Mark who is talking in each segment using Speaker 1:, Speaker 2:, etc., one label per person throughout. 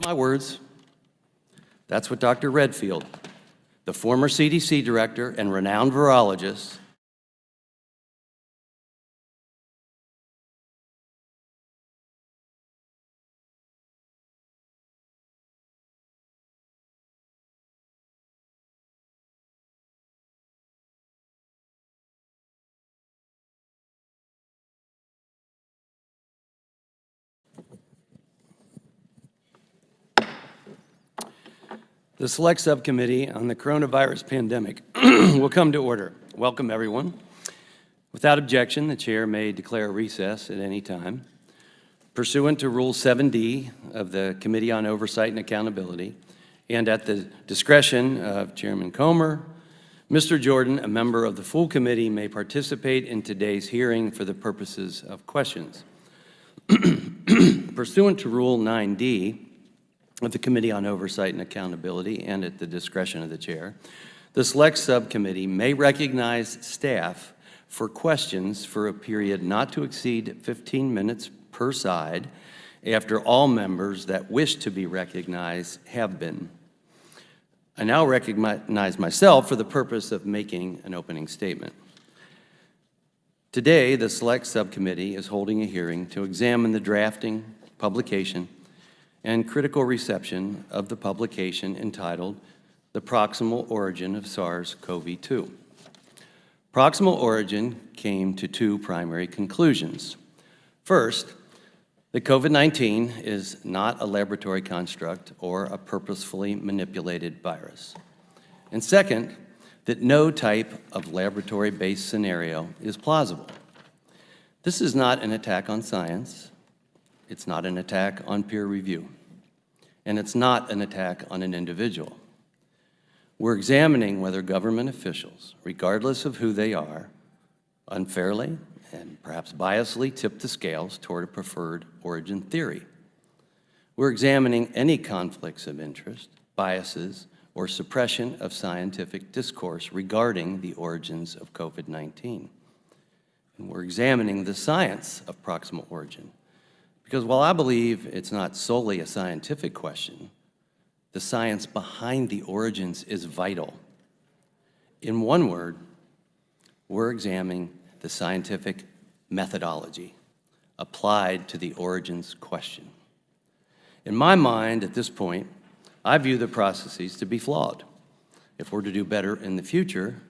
Speaker 1: my words. That's what Dr. Redfield, the former CDC director and renowned virologist, the Select Subcommittee on the Coronavirus Pandemic will come to order. Welcome, everyone. Without objection, the chair may declare recess at any time. Pursuant to Rule 7D of the Committee on Oversight and Accountability, and at the discretion of Chairman Comer, Mr. Jordan, a member of the full committee, may participate in today's hearing for the purposes of questions. Pursuant to Rule 9D, of the Committee on Oversight and Accountability, and at the discretion of the chair, the Select Subcommittee may recognize staff for questions for a period not to exceed 15 minutes per side after all members that wish to be recognized have been. I now recognize myself for the purpose of making an opening statement. Today, the Select Subcommittee is holding a hearing to examine the drafting, publication, and critical reception of the publication entitled The Proximal Origin of SARS-CoV-2. Proximal origin came to two primary conclusions. First, that COVID-19 is not a laboratory construct or a purposefully manipulated virus. And second, that no type of laboratory-based scenario is plausible. This is not an attack on science. It's not an attack on peer review, and it's not an attack on an individual. We're examining whether government officials, regardless of who they are, unfairly and perhaps biasly tip the scales toward a preferred origin theory. We're examining any conflicts of interest, biases, or suppression of scientific discourse regarding the origins of COVID-19. And we're examining the science of proximal origin. Because while I believe it's not solely a scientific question, the science behind the origins is vital. In one word, we're examining the scientific methodology applied to the origins question. In my mind, at this point, I view the processes to be flawed. If we're to do better in the future,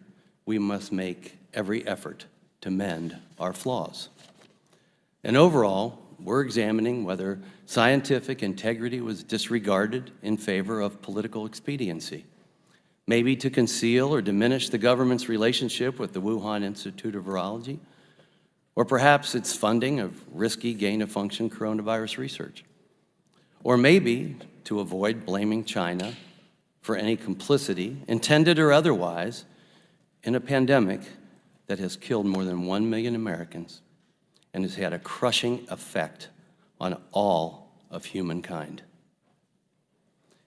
Speaker 1: we must make every effort to mend our flaws. And overall, we're examining whether scientific integrity was disregarded in favor of political expediency, maybe to conceal or diminish the government's relationship with the Wuhan Institute of Virology, or perhaps its funding of risky gain-of-function coronavirus research, or maybe to avoid blaming China for any complicity, intended or otherwise, in a pandemic that has killed more than 1 million Americans and has had a crushing effect on all of humankind.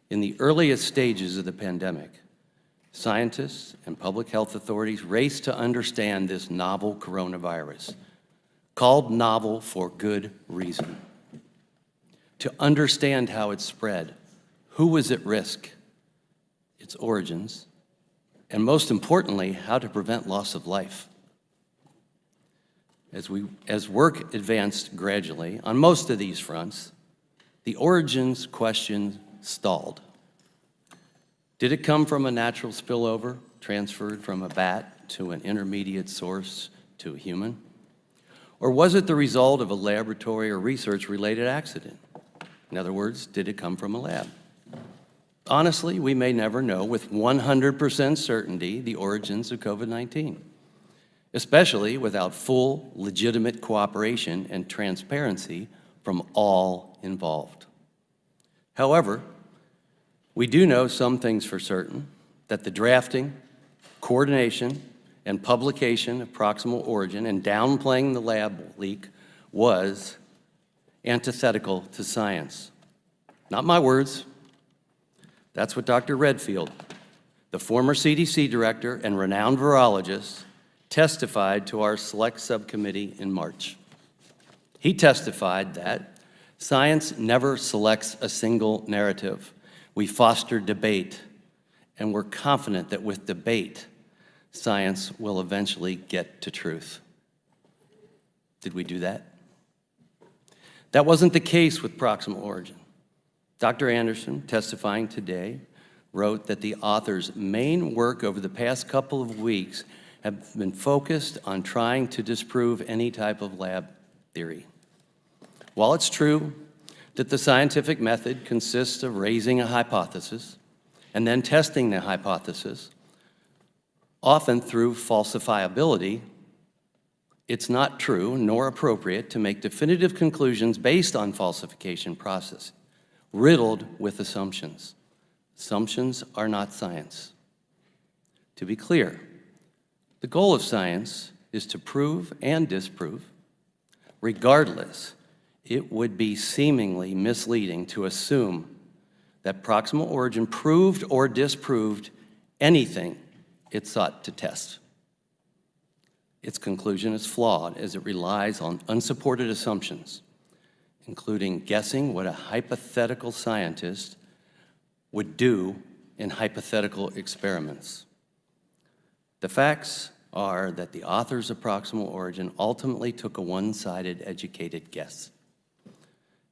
Speaker 1: In the earliest stages of the pandemic, scientists and public health authorities raced to understand this novel coronavirus, called novel for good reason, to understand how it spread, who was at risk, its origins, and most importantly, how to prevent loss of life. As work advanced gradually on most of these fronts, the origins question stalled. Did it come from a natural spillover transferred from a bat to an intermediate source to a human? Or was it the result of a laboratory or research-related accident? In other words, did it come from a lab? Honestly, we may never know with 100% certainty the origins of COVID-19. Especially without full, legitimate cooperation and transparency from all involved. However, we do know some things for certain, that the drafting, coordination, and publication of proximal origin and downplaying the lab leak was antithetical to science. Not my words. That's what Dr. Redfield, the former CDC director and renowned virologist, testified to our Select Subcommittee in March. He testified that Science never selects a single narrative. We foster debate, and we're confident that with debate, science will eventually get to truth. Did we do that? That wasn't the case with proximal origin. Dr. Anderson, testifying today, wrote that the author's main work over the past couple of weeks have been focused on trying to disprove any type of lab theory. While it's true that the scientific method consists of raising a hypothesis and then testing the hypothesis, often through falsifiability, it's not true nor appropriate to make definitive conclusions based on falsification process, riddled with assumptions. Assumptions are not science. To be clear, the goal of science is to prove and disprove. Regardless, it would be seemingly misleading to assume that proximal origin proved or disproved anything it sought to test. Its conclusion is flawed as it relies on unsupported assumptions, including guessing what a hypothetical scientist would do in hypothetical experiments. The facts are that the authors of Proximal Origin ultimately took a one-sided educated guess.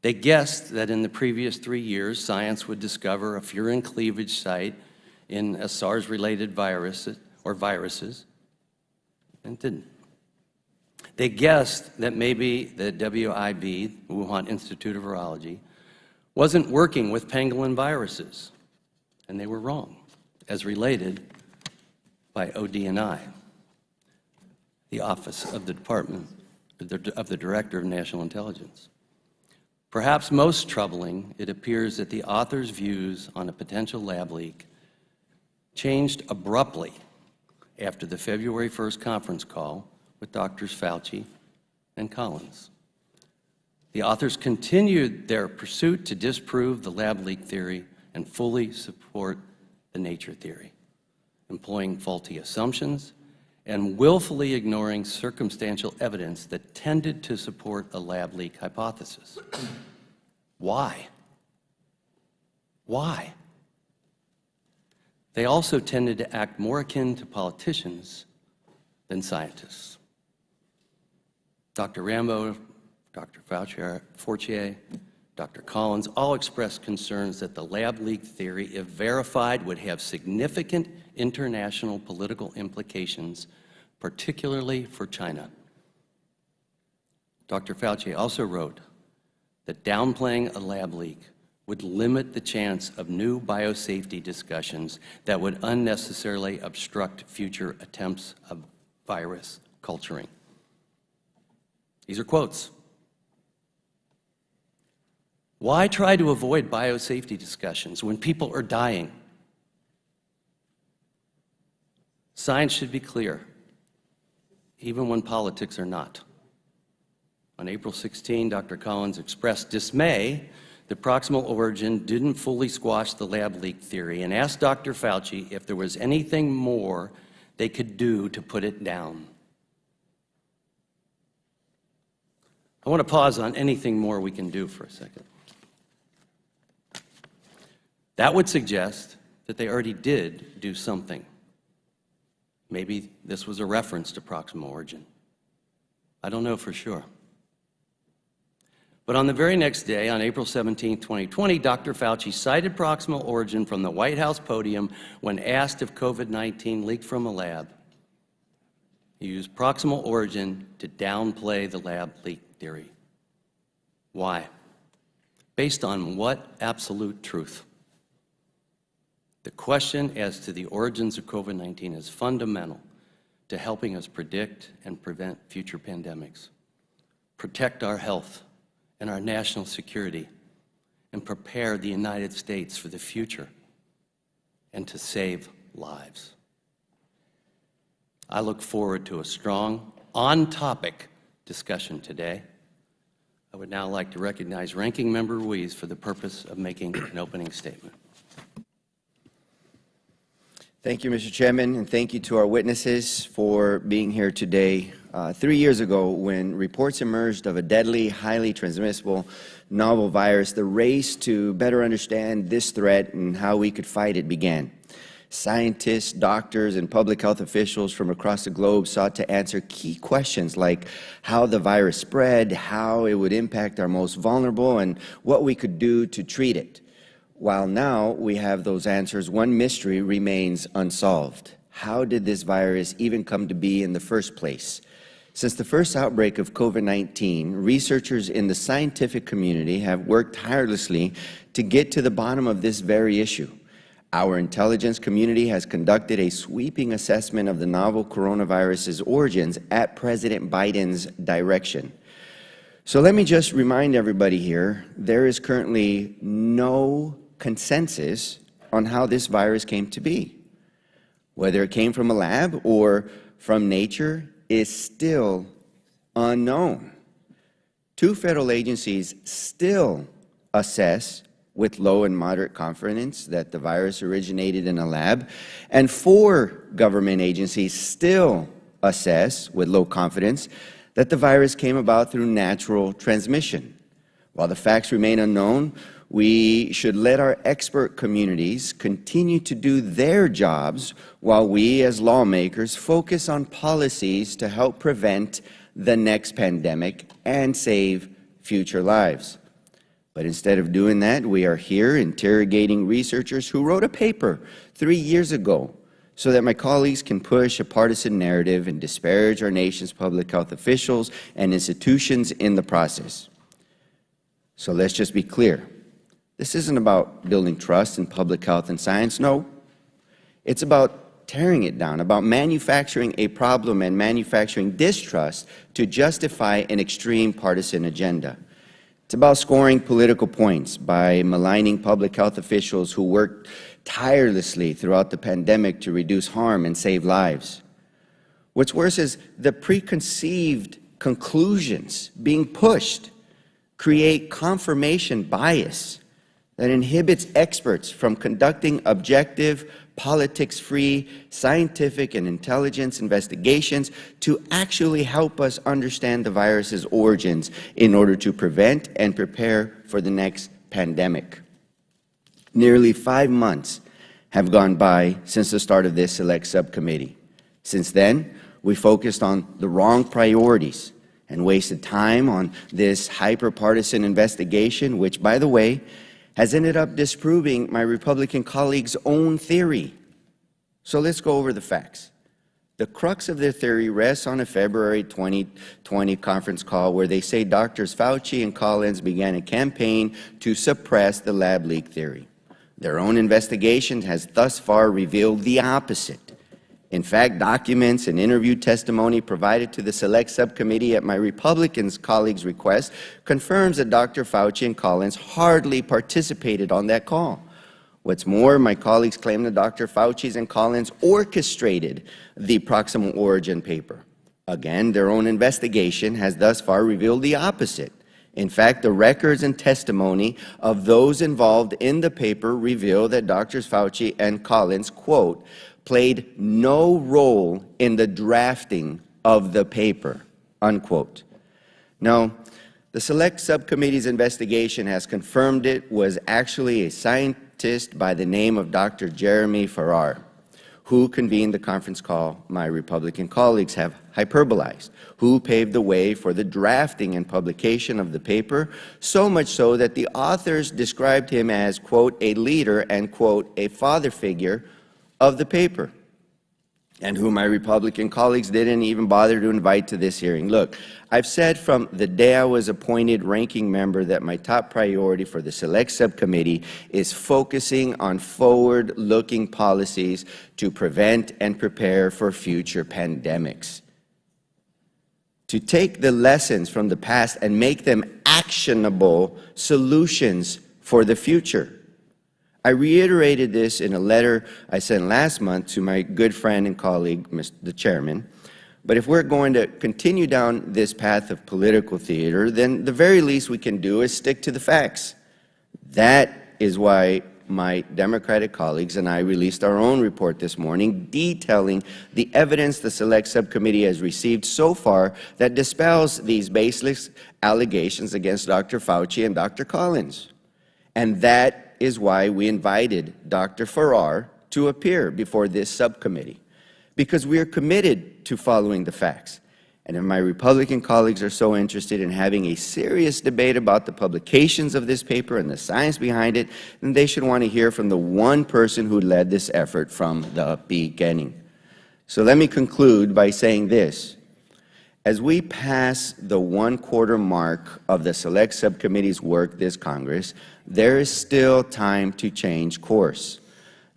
Speaker 1: They guessed that in the previous 3 years, science would discover a furin cleavage site in a SARS-related virus or viruses, and didn't. They guessed that maybe the WIV, Wuhan Institute of Virology, wasn't working with pangolin viruses, and they were wrong, as related by ODNI, the Office of the Department of the Director of National Intelligence. Perhaps most troubling, it appears that the author's views on a potential lab leak changed abruptly after the February 1st conference call with Drs. Fauci and Collins. The authors continued their pursuit to disprove the lab leak theory and fully support the nature theory, employing faulty assumptions and willfully ignoring circumstantial evidence that tended to support a lab leak hypothesis. Why? Why? They also tended to act more akin to politicians than scientists. Dr. Rambo, Dr. Fauci, Dr. Collins all expressed concerns that the lab leak theory, if verified, would have significant international political implications, particularly for China. Dr. Fauci also wrote that downplaying a lab leak would limit the chance of new biosafety discussions that would unnecessarily obstruct future attempts of virus culturing. These are quotes. Why try to avoid biosafety discussions when people are dying? Science should be clear, even when politics are not. On April 16, Dr. Collins expressed dismay that proximal origin didn't fully squash the lab leak theory and asked Dr. Fauci if there was anything more they could do to put it down. I want to pause on anything more we can do for a second. That would suggest that they already did do something. Maybe this was a reference to proximal origin. I don't know for sure. But on the very next day, on April 17, 2020, Dr. Fauci cited proximal origin from the White House podium when asked if COVID-19 leaked from a lab. He used proximal origin to downplay the lab leak theory. Why? Based on what absolute truth? The question as to the origins of COVID-19 is fundamental to helping us predict and prevent future pandemics, protect our health and our national security, and prepare the United States for the future, and to save lives. I look forward to a strong, on-topic discussion today. I would now like to recognize Ranking Member Ruiz for the purpose of making an opening statement.
Speaker 2: Thank you, Mr. Chairman, and thank you to our witnesses for being here today 3 years ago, when reports emerged of a deadly, highly transmissible novel virus, the race to better understand this threat and how we could fight it began. Scientists, doctors, and public health officials from across the globe sought to answer key questions like how the virus spread, how it would impact our most vulnerable, and what we could do to treat it. While now we have those answers, one mystery remains unsolved. How did this virus even come to be in the first place? Since the first outbreak of COVID-19, researchers in the scientific community have worked tirelessly to get to the bottom of this very issue. Our intelligence community has conducted a sweeping assessment of the novel coronavirus's origins at President Biden's direction. So let me just remind everybody here, there is currently no consensus on how this virus came to be. Whether it came from a lab or from nature is still unknown. 2 federal agencies still assess with low and moderate confidence that the virus originated in a lab, and 4 government agencies still assess with low confidence that the virus came about through natural transmission. While the facts remain unknown, we should let our expert communities continue to do their jobs while we as lawmakers focus on policies to help prevent the next pandemic and save future lives. But instead of doing that, we are here interrogating researchers who wrote a paper 3 years ago so that my colleagues can push a partisan narrative and disparage our nation's public health officials and institutions in the process. So let's just be clear. This isn't about building trust in public health and science. No, it's about tearing it down, about manufacturing a problem and manufacturing distrust to justify an extreme partisan agenda. It's about scoring political points by maligning public health officials who worked tirelessly throughout the pandemic to reduce harm and save lives. What's worse is the preconceived conclusions being pushed create confirmation bias that inhibits experts from conducting objective, politics-free, scientific and intelligence investigations to actually help us understand the virus's origins in order to prevent and prepare for the next pandemic. Nearly 5 months have gone by since the start of this select subcommittee. Since then, we focused on the wrong priorities and wasted time on this hyper-partisan investigation, which, by the way, has ended up disproving my Republican colleagues' own theory. So let's go over the facts. The crux of their theory rests on a February 2020 conference call where they say Drs. Fauci and Collins began a campaign to suppress the lab leak theory. Their own investigation has thus far revealed the opposite. In fact, documents and interview testimony provided to the Select Subcommittee at my Republican colleagues' request confirms that Dr. Fauci and Collins hardly participated on that call. What's more, my colleagues claim that Dr. Fauci and Collins orchestrated the Proximal origin paper. Again, their own investigation has thus far revealed the opposite. In fact, the records and testimony of those involved in the paper reveal that Drs. Fauci and Collins, quote, played no role in the drafting of the paper, unquote. Now, the Select Subcommittee's investigation has confirmed it was actually a scientist by the name of Dr. Jeremy Farrar, who convened the conference call my Republican colleagues have hyperbolized, who paved the way for the drafting and publication of the paper, so much so that the authors described him as, quote, a leader and, quote, a father figure of the paper, and who my Republican colleagues didn't even bother to invite to this hearing. Look, I've said from the day I was appointed ranking member that my top priority for the Select Subcommittee is focusing on forward-looking policies to prevent and prepare for future pandemics. To take the lessons from the past and make them actionable solutions for the future. I reiterated this in a letter I sent last month to my good friend and colleague, the Chairman. But if we're going to continue down this path of political theater, then the very least we can do is stick to the facts. That is why my Democratic colleagues and I released our own report this morning detailing the evidence the Select Subcommittee has received so far that dispels these baseless allegations against Dr. Fauci and Dr. Collins. And that is why we invited Dr. Farrar to appear before this subcommittee, because we are committed to following the facts. And if my Republican colleagues are so interested in having a serious debate about the publications of this paper and the science behind it, then they should want to hear from the one person who led this effort from the beginning. So let me conclude by saying this. As we pass the one-quarter mark of the Select Subcommittee's work this Congress, there is still time to change course.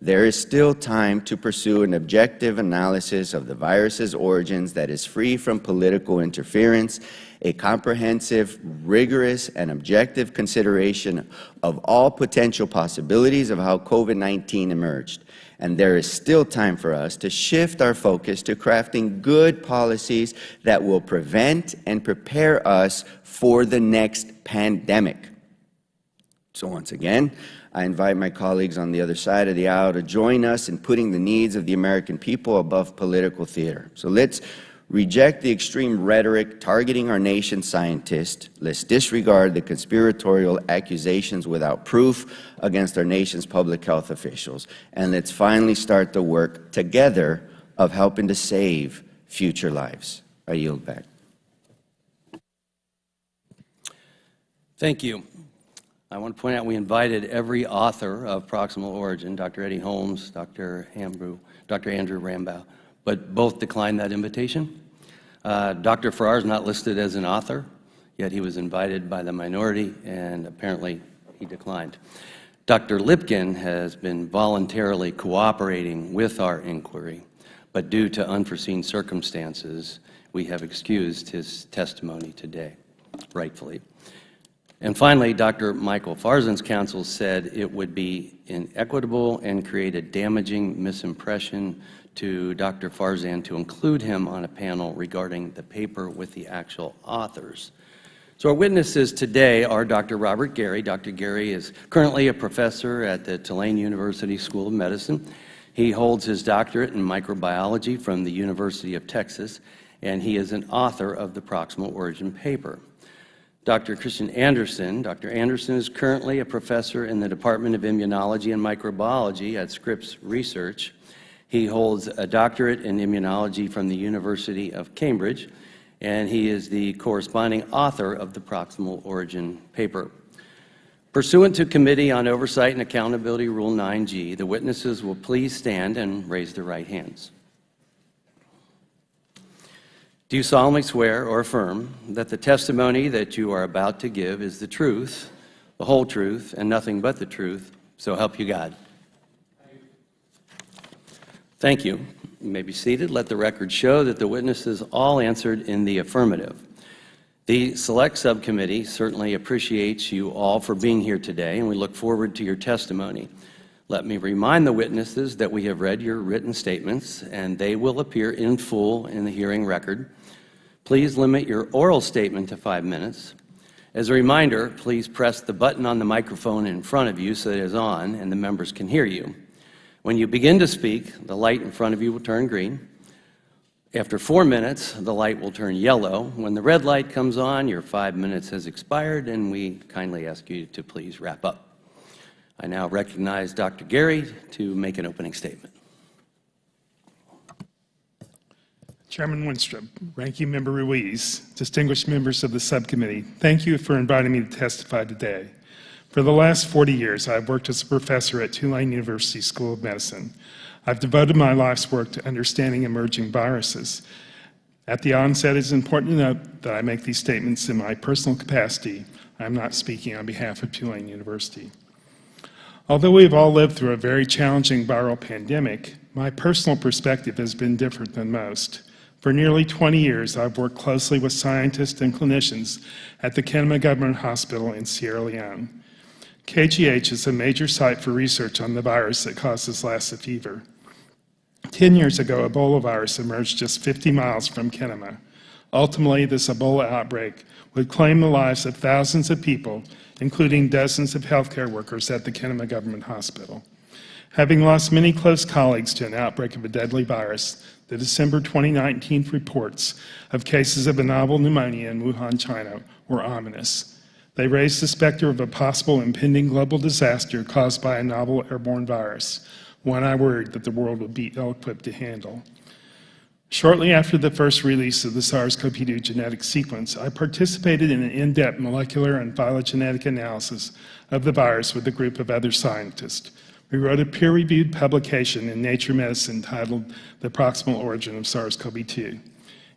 Speaker 2: There is still time to pursue an objective analysis of the virus's origins that is free from political interference, a comprehensive, rigorous, and objective consideration of all potential possibilities of how COVID-19 emerged. And there is still time for us to shift our focus to crafting good policies that will prevent and prepare us for the next pandemic. So once again, I invite my colleagues on the other side of the aisle to join us in putting the needs of the American people above political theater. So let's reject the extreme rhetoric targeting our nation's scientists. Let's disregard the conspiratorial accusations without proof against our nation's public health officials. And let's finally start the work together of helping to save future lives. I yield back.
Speaker 1: Thank you. I want to point out we invited every author of Proximal Origin, Dr. Eddie Holmes, Dr. Andrew Rambaugh, but both declined that invitation. Dr. Farrar is not listed as an author, yet he was invited by the minority, and apparently he declined. Dr. Lipkin has been voluntarily cooperating with our inquiry, but due to unforeseen circumstances, we have excused his testimony today, rightfully. And finally, Dr. Michael Farzan's counsel said it would be inequitable and create a damaging misimpression to Dr. Farzan to include him on a panel regarding the paper with the actual authors. So our witnesses today are Dr. Robert Gary. Dr. Gary is currently a professor at the Tulane University School of Medicine. He holds his doctorate in microbiology from the University of Texas, and he is an author of the Proximal Origin paper. Dr. Christian Anderson. Dr. Anderson is currently a professor in the Department of Immunology and Microbiology at Scripps Research. He holds a doctorate in immunology from the University of Cambridge, and he is the corresponding author of the Proximal Origin paper. Pursuant to Committee on Oversight and Accountability Rule 9G, the witnesses will please stand and raise their right hands. Do you solemnly swear or affirm that the testimony that you are about to give is the truth, the whole truth, and nothing but the truth, so help you God? Thank you. You may be seated. Let the record show that the witnesses all answered in the affirmative. The Select Subcommittee certainly appreciates you all for being here today, and we look forward to your testimony. Let me remind the witnesses that we have read your written statements, and they will appear in full in the hearing record. Please limit your oral statement to 5 minutes. As a reminder, please press the button on the microphone in front of you so that it is on and the members can hear you. When you begin to speak, the light in front of you will turn green. After 4 minutes, the light will turn yellow. When the red light comes on, your 5 minutes has expired, and we kindly ask you to please wrap up. I now recognize Dr. Gary to make an opening statement.
Speaker 3: Chairman Winstrup, Ranking Member Ruiz, distinguished members of the subcommittee, thank you for inviting me to testify today. For the last 40 years, I've worked as a professor at Tulane University School of Medicine. I've devoted my life's work to understanding emerging viruses. At the onset, it's important to note that I make these statements in my personal capacity. I'm not speaking on behalf of Tulane University. Although we've all lived through a very challenging viral pandemic, my personal perspective has been different than most. For nearly 20 years, I've worked closely with scientists and clinicians at the Kenema Government Hospital in Sierra Leone. KGH is a major site for research on the virus that causes Lassa fever. 10 years ago, Ebola virus emerged just 50 miles from Kenema. Ultimately, this Ebola outbreak would claim the lives of thousands of people, including dozens of healthcare workers at the Kenema Government Hospital. Having lost many close colleagues to an outbreak of a deadly virus, the December 2019 reports of cases of a novel pneumonia in Wuhan, China were ominous. They raised the specter of a possible impending global disaster caused by a novel airborne virus, one I worried that the world would be ill-equipped to handle. Shortly after the first release of the SARS-CoV-2 genetic sequence, I participated in an in-depth molecular and phylogenetic analysis of the virus with a group of other scientists. We wrote a peer-reviewed publication in Nature Medicine titled The Proximal Origin of SARS-CoV-2.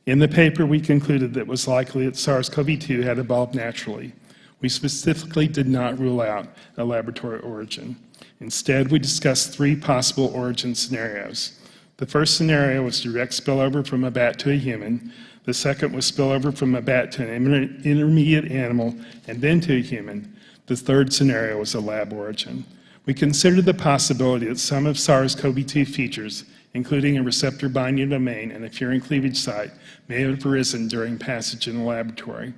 Speaker 3: In the paper, we concluded that it was likely that SARS-CoV-2 had evolved naturally. We specifically did not rule out a laboratory origin. Instead, we discussed three possible origin scenarios. The first scenario was direct spillover from a bat to a human. The second was spillover from a bat to an intermediate animal and then to a human. The third scenario was a lab origin. We considered the possibility that some of SARS-CoV-2 features, including a receptor binding domain and a furin cleavage site, may have arisen during passage in the laboratory.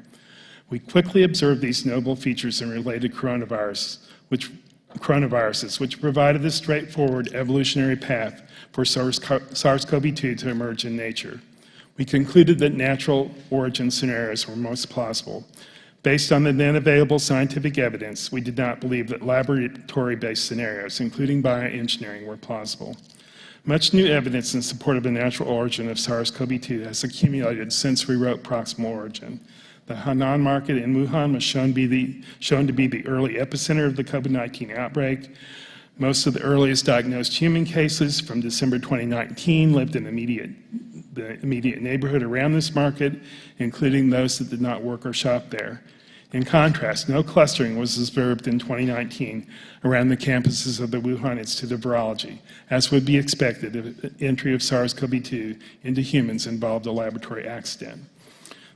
Speaker 3: We quickly observed these novel features in related coronaviruses, which provided a straightforward evolutionary path for SARS-CoV-2 to emerge in nature. We concluded that natural origin scenarios were most plausible. Based on the then available scientific evidence, we did not believe that laboratory-based scenarios, including bioengineering, were plausible. Much new evidence in support of the natural origin of SARS-CoV-2 has accumulated since we wrote Proximal Origin. The Henan market in Wuhan was shown to be the early epicenter of the COVID-19 outbreak. Most of the earliest diagnosed human cases from December 2019 lived in the immediate neighborhood around this market, including those that did not work or shop there. In contrast, no clustering was observed in 2019 around the campuses of the Wuhan Institute of Virology, as would be expected if entry of SARS-CoV-2 into humans involved a laboratory accident.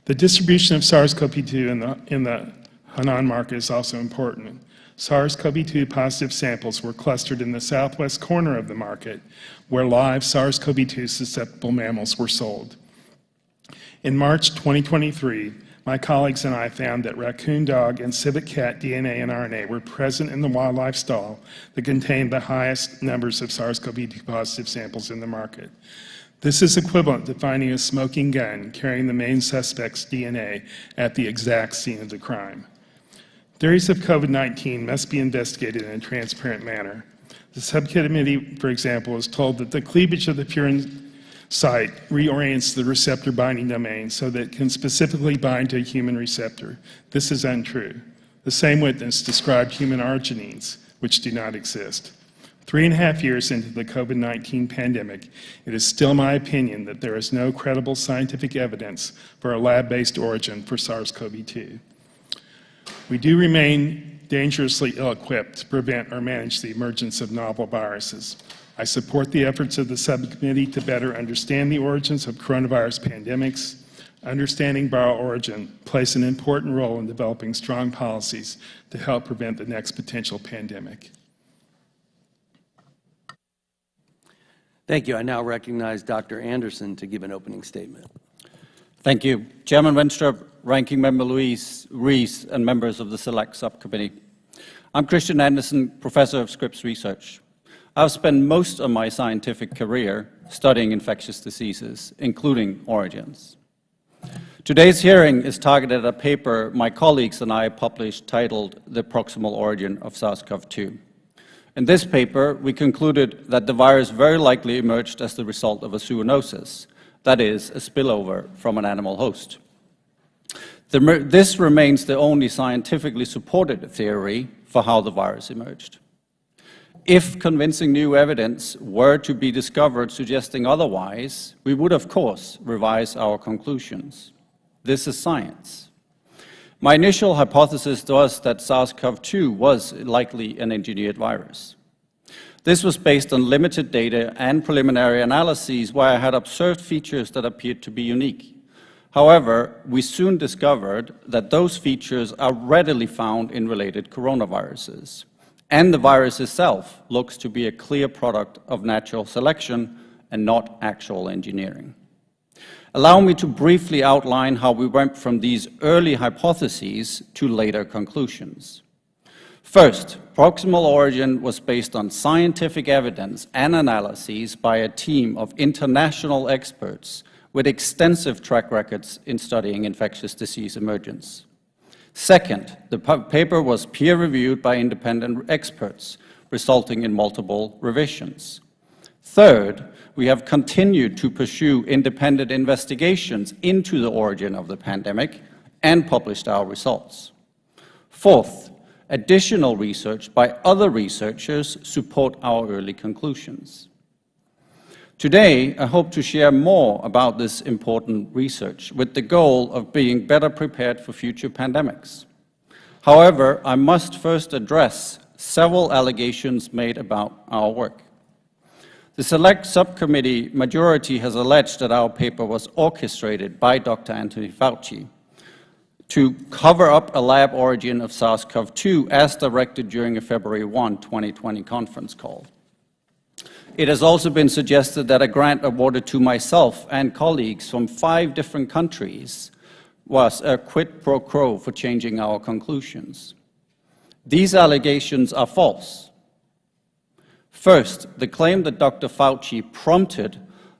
Speaker 3: The distribution of SARS-CoV-2 in the Henan market is also important. SARS-CoV-2 positive samples were clustered in the southwest corner of the market, where live SARS-CoV-2 susceptible mammals were sold. In March 2023, my colleagues and I found that raccoon dog and civet cat DNA and RNA were present in the wildlife stall that contained the highest numbers of SARS-CoV-2 positive samples in the market. This is equivalent to finding a smoking gun carrying the main suspect's DNA at the exact scene of the crime. Theories of COVID-19 must be investigated in a transparent manner. The subcommittee, for example, is told that the cleavage of the furin site reorients the receptor binding domain so that it can specifically bind to a human receptor. This is untrue. The same witness described human arginines, which do not exist. 3.5 years into the COVID-19 pandemic, it is still my opinion that there is no credible scientific evidence for a lab-based origin for SARS-CoV-2. We do remain dangerously ill-equipped to prevent or manage the emergence of novel viruses. I support the efforts of the subcommittee to better understand the origins of coronavirus pandemics. Understanding viral origin plays an important role in developing strong policies to help prevent the next potential pandemic.
Speaker 1: Thank you. I now recognize Dr. Anderson to give an opening statement.
Speaker 4: Thank you. Chairman Wenstrup, Ranking Member Louise Rees, and members of the Select Subcommittee. I'm Christian Anderson, Professor of Scripps Research. I've spent most of my scientific career studying infectious diseases, including origins. Today's hearing is targeted at a paper my colleagues and I published titled The Proximal Origin of SARS-CoV-2. In this paper, we concluded that the virus very likely emerged as the result of a zoonosis, that is, a spillover from an animal host. This remains the only scientifically supported theory for how the virus emerged. If convincing new evidence were to be discovered suggesting otherwise, we would, of course, revise our conclusions. This is science. My initial hypothesis was that SARS-CoV-2 was likely an engineered virus. This was based on limited data and preliminary analyses where I had observed features that appeared to be unique. However, we soon discovered that those features are readily found in related coronaviruses, and the virus itself looks to be a clear product of natural selection and not actual engineering. Allow me to briefly outline how we went from these early hypotheses to later conclusions. First, proximal origin was based on scientific evidence and analyses by a team of international experts with extensive track records in studying infectious disease emergence. Second, the paper was peer-reviewed by independent experts, resulting in multiple revisions. Third, we have continued to pursue independent investigations into the origin of the pandemic and published our results. Fourth, additional research by other researchers support our early conclusions. Today, I hope to share more about this important research with the goal of being better prepared for future pandemics. However, I must first address several allegations made about our work. The Select Subcommittee majority has alleged that our paper was orchestrated by Dr. Anthony Fauci to cover up a lab origin of SARS-CoV-2 as directed during a February 1, 2020 conference call. It has also been suggested that a grant awarded to myself and colleagues from 5 different countries was a quid pro quo for changing our conclusions. These allegations are false. First, the claim that Dr. Fauci prompted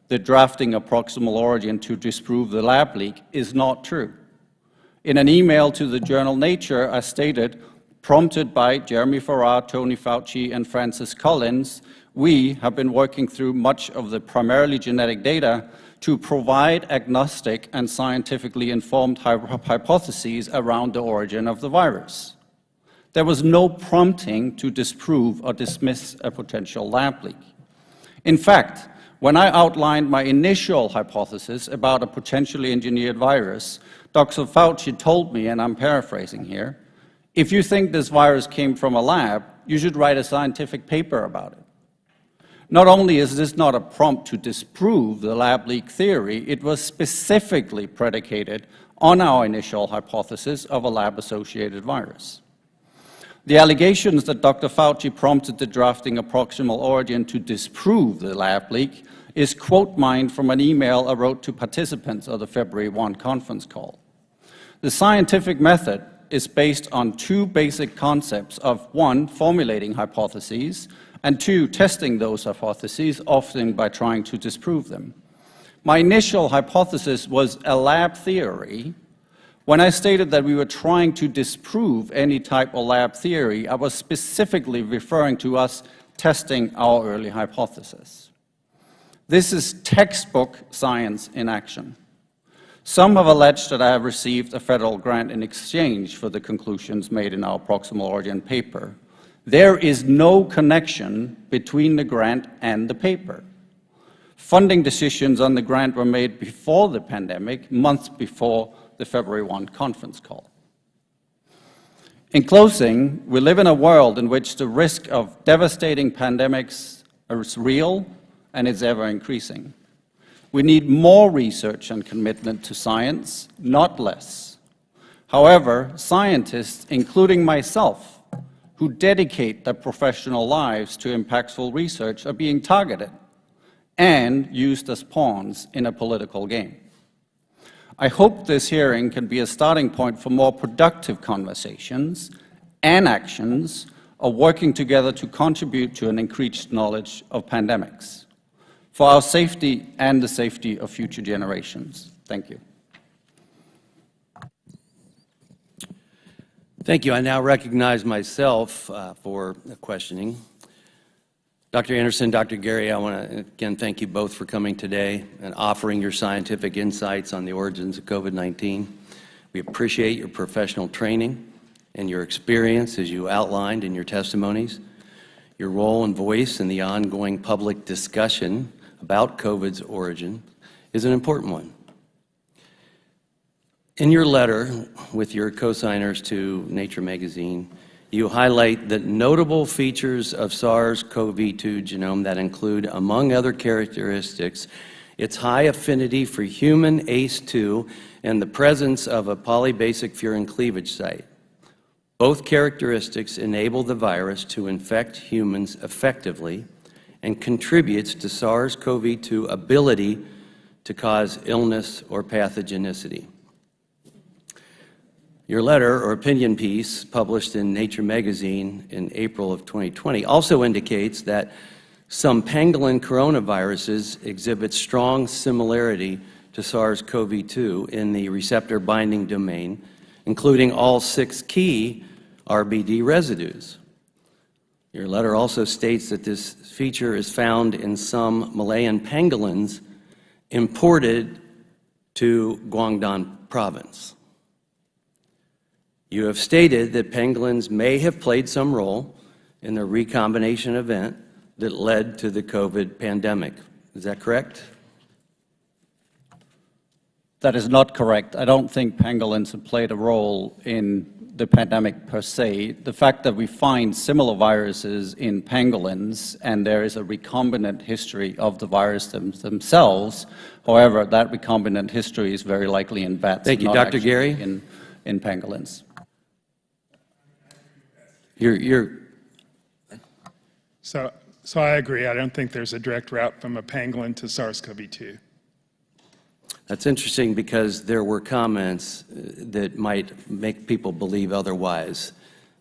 Speaker 4: the drafting of proximal origin to disprove the lab leak is not true. In an email to the journal Nature, I stated, prompted by Jeremy Farrar, Tony Fauci, and Francis Collins, we have been working through much of the primarily genetic data to provide agnostic and scientifically informed hypotheses around the origin of the virus. There was no prompting to disprove or dismiss a potential lab leak. In fact, when I outlined my initial hypothesis about a potentially engineered virus, Dr. Fauci told me, and I'm paraphrasing here, if you think this virus came from a lab, you should write a scientific paper about it. Not only is this not a prompt to disprove the lab leak theory, it was specifically predicated on our initial hypothesis of a lab-associated virus. The allegations that Dr. Fauci prompted the drafting of proximal origin to disprove the lab leak is quote mined from an email I wrote to participants of the February 1 conference call. The scientific method is based on 2 basic concepts of 1, formulating hypotheses, and 2, testing those hypotheses, often by trying to disprove them. My initial hypothesis was a lab theory. When I stated that we were trying to disprove any type of lab theory, I was specifically referring to us testing our early hypothesis. This is textbook science in action. Some have alleged that I have received a federal grant in exchange for the conclusions made in our proximal origin paper. There is no connection between the grant and the paper. Funding decisions on the grant were made before the pandemic, months before the February 1 conference call. In closing, we live in a world in which the risk of devastating pandemics is real and is ever increasing. We need more research and commitment to science, not less. However, scientists, including myself, who dedicate their professional lives to impactful research are being targeted and used as pawns in a political game. I hope this hearing can be a starting point for more productive conversations and actions of working together to contribute to an increased knowledge of pandemics for our safety and the safety of future generations. Thank you.
Speaker 1: Thank you. I now recognize myself for questioning. Dr. Anderson, Dr. Gary, I want to again thank you both for coming today and offering your scientific insights on the origins of COVID-19. We appreciate your professional training and your experience as you outlined in your testimonies. Your role and voice in the ongoing public discussion about COVID's origin is an important one. In your letter with your co-signers to Nature magazine, you highlight the notable features of SARS-CoV-2 genome that include, among other characteristics, its high affinity for human ACE2 and the presence of a polybasic furin cleavage site. Both characteristics enable the virus to infect humans effectively and contributes to SARS-CoV-2 ability to cause illness or pathogenicity. Your letter or opinion piece published in Nature magazine in April of 2020 also indicates that some pangolin coronaviruses exhibit strong similarity to SARS-CoV-2 in the receptor binding domain, including all 6 key RBD residues. Your letter also states that this feature is found in some Malayan pangolins imported to Guangdong province. You have stated that pangolins may have played some role in the recombination event that led to the COVID pandemic. Is that correct?
Speaker 4: That is not correct. I don't think pangolins have played a role in the pandemic per se. The fact that we find similar viruses in pangolins and there is a recombinant history of the virus themselves, however, that recombinant history is very likely in bats.
Speaker 1: Thank you.
Speaker 4: not
Speaker 1: Dr.
Speaker 4: actually
Speaker 1: Gary?
Speaker 4: In pangolins.
Speaker 3: So I agree. I don't think there's a direct route from a pangolin to SARS-CoV-2.
Speaker 1: That's interesting because there were comments that might make people believe otherwise,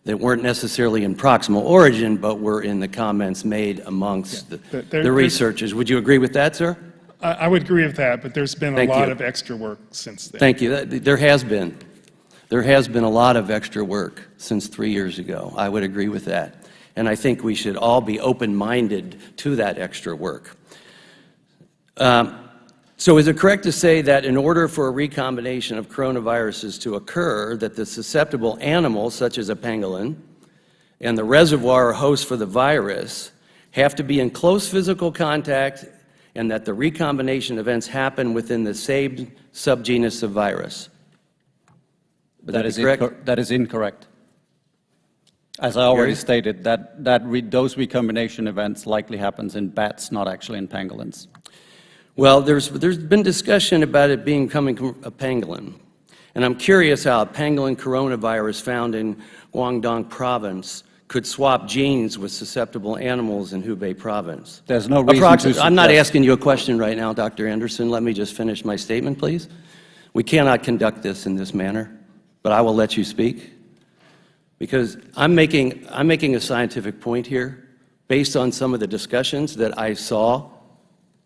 Speaker 1: that weren't necessarily in proximal origin, but were in the comments made amongst the researchers. Would you agree with that, sir?
Speaker 3: I would agree with that, but there's been a
Speaker 1: Thank
Speaker 3: lot
Speaker 1: you.
Speaker 3: of extra work since then.
Speaker 1: Thank you. There has been. There has been a lot of extra work since 3 years ago. I would agree with that. And I think we should all be open-minded to that extra work. So is it correct to say that in order for a recombination of coronaviruses to occur, that the susceptible animals, such as a pangolin, and the reservoir or host for the virus have to be in close physical contact, and that the recombination events happen within the same subgenus of virus? Would that be correct?
Speaker 4: That is incorrect. As I already stated, those recombination events likely happens in bats, not actually in pangolins.
Speaker 1: Well, there's been discussion about it coming from a pangolin. And I'm curious how a pangolin coronavirus found in Guangdong province could swap genes with susceptible animals in Hubei province.
Speaker 4: There's no reason to
Speaker 1: I'm not
Speaker 4: suggest-
Speaker 1: asking you a question right now, Dr. Anderson. Let me just finish my statement, please. We cannot conduct this in this manner, but I will let you speak. Because I'm making a scientific point here based on some of the discussions that I saw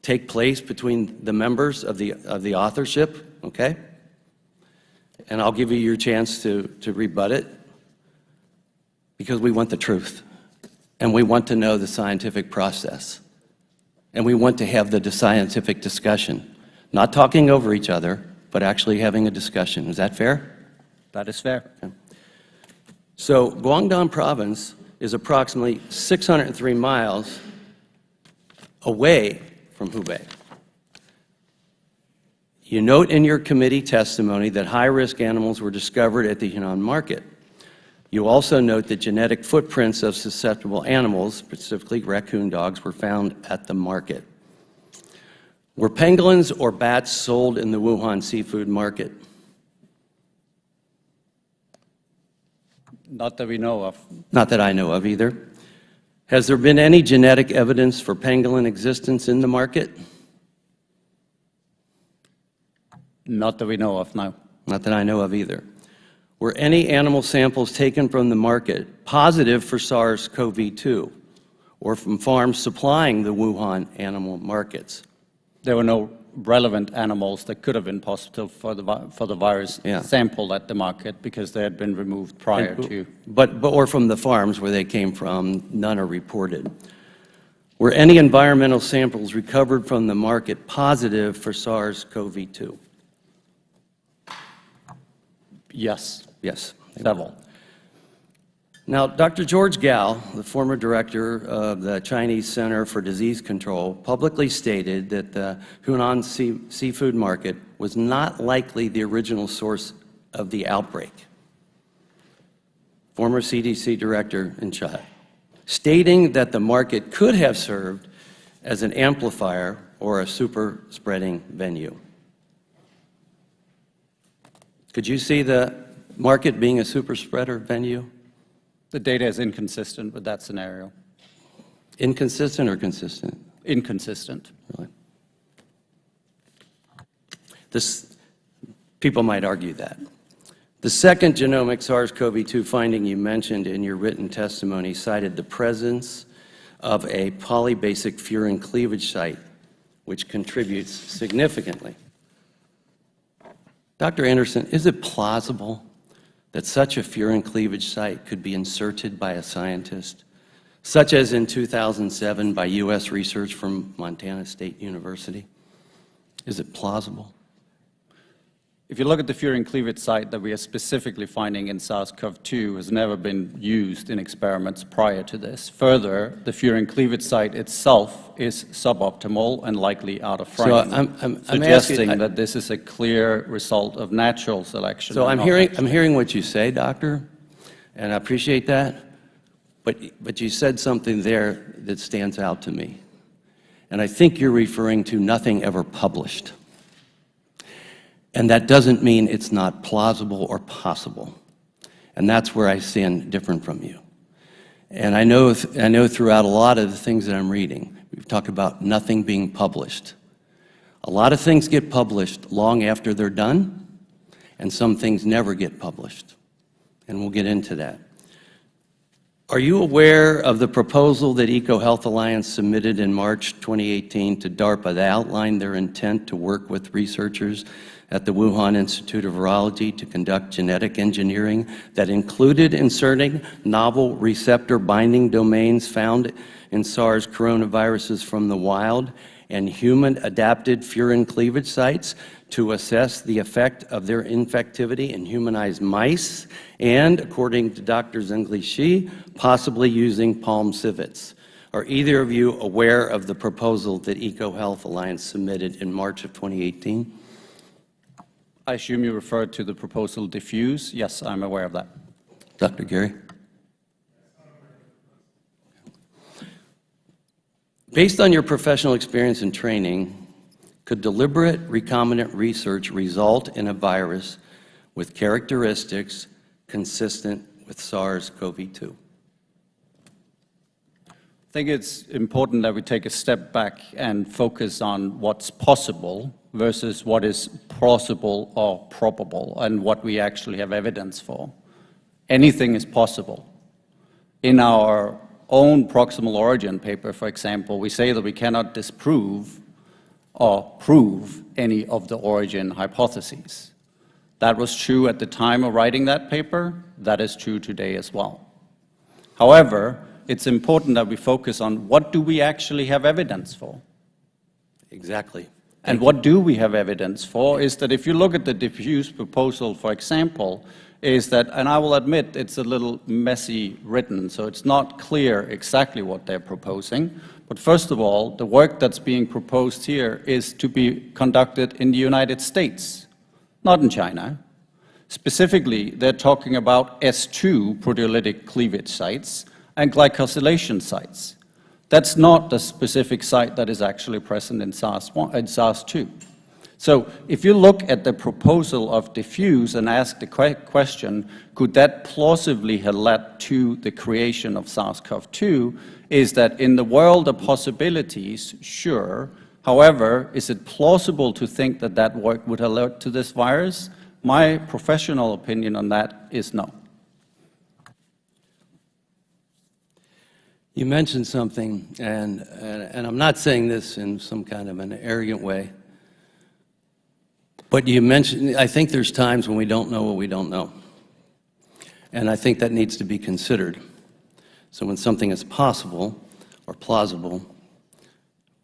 Speaker 1: take place between the members of the authorship, okay? And I'll give you your chance to rebut it, because we want the truth, and we want to know the scientific process, and we want to have the scientific discussion, not talking over each other, but actually having a discussion. Is that fair?
Speaker 4: That is fair.
Speaker 1: Okay. So Guangdong province is approximately 603 miles away from Hubei. You note in your committee testimony that high-risk animals were discovered at the Yunnan market. You also note that genetic footprints of susceptible animals, specifically raccoon dogs, were found at the market. Were pangolins or bats sold in the Wuhan seafood market?
Speaker 4: Not that we know of.
Speaker 1: Not that I know of either. Has there been any genetic evidence for pangolin existence in the market?
Speaker 4: Not that we know of, no.
Speaker 1: Not that I know of either. Were any animal samples taken from the market positive for SARS-CoV-2 or from farms supplying the Wuhan animal markets?
Speaker 4: There were no relevant animals that could have been positive for the virus sampled at the market because they had been removed prior to.
Speaker 1: Or from the farms where they came from, none are reported. Were any environmental samples recovered from the market positive for SARS-CoV-2?
Speaker 4: Yes,
Speaker 1: Yes.
Speaker 4: several.
Speaker 1: Now, Dr. George Gao, the former director of the Chinese Center for Disease Control, publicly stated that the Hunan seafood market was not likely the original source of the outbreak. Former CDC director in China, stating that the market could have served as an amplifier or a super spreading venue. Could you see the market being a super spreader venue?
Speaker 4: The data is inconsistent with that scenario.
Speaker 1: Inconsistent or consistent?
Speaker 4: Inconsistent.
Speaker 1: Really? People might argue that. The second genomic SARS-CoV-2 finding you mentioned in your written testimony cited the presence of a polybasic furin cleavage site, which contributes significantly. Dr. Anderson, is it plausible that such a furin cleavage site could be inserted by a scientist, such as in 2007 by U.S. research from Montana State University? Is it plausible?
Speaker 4: If you look at the furin cleavage site that we are specifically finding in SARS-CoV-2 has never been used in experiments prior to this. Further, the furin cleavage site itself is suboptimal and likely out of frame,
Speaker 1: So I'm
Speaker 4: suggesting
Speaker 1: asking,
Speaker 4: that this is a clear result of natural selection.
Speaker 1: so
Speaker 4: and
Speaker 1: I'm
Speaker 4: not
Speaker 1: hearing what you say, doctor, and I appreciate that, but you said something there that stands out to me. And I think you're referring to nothing ever published. And that doesn't mean it's not plausible or possible. And that's where I stand different from you. And I know throughout a lot of the things that I'm reading, we've talked about nothing being published. A lot of things get published long after they're done, and some things never get published. And we'll get into that. Are you aware of the proposal that EcoHealth Alliance submitted in March 2018 to DARPA that outlined their intent to work with researchers at the Wuhan Institute of Virology to conduct genetic engineering that included inserting novel receptor binding domains found in SARS coronaviruses from the wild and human-adapted furin cleavage sites to assess the effect of their infectivity in humanized mice and, according to Dr. Zhengli Shi, possibly using palm civets? Are either of you aware of the proposal that EcoHealth Alliance submitted in March of 2018?
Speaker 4: I assume you referred to the proposal diffuse. Yes, I'm aware of that.
Speaker 1: Dr. Gary? Based on your professional experience and training, could deliberate recombinant research result in a virus with characteristics consistent with SARS-CoV-2?
Speaker 4: I think it's important that we take a step back and focus on what's possible versus what is plausible or probable and what we actually have evidence for. Anything is possible. In our own proximal origin paper, for example, we say that we cannot disprove or prove any of the origin hypotheses. That was true at the time of writing that paper. That is true today as well. However, it's important that we focus on what do we actually have evidence for.
Speaker 1: Exactly.
Speaker 4: And what do we have evidence for is that if you look at the diffuse proposal, for example, is that, and I will admit it's a little messy written, so it's not clear exactly what they're proposing. But first of all, the work that's being proposed here is to be conducted in the United States, not in China. Specifically, they're talking about S2 proteolytic cleavage sites and glycosylation sites. That's not the specific site that is actually present in SARS-2. So if you look at the proposal of diffuse and ask the question, could that plausibly have led to the creation of SARS-CoV-2, is that in the world of possibilities, sure. However, is it plausible to think that that work would have led to this virus? My professional opinion on that is no.
Speaker 1: You mentioned something, and I'm not saying this in some kind of an arrogant way, but you mentioned, I think there's times when we don't know what we don't know. And I think that needs to be considered. So when something is possible or plausible,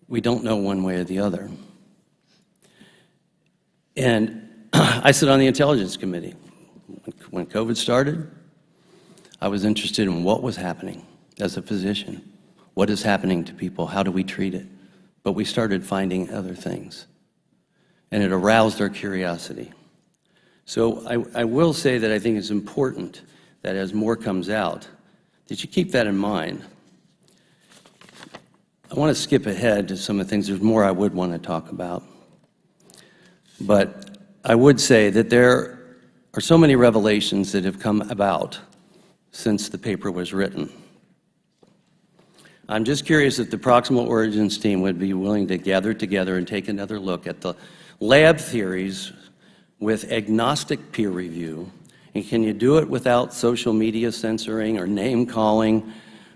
Speaker 1: we don't know one way or the other. And I sit on the Intelligence Committee. When COVID started, I was interested in what was happening as a physician. What is happening to people? How do we treat it? But we started finding other things. And it aroused our curiosity. So I will say that I think it's important that as more comes out, that you keep that in mind. I want to skip ahead to some of the things. There's more I would want to talk about. But I would say that there are so many revelations that have come about since the paper was written. I'm just curious if the Proximal Origins team would be willing to gather together and take another look at the lab theories with agnostic peer review And can you do it without social media censoring or name calling?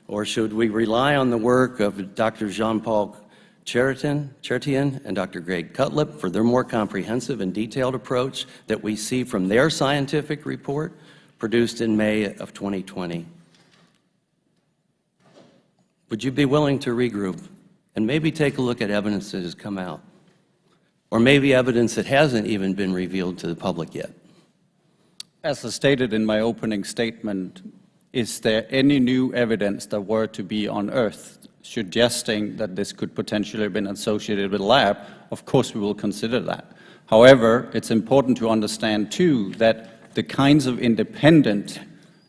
Speaker 1: Or should we rely on the work of Dr. Jean-Paul Chertian and Dr. Greg Cutlip for their more comprehensive and detailed approach that we see from their scientific report produced in May of 2020? Would you be willing to regroup and maybe take a look at evidence that has come out? Or maybe evidence that hasn't even been revealed to the public yet?
Speaker 4: As I stated in my opening statement, is there any new evidence that were to be unearthed suggesting that this could potentially have been associated with a lab? Of course, we will consider that. However, it's important to understand, too, that the kinds of independent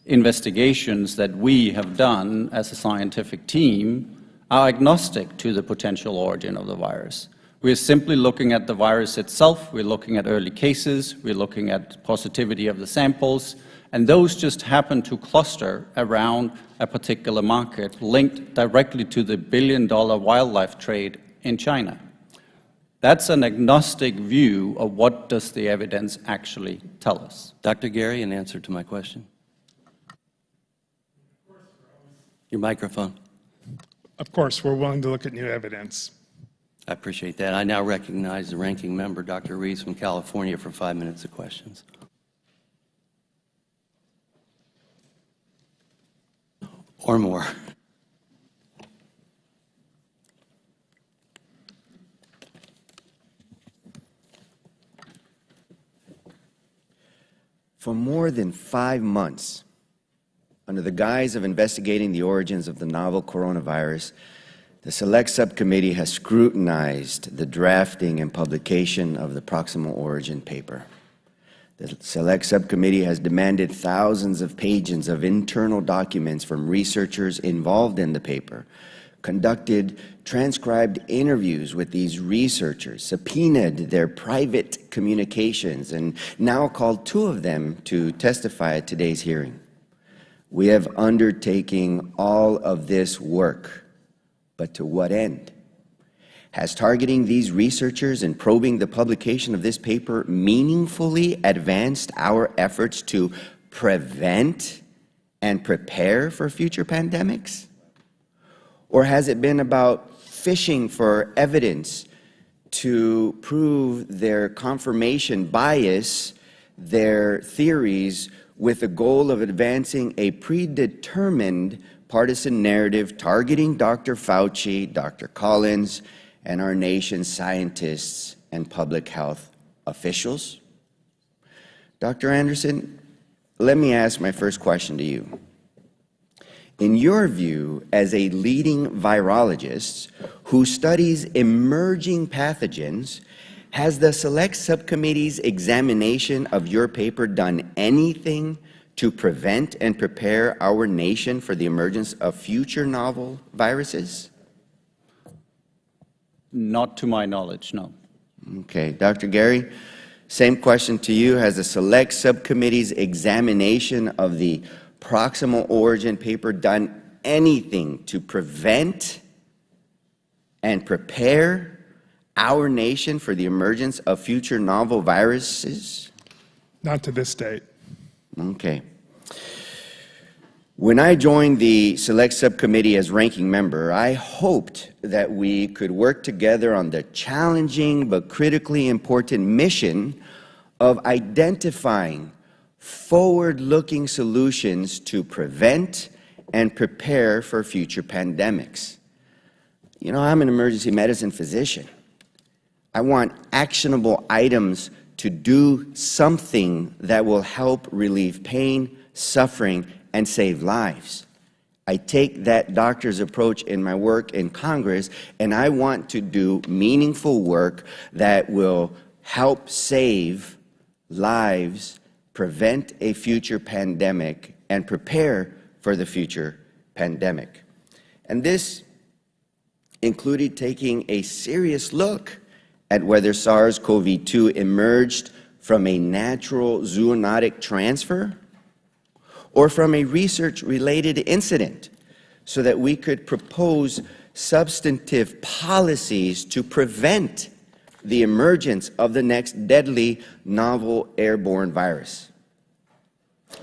Speaker 4: investigations that we have done as a scientific team are agnostic to the potential origin of the virus. We're simply looking at the virus itself, we're looking at early cases, we're looking at positivity of the samples, and those just happen to cluster around a particular market linked directly to the billion-dollar wildlife trade in China. That's an agnostic view of what does the evidence actually tell us.
Speaker 1: Dr. Gary, in answer to my question. Your microphone.
Speaker 3: Of course, we're willing to look at new evidence.
Speaker 1: I appreciate that. I now recognize the ranking member, Dr. Reese from California, for 5 minutes of questions. Or more.
Speaker 2: For more than 5 months, under the guise of investigating the origins of the novel coronavirus, the Select Subcommittee has scrutinized the drafting and publication of the Proximal Origin paper. The Select Subcommittee has demanded thousands of pages of internal documents from researchers involved in the paper, conducted transcribed interviews with these researchers, subpoenaed their private communications, and now called 2 of them to testify at today's hearing. We have undertaken all of this work, but to what end? Has targeting these researchers and probing the publication of this paper meaningfully advanced our efforts to prevent and prepare for future pandemics? Or has it been about fishing for evidence to prove their confirmation bias, their theories, with the goal of advancing a predetermined partisan narrative targeting Dr. Fauci, Dr. Collins, and our nation's scientists and public health officials? Dr. Anderson, let me ask my first question to you. In your view, as a leading virologist who studies emerging pathogens, has the Select Subcommittee's examination of your paper done anything to prevent and prepare our nation for the emergence of future novel viruses?
Speaker 4: Not to my knowledge, no.
Speaker 2: Okay. Dr. Gary, same question to you. Has the Select Subcommittee's examination of the Proximal Origin paper done anything to prevent and prepare our nation for the emergence of future novel viruses?
Speaker 3: Not to this date.
Speaker 2: Okay. When I joined the Select Subcommittee as ranking member, I hoped that we could work together on the challenging but critically important mission of identifying forward-looking solutions to prevent and prepare for future pandemics. You know, I'm an emergency medicine physician. I want actionable items to do something that will help relieve pain, suffering, and save lives. I take that doctor's approach in my work in Congress, and I want to do meaningful work that will help save lives, prevent a future pandemic, and prepare for the future pandemic. And this included taking a serious look at whether SARS-CoV-2 emerged from a natural zoonotic transfer or from a research-related incident, so that we could propose substantive policies to prevent the emergence of the next deadly novel airborne virus.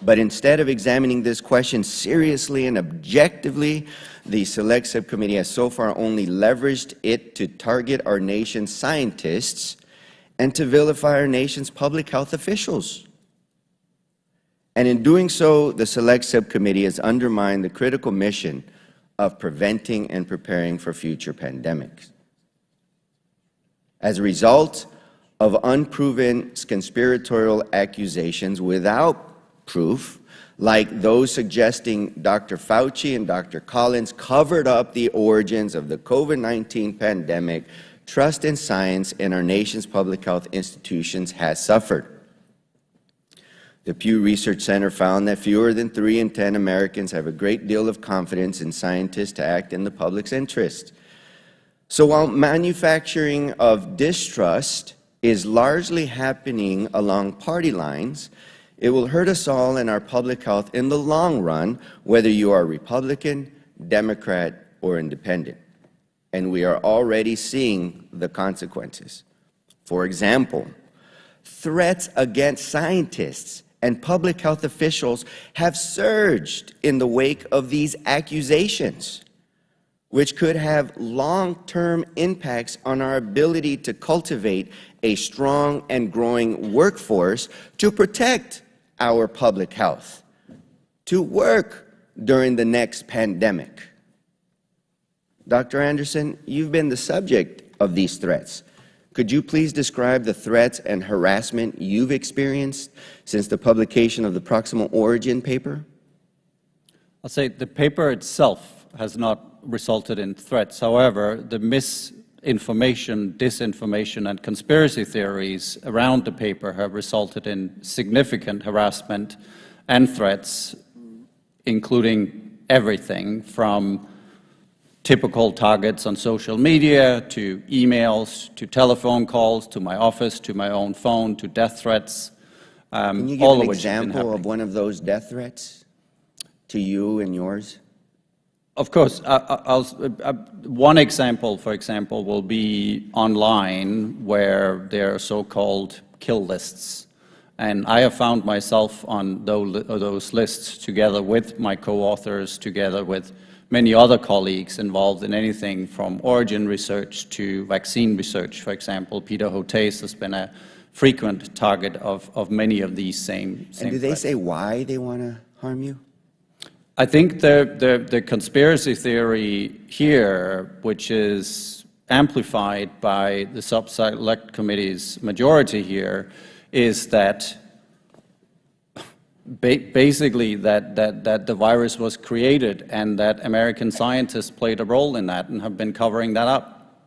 Speaker 2: But instead of examining this question seriously and objectively, the Select Subcommittee has so far only leveraged it to target our nation's scientists and to vilify our nation's public health officials. And in doing so, the Select Subcommittee has undermined the critical mission of preventing and preparing for future pandemics. As a result of unproven conspiratorial accusations without proof, like those suggesting Dr. Fauci and Dr. Collins covered up the origins of the COVID-19 pandemic, trust in science in our nation's public health institutions has suffered. The Pew Research Center found that fewer than 3 in 10 Americans have a great deal of confidence in scientists to act in the public's interest. So while manufacturing of distrust is largely happening along party lines, it will hurt us all in our public health in the long run, whether you are Republican, Democrat, or Independent. And we are already seeing the consequences. For example, threats against scientists and public health officials have surged in the wake of these accusations, which could have long-term impacts on our ability to cultivate a strong and growing workforce to protect our public health, to work during the next pandemic. Dr. Anderson, you've been the subject of these threats. Could you please describe the threats and harassment you've experienced since the publication of the Proximal Origin paper?
Speaker 4: I'll say the paper itself has not resulted in threats. However, the misinformation, disinformation, and conspiracy theories around the paper have resulted in significant harassment and threats, including everything from typical targets on social media, to emails, to telephone calls, to my office, to my own phone, to death threats.
Speaker 2: Can you give an example of one of those death threats to you and yours?
Speaker 4: Of course. One example, for example, will be online where there are so-called kill lists. And I have found myself on those lists together with my co-authors, together with many other colleagues involved in anything from origin research to vaccine research. For example, Peter Hotez has been a frequent target of many of these same
Speaker 2: And do they
Speaker 4: threats.
Speaker 2: say why they want to harm you?
Speaker 4: I think the conspiracy theory here, which is amplified by the Select Committee's majority here, is that basically that the virus was created and that American scientists played a role in that and have been covering that up.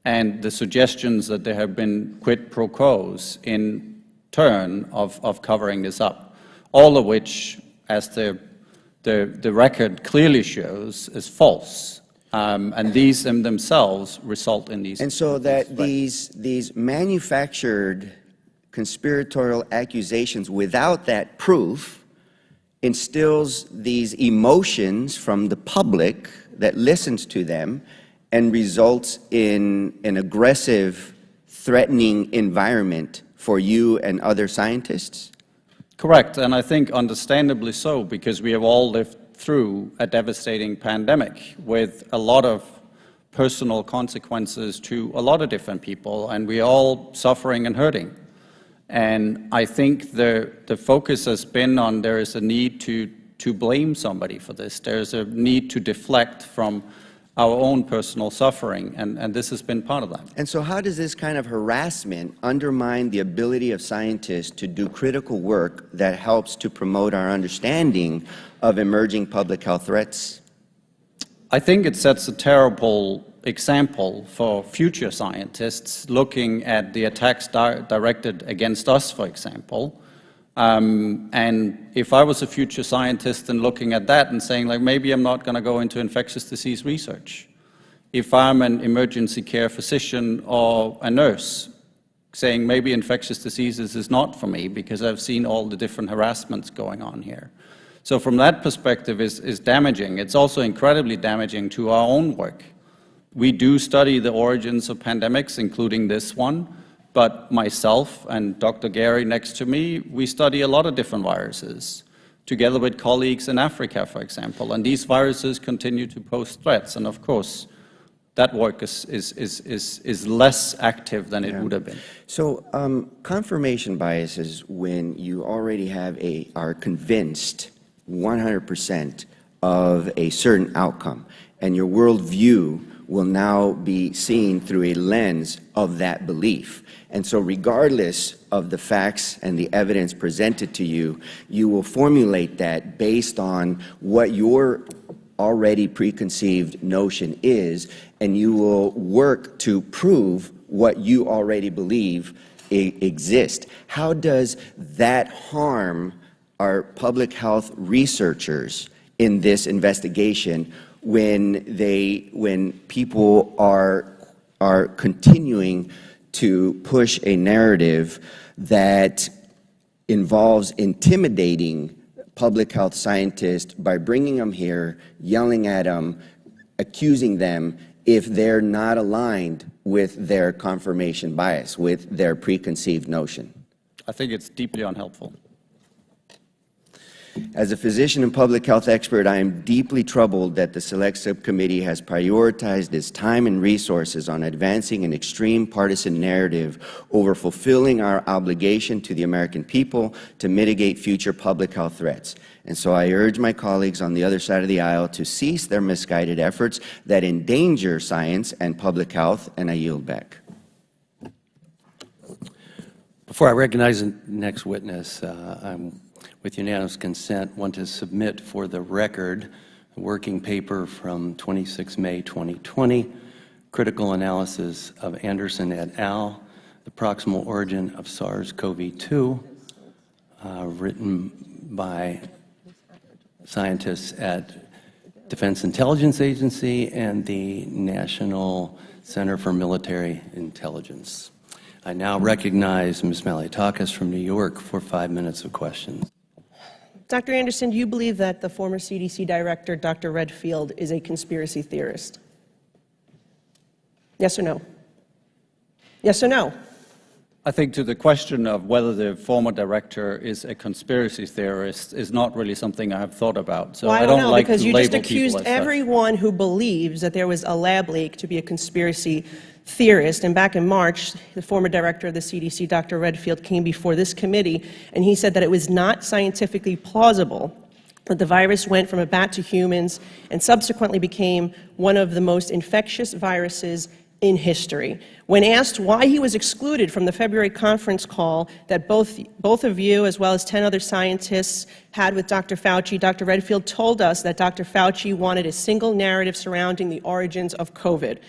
Speaker 4: And the suggestions that there have been quid pro quos in turn of covering this up, all of which, as the record clearly shows, is false. And these in themselves result in these.
Speaker 2: And so that these manufactured conspiratorial accusations without that proof instills these emotions from the public that listens to them and results in an aggressive, threatening environment for you and other scientists?
Speaker 4: Correct, and I think understandably so, because we have all lived through a devastating pandemic with a lot of personal consequences to a lot of different people, and we're all suffering and hurting. And I think the focus has been on there is a need to blame somebody for this. There's a need to deflect from our own personal suffering, and this has been part of that.
Speaker 2: And so how does this kind of harassment undermine the ability of scientists to do critical work that helps to promote our understanding of emerging public health threats?
Speaker 4: I think it sets a terrible example for future scientists looking at the attacks directed against us, for example. And if I was a future scientist and looking at that and saying, like, maybe I'm not going to go into infectious disease research. If I'm an emergency care physician or a nurse saying maybe infectious diseases is not for me because I've seen all the different harassments going on here. So from that perspective is damaging. It's also incredibly damaging to our own work. We do study the origins of pandemics, including this one, But myself and Dr. Gary next to me, we study a lot of different viruses, together with colleagues in Africa, for example. And these viruses continue to pose threats. And of course, that work is less active than it would have been.
Speaker 2: So confirmation bias is when you already are convinced 100% of a certain outcome, and your worldview will now be seen through a lens of that belief. And so regardless of the facts and the evidence presented to you, you will formulate that based on what your already preconceived notion is, and you will work to prove what you already believe exists. How does that harm our public health researchers in this investigation when people are continuing to push a narrative that involves intimidating public health scientists by bringing them here, yelling at them, accusing them if they're not aligned with their confirmation bias, with their preconceived notion?
Speaker 4: I think it's deeply unhelpful.
Speaker 2: As a physician and public health expert, I am deeply troubled that the Select Subcommittee has prioritized its time and resources on advancing an extreme partisan narrative over fulfilling our obligation to the American people to mitigate future public health threats. And so I urge my colleagues on the other side of the aisle to cease their misguided efforts that endanger science and public health, and I yield back.
Speaker 1: Before I recognize the next witness, with unanimous consent, want to submit for the record a working paper from 26 May 2020, Critical Analysis of Anderson et al., The Proximal Origin of SARS-CoV-2, written by scientists at Defense Intelligence Agency and the National Center for Military Intelligence. I now recognize Ms. Malliotakis from New York for 5 minutes of questions.
Speaker 5: Dr. Anderson, do you believe that the former CDC director, Dr. Redfield, is a conspiracy theorist? Yes or no? Yes or no?
Speaker 4: I think to the question of whether the former director is a conspiracy theorist is not really something I have thought about. So
Speaker 5: Well,
Speaker 4: I don't
Speaker 5: know,
Speaker 4: like
Speaker 5: because
Speaker 4: to
Speaker 5: you
Speaker 4: label
Speaker 5: just accused
Speaker 4: people as such.
Speaker 5: everyone who believes that there was a lab leak to be a conspiracy theorist. And back in March, the former director of the CDC, Dr. Redfield, came before this committee, and he said that it was not scientifically plausible that the virus went from a bat to humans and subsequently became one of the most infectious viruses in history. When asked why he was excluded from the February conference call that both of you, as well as 10 other scientists, had with Dr. Fauci, Dr. Redfield told us that Dr. Fauci wanted a single narrative surrounding the origins of COVID.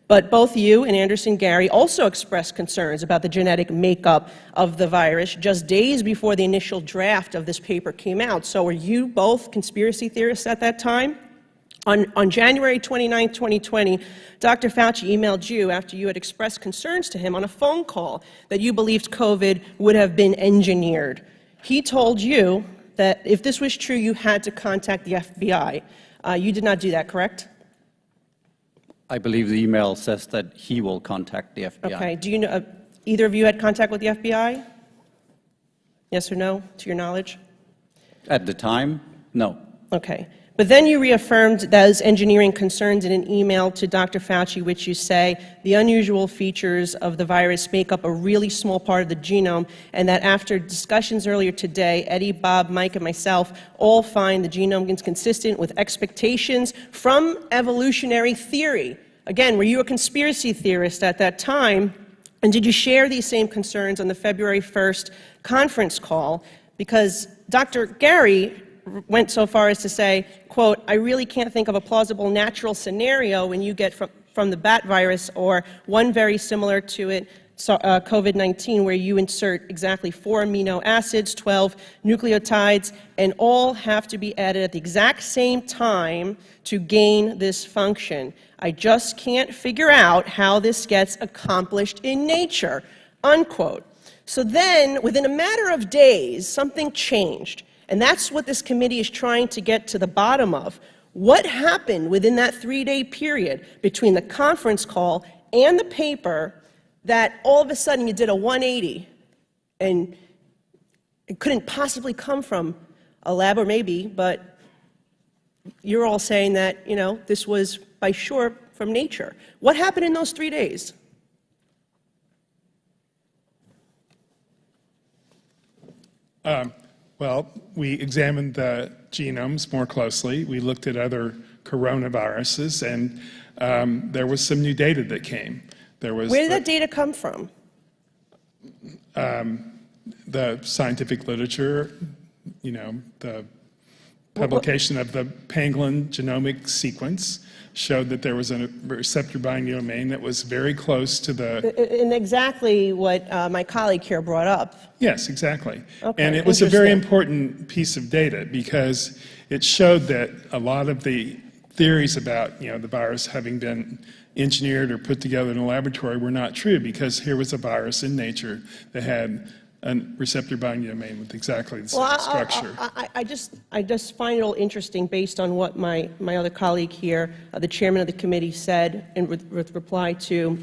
Speaker 5: But both you and Anderson Gary also expressed concerns about the genetic makeup of the virus just days before the initial draft of this paper came out. So were you both conspiracy theorists at that time? On January 29, 2020, Dr. Fauci emailed you after you had expressed concerns to him on a phone call that you believed COVID would have been engineered. He told you that if this was true, you had to contact the FBI. You did not do that, correct?
Speaker 4: I believe the email says that he will contact the FBI.
Speaker 5: Okay. Do you know, either of you had contact with the FBI? Yes or no, to your knowledge?
Speaker 4: At the time, no.
Speaker 5: Okay. But then you reaffirmed those engineering concerns in an email to Dr. Fauci, which you say the unusual features of the virus make up a really small part of the genome, and that after discussions earlier today, Eddie, Bob, Mike, and myself all find the genome is consistent with expectations from evolutionary theory. Again, were you a conspiracy theorist at that time? And did you share these same concerns on the February 1st conference call? Because Dr. Gary went so far as to say, quote, I really can't think of a plausible natural scenario when you get from the bat virus or one very similar to it, COVID-19, where you insert exactly 4 amino acids, 12 nucleotides, and all have to be added at the exact same time to gain this function. I just can't figure out how this gets accomplished in nature, unquote. So then, within a matter of days, something changed. And that's what this committee is trying to get to the bottom of. What happened within that 3-day period between the conference call and the paper that all of a sudden you did a 180 and it couldn't possibly come from a lab, or maybe, but you're all saying that, you know, this was by sure from nature. What happened in those 3 days?
Speaker 3: Well, we examined the genomes more closely. We looked at other coronaviruses, and there was some new data that came. There was
Speaker 5: Where did that data come from?
Speaker 3: the scientific literature, you know, the publication of the pangolin genomic sequence showed that there was a receptor binding domain that was very close to the...
Speaker 5: And exactly what my colleague here brought up.
Speaker 3: Yes, exactly.
Speaker 5: Okay,
Speaker 3: and it was a very
Speaker 5: interesting.
Speaker 3: important piece of data because it showed that a lot of the theories about, you know, the virus having been engineered or put together in a laboratory were not true, because here was a virus in nature that had a receptor binding domain with exactly the same structure.
Speaker 5: I just find it all interesting based on what my other colleague here, the chairman of the committee, said in with reply to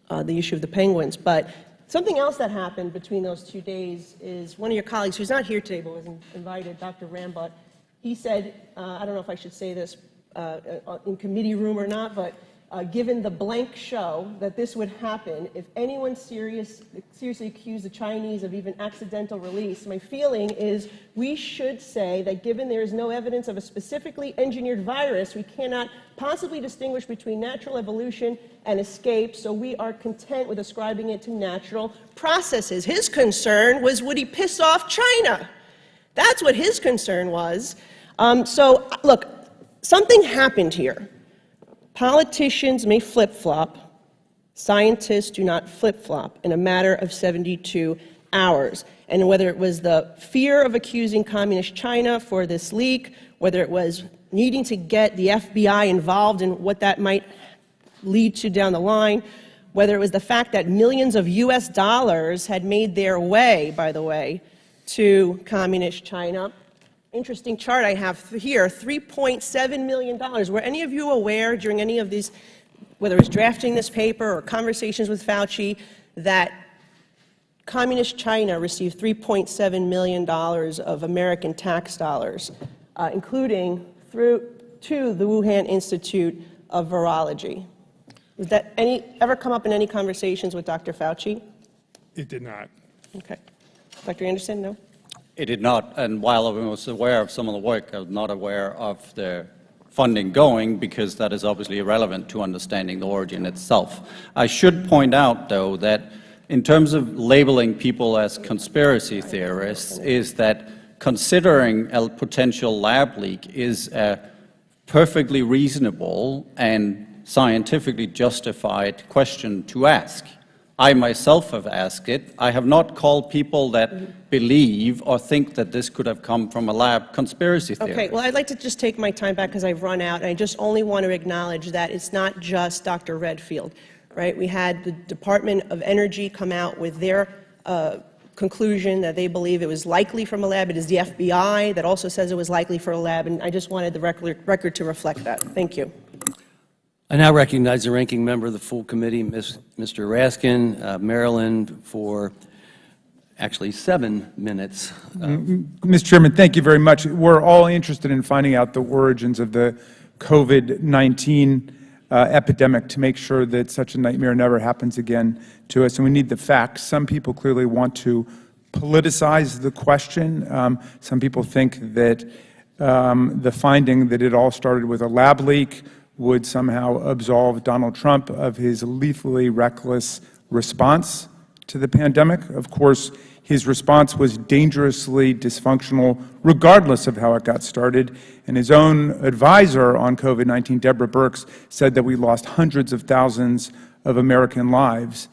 Speaker 5: the issue of the penguins. But something else that happened between those 2 days is one of your colleagues, who's not here today but was invited, Dr. Rambut, he said, I don't know if I should say this in committee room or not, but given the blank show that this would happen if anyone seriously accused the Chinese of even accidental release, my feeling is we should say that given there is no evidence of a specifically engineered virus, we cannot possibly distinguish between natural evolution and escape, so we are content with ascribing it to natural processes. His concern was, would he piss off China? That's what his concern was. So, look, something happened here. Politicians may flip-flop. Scientists do not flip-flop in a matter of 72 hours. And whether it was the fear of accusing Communist China for this leak, whether it was needing to get the FBI involved in what that might lead to down the line, whether it was the fact that millions of US dollars had made their way, by the way, to Communist China. Interesting chart I have here, $3.7 million. Were any of you aware during any of these, whether it was drafting this paper or conversations with Fauci, that Communist China received $3.7 million of American tax dollars, including to the Wuhan Institute of Virology? Did that ever come up in any conversations with Dr. Fauci?
Speaker 3: It did not.
Speaker 5: Okay. Dr. Anderson, no?
Speaker 4: It did not, and while I was aware of some of the work, I was not aware of the funding going, because that is obviously irrelevant to understanding the origin itself. I should point out, though, that in terms of labeling people as conspiracy theorists, is that considering a potential lab leak is a perfectly reasonable and scientifically justified question to ask. I myself have asked it. I have not called people that believe or think that this could have come from a lab conspiracy theory.
Speaker 5: Okay, well, I'd like to just take my time back because I've run out, and I just only want to acknowledge that it's not just Dr. Redfield, right? We had the Department of Energy come out with their conclusion that they believe it was likely from a lab. It is the FBI that also says it was likely for a lab, and I just wanted the record to reflect that. Thank you.
Speaker 1: I now recognize the ranking member of the full committee, Mr. Raskin, Maryland, for actually 7 minutes.
Speaker 6: Mr. Chairman, thank you very much. We're all interested in finding out the origins of the COVID-19 epidemic to make sure that such a nightmare never happens again to us, and we need the facts. Some people clearly want to politicize the question. Some people think that the finding that it all started with a lab leak would somehow absolve Donald Trump of his lethally reckless response to the pandemic. Of course, his response was dangerously dysfunctional, regardless of how it got started. And his own advisor on COVID-19, Deborah Birx, said that we lost hundreds of thousands of American lives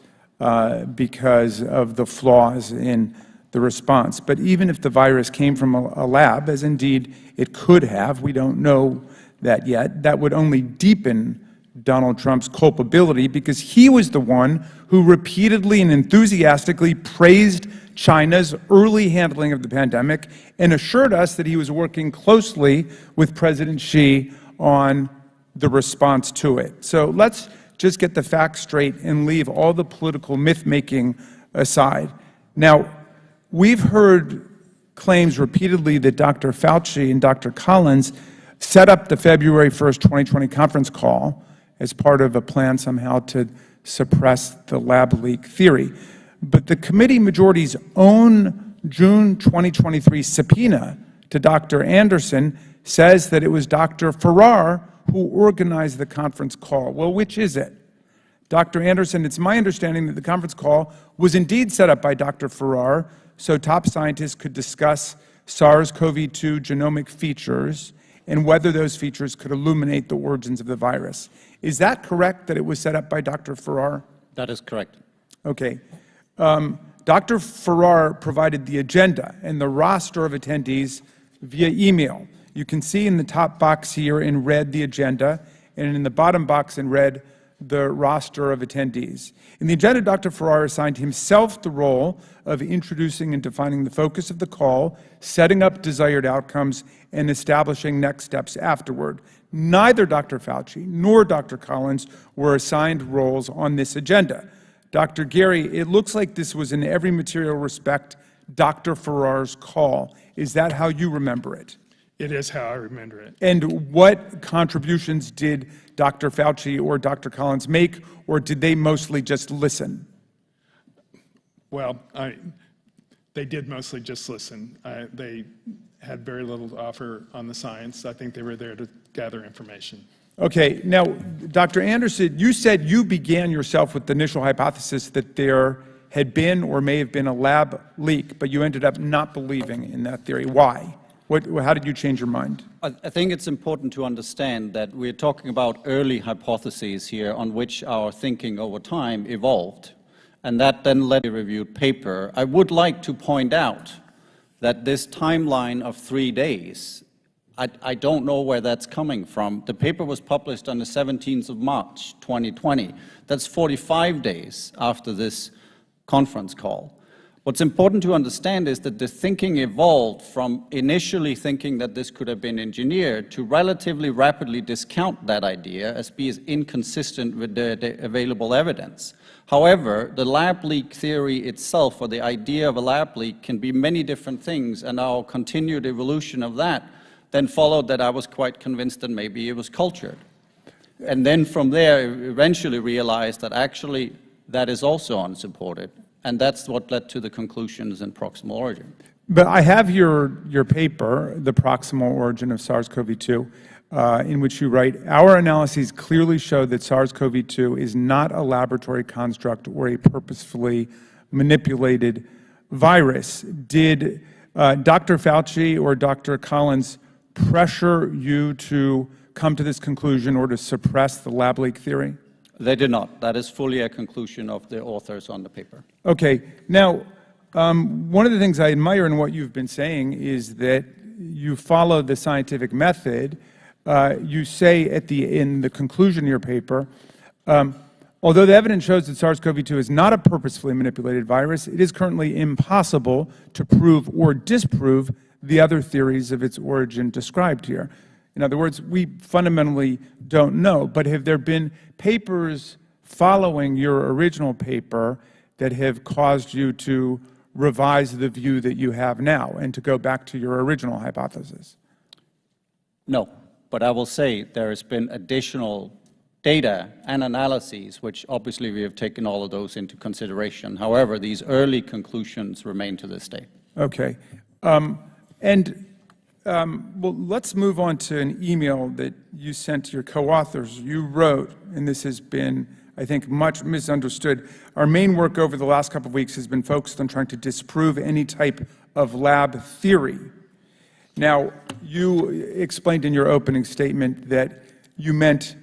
Speaker 6: because of the flaws in the response. But even if the virus came from a lab, as indeed it could have, we don't know that yet, that would only deepen Donald Trump's culpability, because he was the one who repeatedly and enthusiastically praised China's early handling of the pandemic and assured us that he was working closely with President Xi on the response to it. So let's just get the facts straight and leave all the political myth-making aside. Now, we've heard claims repeatedly that Dr. Fauci and Dr. Collins set up the February 1st, 2020 conference call as part of a plan somehow to suppress the lab leak theory. But the committee majority's own June 2023 subpoena to Dr. Anderson says that it was Dr. Farrar who organized the conference call. Well, which is it? Dr. Anderson, it's my understanding that the conference call was indeed set up by Dr. Farrar so top scientists could discuss SARS-CoV-2 genomic features and whether those features could illuminate the origins of the virus. Is that correct, that it was set up by Dr. Farrar?
Speaker 4: That is correct.
Speaker 6: Okay. Dr. Farrar provided the agenda and the roster of attendees via email. You can see in the top box here in red the agenda, and in the bottom box in red the roster of attendees. In the agenda, Dr. Farrar assigned himself the role of introducing and defining the focus of the call, setting up desired outcomes, and establishing next steps afterward. Neither Dr. Fauci nor Dr. Collins were assigned roles on this agenda. Dr. Gary, it looks like this was in every material respect Dr. Farrar's call. Is that how you remember it?
Speaker 3: It is how I remember it.
Speaker 6: And what contributions did Dr. Fauci or Dr. Collins make, or did they mostly just listen?
Speaker 3: Well, they did mostly just listen. They had very little to offer on the science. I think they were there to gather information.
Speaker 6: Okay, now, Dr. Anderson, you said you began yourself with the initial hypothesis that there had been or may have been a lab leak, but you ended up not believing in that theory. Why? How did you change your mind?
Speaker 4: I think it's important to understand that we're talking about early hypotheses here on which our thinking over time evolved, and that then led to a reviewed paper. I would like to point out that this timeline of 3 days, I don't know where that's coming from. The paper was published on the 17th of March, 2020. That's 45 days after this conference call. What's important to understand is that the thinking evolved from initially thinking that this could have been engineered to relatively rapidly discount that idea as being inconsistent with the available evidence. However, the lab leak theory itself, or the idea of a lab leak, can be many different things, and our continued evolution of that then followed that I was quite convinced that maybe it was cultured. And then from there, eventually realized that actually that is also unsupported. And that's what led to the conclusions in proximal origin.
Speaker 6: But I have your paper, The Proximal Origin of SARS-CoV-2, in which you write, our analyses clearly show that SARS-CoV-2 is not a laboratory construct or a purposefully manipulated virus. Did Dr. Fauci or Dr. Collins pressure you to come to this conclusion or to suppress the lab leak theory?
Speaker 4: They did not. That is fully a conclusion of the authors on the paper. Okay.
Speaker 6: Now, one of the things I admire in what you've been saying is that you follow the scientific method. You say in the conclusion of your paper, although the evidence shows that SARS-CoV-2 is not a purposefully manipulated virus, it is currently impossible to prove or disprove the other theories of its origin described here. In other words, we fundamentally don't know, but have there been papers following your original paper that have caused you to revise the view that you have now and to go back to your original hypothesis?
Speaker 4: No, but I will say there has been additional data and analyses, which obviously we have taken all of those into consideration. However, these early conclusions remain to this day.
Speaker 6: Okay. Well, let's move on to an email that you sent to your co-authors. You wrote, and this has been, I think, much misunderstood. Our main work over the last couple of weeks has been focused on trying to disprove any type of lab theory. Now, you explained in your opening statement that you meant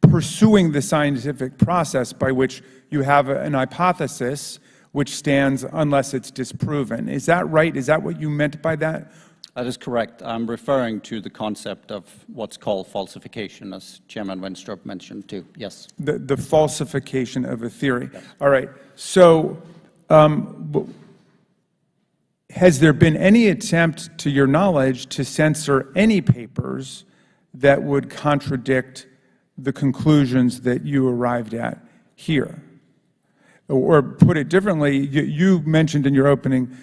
Speaker 6: pursuing the scientific process by which you have an hypothesis which stands unless it's disproven. Is that right? Is that what you meant by that?
Speaker 4: That is correct. I'm referring to the concept of what's called falsification, as Chairman Wenstrup mentioned too. Yes.
Speaker 6: The falsification of a theory.
Speaker 4: Yes.
Speaker 6: All right. So has there been any attempt, to your knowledge, to censor any papers that would contradict the conclusions that you arrived at here? Or put it differently, you mentioned in your opening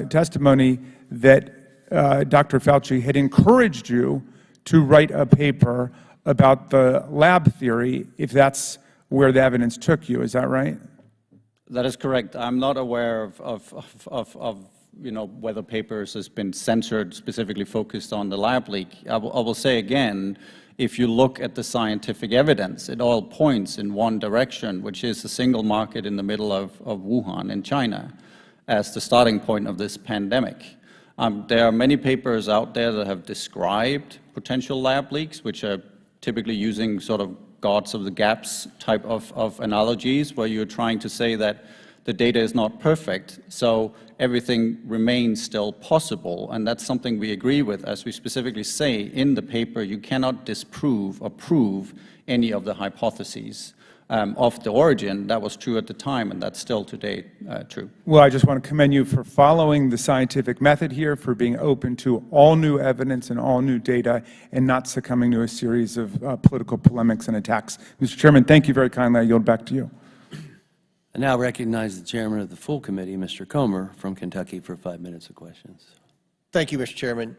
Speaker 6: testimony that Dr. Fauci had encouraged you to write a paper about the lab theory if that's where the evidence took you. Is that right?
Speaker 4: That is correct. I'm not aware of whether papers has been censored specifically focused on the lab leak. I will say again, if you look at the scientific evidence, it all points in one direction, which is the single market in the middle of Wuhan in China as the starting point of this pandemic. There are many papers out there that have described potential lab leaks, which are typically using sort of guards of the gaps type of analogies, where you're trying to say that the data is not perfect, so everything remains still possible, and that's something we agree with. As we specifically say in the paper, you cannot disprove or prove any of the hypotheses of the origin. That was true at the time, and that's still today true.
Speaker 6: Well, I just want to commend you for following the scientific method here, for being open to all new evidence and all new data, and not succumbing to a series of political polemics and attacks. Mr. Chairman, thank you very kindly. I yield back to you.
Speaker 1: I now recognize the chairman of the full committee, Mr. Comer from Kentucky, for 5 minutes of questions.
Speaker 7: Thank you, Mr. Chairman.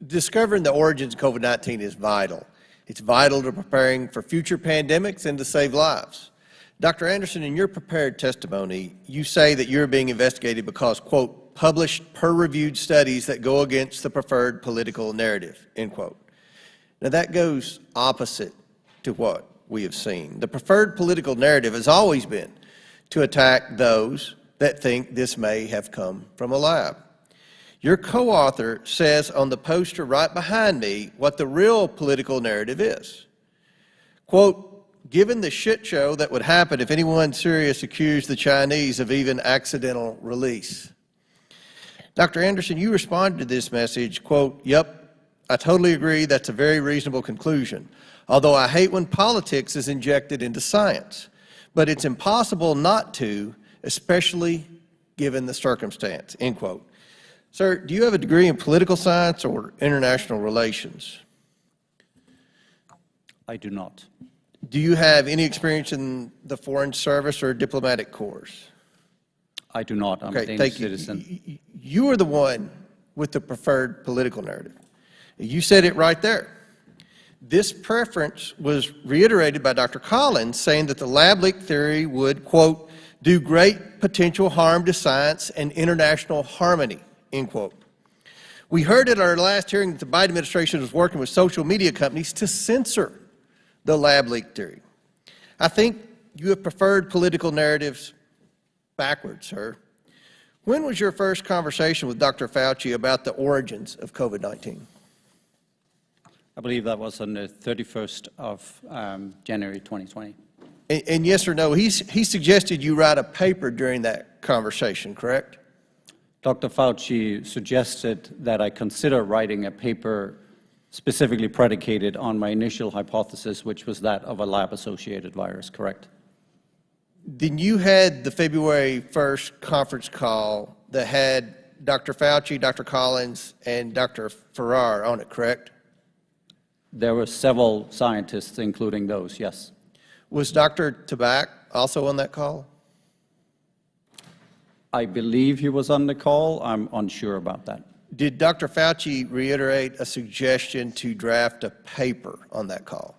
Speaker 7: Discovering the origins of COVID-19 is vital. It's vital to preparing for future pandemics and to save lives. Dr. Anderson, in your prepared testimony, you say that you're being investigated because, quote, published peer-reviewed studies that go against the preferred political narrative, end quote. Now that goes opposite to what we have seen. The preferred political narrative has always been to attack those that think this may have come from a lab. Your co-author says on the poster right behind me what the real political narrative is. Quote, given the shit show that would happen if anyone serious accused the Chinese of even accidental release. Dr. Anderson, you responded to this message, quote, yep, I totally agree, that's a very reasonable conclusion, although I hate when politics is injected into science. But it's impossible not to, especially given the circumstance, end quote. Sir, do you have a degree in political science or international relations?
Speaker 4: I do not.
Speaker 7: Do you have any experience in the Foreign Service or diplomatic corps?
Speaker 4: I do not. I'm a
Speaker 7: Okay,
Speaker 4: Danish
Speaker 7: thank you.
Speaker 4: citizen.
Speaker 7: You are the one with the preferred political narrative. You said it right there. This preference was reiterated by Dr. Collins, saying that the lab leak theory would, quote, do great potential harm to science and international harmony, end quote. We heard at our last hearing that the Biden administration was working with social media companies to censor the lab leak theory. I think you have preferred political narratives backwards, sir. When was your first conversation with Dr. Fauci about the origins of COVID-19?
Speaker 4: I believe that was on the 31st of January 2020.
Speaker 7: And yes or no, he suggested you write a paper during that conversation, correct?
Speaker 4: Dr. Fauci suggested that I consider writing a paper specifically predicated on my initial hypothesis, which was that of a lab-associated virus, correct?
Speaker 7: Then you had the February 1st conference call that had Dr. Fauci, Dr. Collins, and Dr. Farrar on it, correct?
Speaker 4: There were several scientists, including those, yes.
Speaker 7: Was Dr. Tabak also on that call?
Speaker 4: I believe he was on the call. I'm unsure about that.
Speaker 7: Did Dr. Fauci reiterate a suggestion to draft a paper on that call?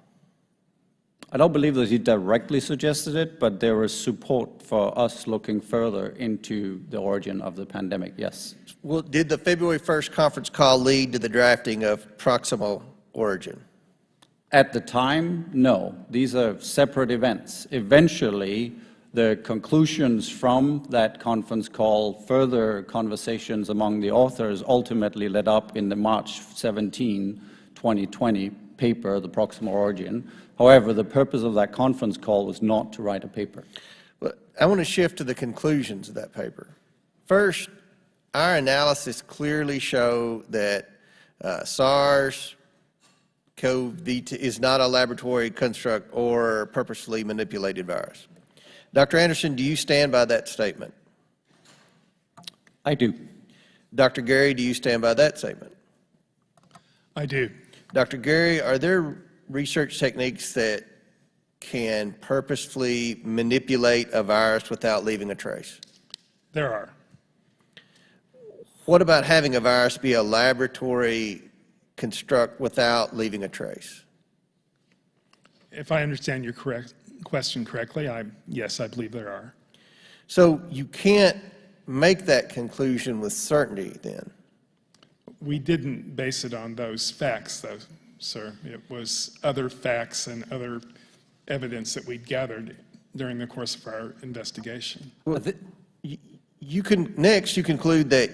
Speaker 4: I don't believe that he directly suggested it, but there was support for us looking further into the origin of the pandemic, yes.
Speaker 7: Well, did the February 1st conference call lead to the drafting of Proximal origin?
Speaker 4: At the time, no. These are separate events. Eventually, the conclusions from that conference call, further conversations among the authors, ultimately led up in the March 17, 2020 paper, The Proximal Origin. However, the purpose of that conference call was not to write a paper.
Speaker 7: Well, I want to shift to the conclusions of that paper. First, our analysis clearly show that SARS-CoV-2 is not a laboratory construct or purposely manipulated virus. Dr. Anderson, do you stand by that statement?
Speaker 4: I do.
Speaker 7: Dr. Gary, do you stand by that statement?
Speaker 3: I do.
Speaker 7: Dr. Gary, are there research techniques that can purposefully manipulate a virus without leaving a trace?
Speaker 3: There are.
Speaker 7: What about having a virus be a laboratory construct without leaving a trace?
Speaker 3: If I understand your question correctly, yes, I believe there are.
Speaker 7: So you can't make that conclusion with certainty then?
Speaker 3: We didn't base it on those facts, though, sir. It was other facts and other evidence that we'd gathered during the course of our investigation.
Speaker 7: Well, you conclude that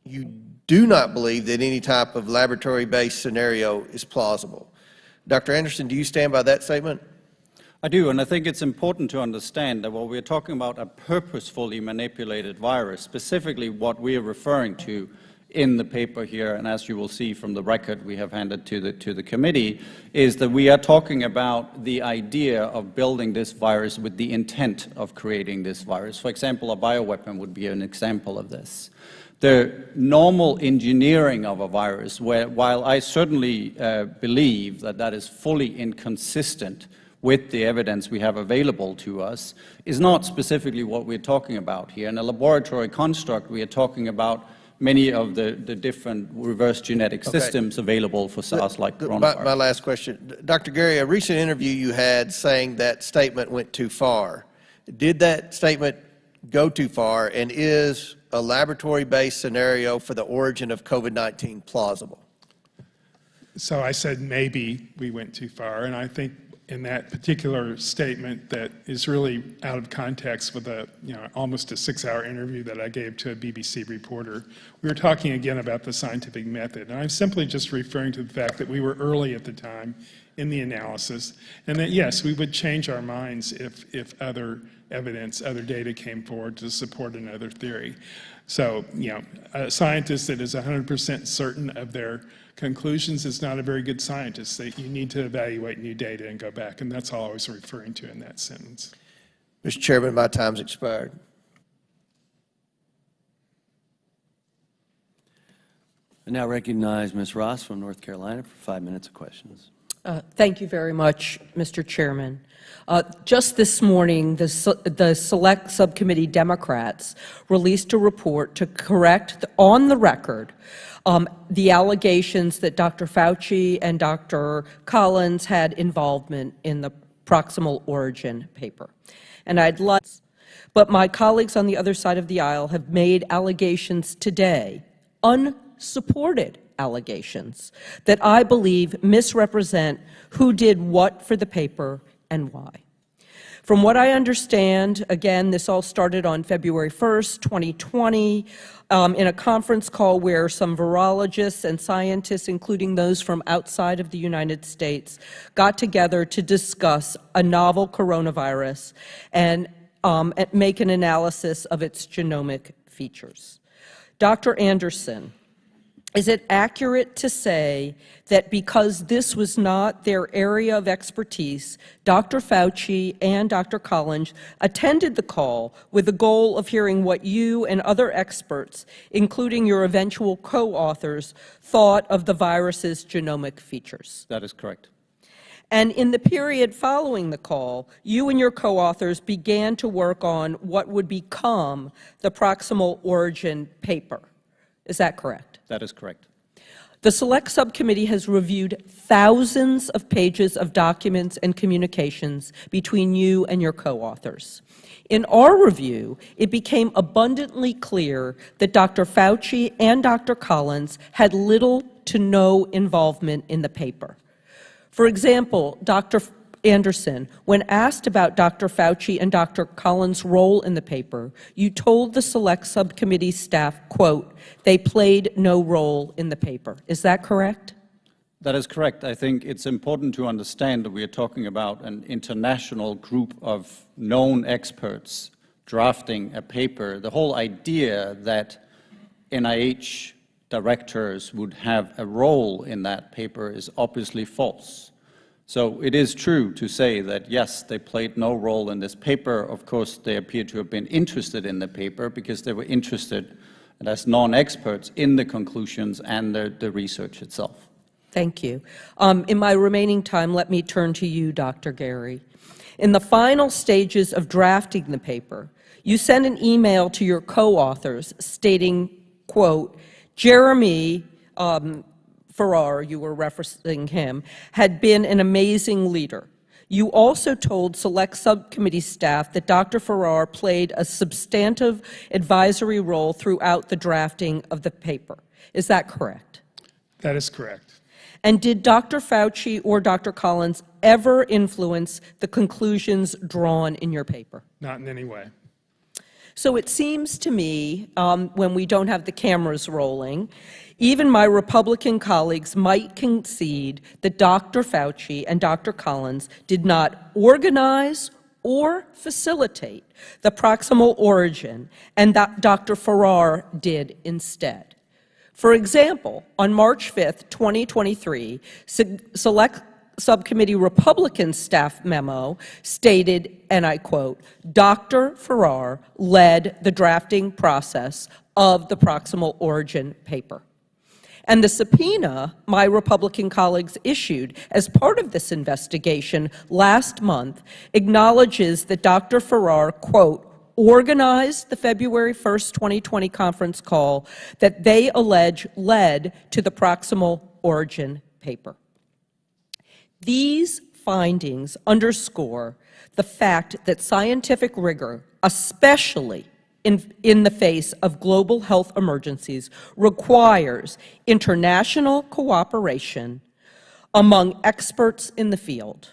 Speaker 7: you do not believe that any type of laboratory-based scenario is plausible. Dr. Anderson, do you stand by that statement?
Speaker 4: I do, and I think it's important to understand that while we're talking about a purposefully manipulated virus, specifically what we are referring to in the paper here, and as you will see from the record we have handed to the committee, is that we are talking about the idea of building this virus with the intent of creating this virus. For example, a bioweapon would be an example of this. The normal engineering of a virus, while I certainly believe that that is fully inconsistent with the evidence we have available to us, is not specifically what we're talking about here. In a laboratory construct, we are talking about many of the different reverse genetic systems available for SARS-like coronavirus.
Speaker 7: My last question. Dr. Gary, a recent interview you had saying that statement went too far. Did that statement go too far, and is a laboratory-based scenario for the origin of COVID-19 plausible?
Speaker 3: So I said maybe we went too far, and I think in that particular statement that is really out of context with almost a 6-hour interview that I gave to a BBC reporter. We were talking again about the scientific method, and I'm simply just referring to the fact that we were early at the time in the analysis, and that yes, we would change our minds if other evidence, other data came forward to support another theory. So, a scientist that is 100% certain of their conclusions is not a very good scientist. You need to evaluate new data and go back, and that's all I was referring to in that sentence.
Speaker 7: Mr. Chairman, my time's expired.
Speaker 1: I now recognize Ms. Ross from North Carolina for 5 minutes of questions.
Speaker 8: Thank you very much, Mr. Chairman. Just this morning, the Select Subcommittee Democrats released a report to correct, on the record, the allegations that Dr. Fauci and Dr. Collins had involvement in the Proximal Origin paper. And but my colleagues on the other side of the aisle have made allegations today, unsupported allegations, that I believe misrepresent who did what for the paper and why. From what I understand, again, this all started on February 1st, 2020, in a conference call where some virologists and scientists, including those from outside of the United States, got together to discuss a novel coronavirus and make an analysis of its genomic features. Dr. Anderson, is it accurate to say that because this was not their area of expertise, Dr. Fauci and Dr. Collins attended the call with the goal of hearing what you and other experts, including your eventual co-authors, thought of the virus's genomic features?
Speaker 4: That is correct.
Speaker 8: And in the period following the call, you and your co-authors began to work on what would become the Proximal Origin paper. Is that correct?
Speaker 4: That is correct.
Speaker 8: The Select Subcommittee has reviewed thousands of pages of documents and communications between you and your co-authors. In our review, it became abundantly clear that Dr. Fauci and Dr. Collins had little to no involvement in the paper. For example, Dr. Anderson, when asked about Dr. Fauci and Dr. Collins' role in the paper, you told the Select Subcommittee staff, quote, they played no role in the paper. Is that correct?
Speaker 4: That is correct. I think it's important to understand that we are talking about an international group of known experts drafting a paper. The whole idea that NIH directors would have a role in that paper is obviously false. So it is true to say that, yes, they played no role in this paper. Of course, they appear to have been interested in the paper because they were interested as non-experts in the conclusions and the research itself.
Speaker 8: Thank you. In my remaining time, let me turn to you, Dr. Gary. In the final stages of drafting the paper, you sent an email to your co-authors stating, quote, Jeremy Farrar, you were referencing him, had been an amazing leader. You also told select subcommittee staff that Dr. Farrar played a substantive advisory role throughout the drafting of the paper. Is that correct?
Speaker 3: That is correct.
Speaker 8: And did Dr. Fauci or Dr. Collins ever influence the conclusions drawn in your paper?
Speaker 3: Not in any way.
Speaker 8: So it seems to me, when we don't have the cameras rolling, even my Republican colleagues might concede that Dr. Fauci and Dr. Collins did not organize or facilitate the proximal origin, and that Dr. Farrar did instead. For example, on March 5th, 2023, Select Subcommittee Republican staff memo stated, and I quote, Dr. Farrar led the drafting process of the proximal origin paper. And the subpoena my Republican colleagues issued as part of this investigation last month acknowledges that Dr. Farrar, quote, organized the February 1st, 2020 conference call that they allege led to the proximal origin paper. These findings underscore the fact that scientific rigor, especially in the face of global health emergencies, requires international cooperation among experts in the field.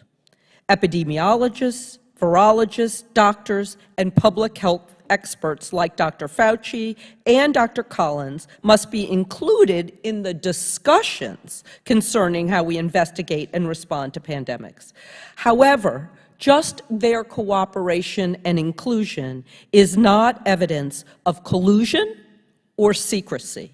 Speaker 8: Epidemiologists, virologists, doctors, and public health experts like Dr. Fauci and Dr. Collins must be included in the discussions concerning how we investigate and respond to pandemics. However, just their cooperation and inclusion is not evidence of collusion or secrecy.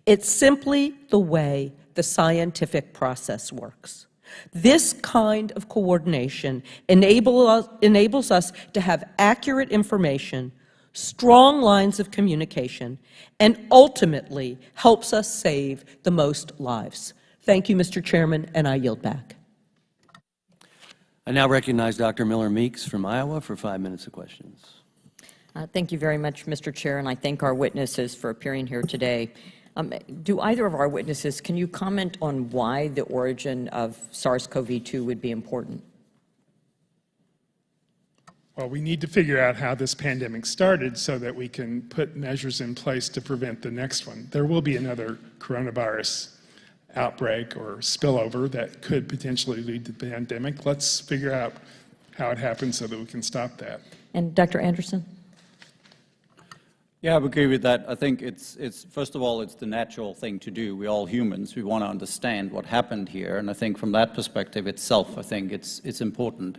Speaker 8: It's simply the way the scientific process works. This kind of coordination enables us to have accurate information, strong lines of communication, and ultimately helps us save the most lives. Thank you, Mr. Chairman, and I yield back.
Speaker 1: I now recognize Dr. Miller Meeks from Iowa for 5 minutes of questions.
Speaker 9: Thank you very much, Mr. Chair, and I thank our witnesses for appearing here today. Do either of our witnesses, can you comment on why the origin of SARS-CoV-2 would be important?
Speaker 3: Well, we need to figure out how this pandemic started so that we can put measures in place to prevent the next one. There will be another coronavirus outbreak or spillover that could potentially lead to the pandemic. Let's figure out how it happens so that we can stop that.
Speaker 9: And Dr. Anderson?
Speaker 4: Yeah, I agree with that. I think it's first of all, it's the natural thing to do. We're all humans. We want to understand what happened here. And I think from that perspective itself, I think it's important.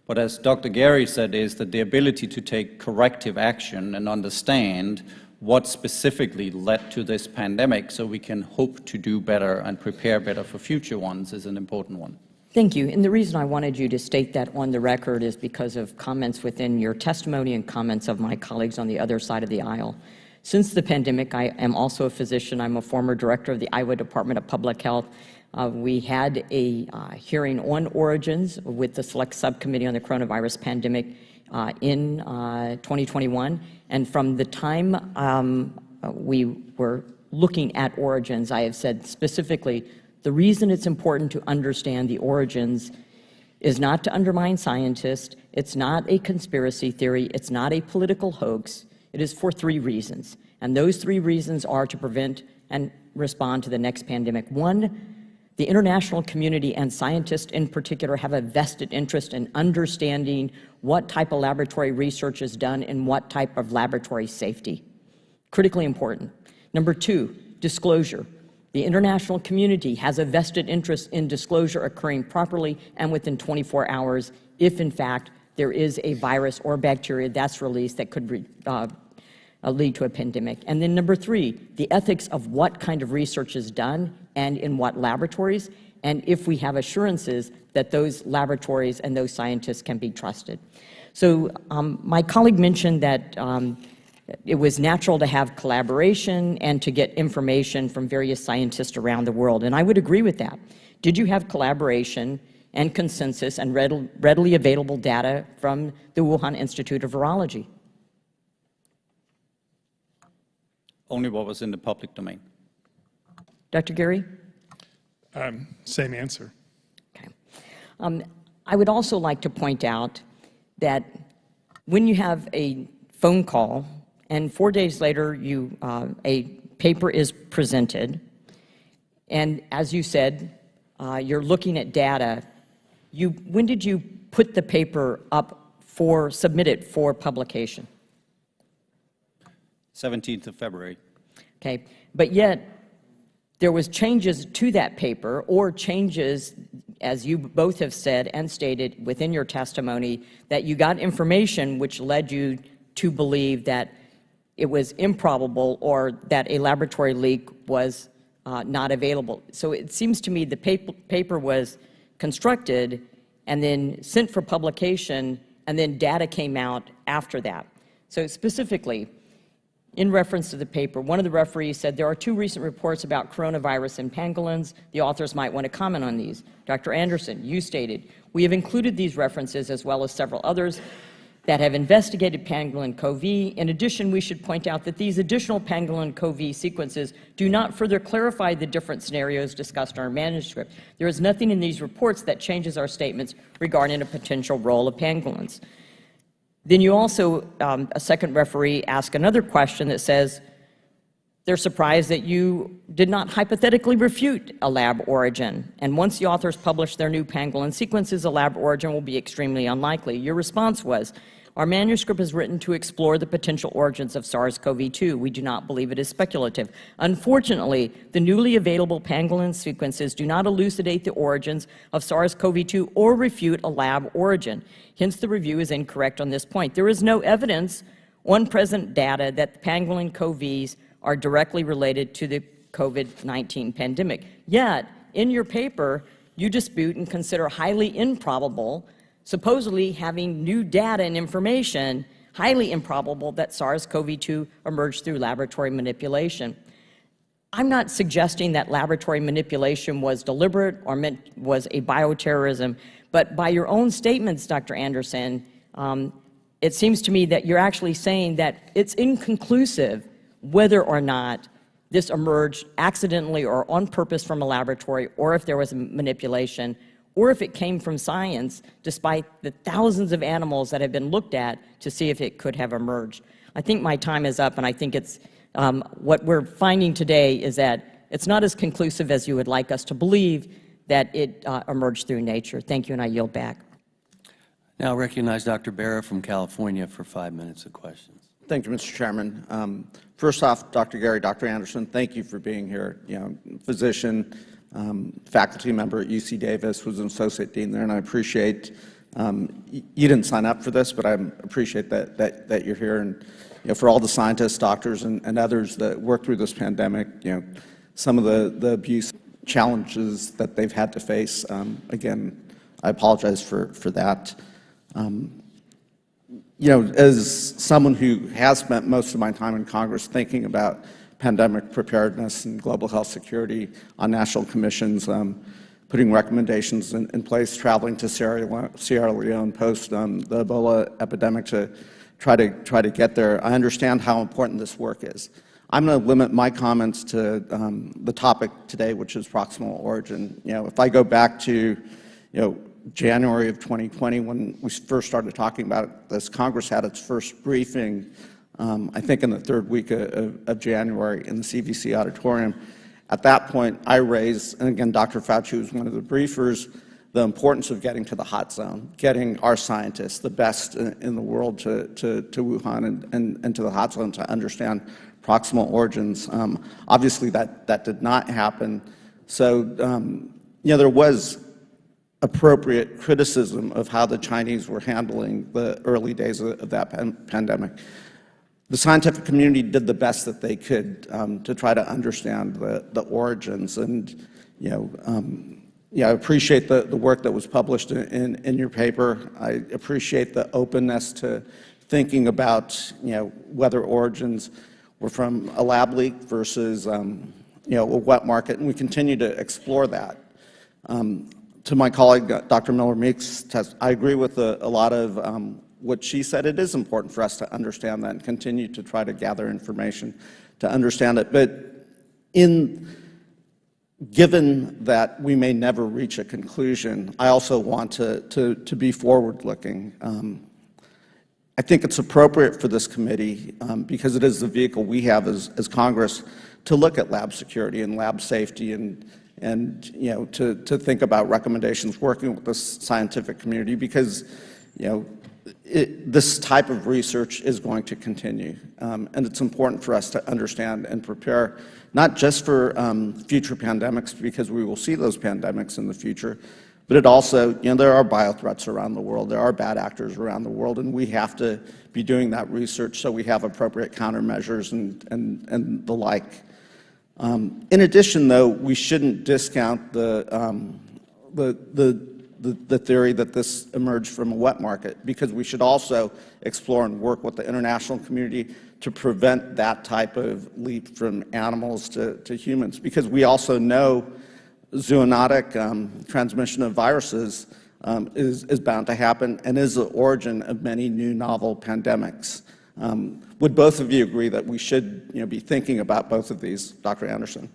Speaker 4: But as Dr. Gary said, is that the ability to take corrective action and understand what specifically led to this pandemic so we can hope to do better and prepare better for future ones is an important one.
Speaker 9: Thank you. And the reason I wanted you to state that on the record is because of comments within your testimony and comments of my colleagues on the other side of the aisle. Since the pandemic, I am also a physician. I'm a former director of the Iowa Department of Public Health. We had a hearing on origins with the Select Subcommittee on the Coronavirus Pandemic in 2021. And from the time we were looking at origins, I have said specifically, the reason it's important to understand the origins is not to undermine scientists, it's not a conspiracy theory, it's not a political hoax, it is for 3 reasons. And those 3 reasons are to prevent and respond to the next pandemic. 1, the international community and scientists in particular have a vested interest in understanding what type of laboratory research is done and what type of laboratory safety. Critically important. Number 2, disclosure. The international community has a vested interest in disclosure occurring properly and within 24 hours if, in fact, there is a virus or bacteria that's released that could lead to a pandemic. And then number 3, the ethics of what kind of research is done and in what laboratories, and if we have assurances that those laboratories and those scientists can be trusted. So my colleague mentioned that it was natural to have collaboration and to get information from various scientists around the world, and I would agree with that. Did you have collaboration and consensus and readily available data from the Wuhan Institute of Virology?
Speaker 4: Only what was in the public domain.
Speaker 9: Dr. Gary?
Speaker 3: Same answer.
Speaker 9: Okay. I would also like to point out that when you have a phone call and 4 days later a paper is presented, and as you said, you're looking at data, when did you put the paper up submit it for publication?
Speaker 4: 17th of February.
Speaker 9: Okay, but yet there was changes to that paper, or changes, as you both have said and stated within your testimony, that you got information which led you to believe that it was improbable or that a laboratory leak was not available. So it seems to me the paper was constructed and then sent for publication, and then data came out after that. So specifically, in reference to the paper, one of the referees said there are 2 recent reports about coronavirus in pangolins. The authors might want to comment on these. Dr. Anderson, you stated, we have included these references as well as several others that have investigated pangolin cov. In addition, we should point out that these additional pangolin cov sequences do not further clarify the different scenarios discussed in our manuscript. There is nothing in these reports that changes our statements regarding a potential role of pangolins. Then you also, a second referee asked another question that says, they're surprised that you did not hypothetically refute a lab origin. And once the authors publish their new pangolin sequences, a lab origin will be extremely unlikely. Your response was, our manuscript is written to explore the potential origins of SARS-CoV-2. We do not believe it is speculative. Unfortunately, the newly available pangolin sequences do not elucidate the origins of SARS-CoV-2 or refute a lab origin. Hence, the review is incorrect on this point. There is no evidence on present data that the pangolin CoVs are directly related to the COVID-19 pandemic. Yet, in your paper, you dispute and consider highly improbable, supposedly having new data and information, highly improbable that SARS-CoV-2 emerged through laboratory manipulation. I'm not suggesting that laboratory manipulation was deliberate or was a bioterrorism, but by your own statements, Dr. Anderson, it seems to me that you're actually saying that it's inconclusive whether or not this emerged accidentally or on purpose from a laboratory, or if there was manipulation, or if it came from science, despite the thousands of animals that have been looked at to see if it could have emerged. I think my time is up, and I think it's what we're finding today is that it's not as conclusive as you would like us to believe that it emerged through nature. Thank you, and I yield back.
Speaker 1: Now recognize Dr. Barra from California for 5 minutes of questions.
Speaker 10: Thank you, Mr. Chairman. First off, Dr. Gary, Dr. Anderson, thank you for being here. Physician, faculty member at UC Davis, was an associate dean there, and I appreciate, you didn't sign up for this, but I appreciate that you're here. And for all the scientists, doctors, and others that work through this pandemic, some of the abuse challenges that they've had to face, again, I apologize for that. As someone who has spent most of my time in Congress thinking about pandemic preparedness and global health security on national commissions, putting recommendations in place, traveling to Sierra Leone post the Ebola epidemic to try to get there, I understand how important this work is. I'm going to limit my comments to the topic today, which is proximal origin. If I go back to January of 2020, when we first started talking about this, Congress had its first briefing, I think in the third week of January in the CVC auditorium. At that point, I raised, and again, Dr. Fauci was one of the briefers, the importance of getting to the hot zone, getting our scientists, the best in the world, to Wuhan and to the hot zone to understand proximal origins. Obviously, that did not happen. So, there was appropriate criticism of how the Chinese were handling the early days of that pandemic. The scientific community did the best that they could to try to understand the origins, and I appreciate the work that was published in your paper. I appreciate the openness to thinking about whether origins were from a lab leak versus a wet market, and we continue to explore that. To my colleague, Dr. Miller-Meek's test, I agree with a lot of what she said. It is important for us to understand that and continue to try to gather information to understand it. But given that we may never reach a conclusion, I also want to be forward-looking. I think it's appropriate for this committee, because it is the vehicle we have as Congress, to look at lab security and lab safety and to think about recommendations, working with the scientific community, because this type of research is going to continue, and it's important for us to understand and prepare, not just for future pandemics, because we will see those pandemics in the future, but it also, there are biothreats around the world, there are bad actors around the world, and we have to be doing that research so we have appropriate countermeasures and the like. In addition, though, we shouldn't discount the theory that this emerged from a wet market, because we should also explore and work with the international community to prevent that type of leap from animals to humans, because we also know zoonotic transmission of viruses is bound to happen and is the origin of many new novel pandemics. Would both of you agree that we should be thinking about both of these, Dr. Anderson?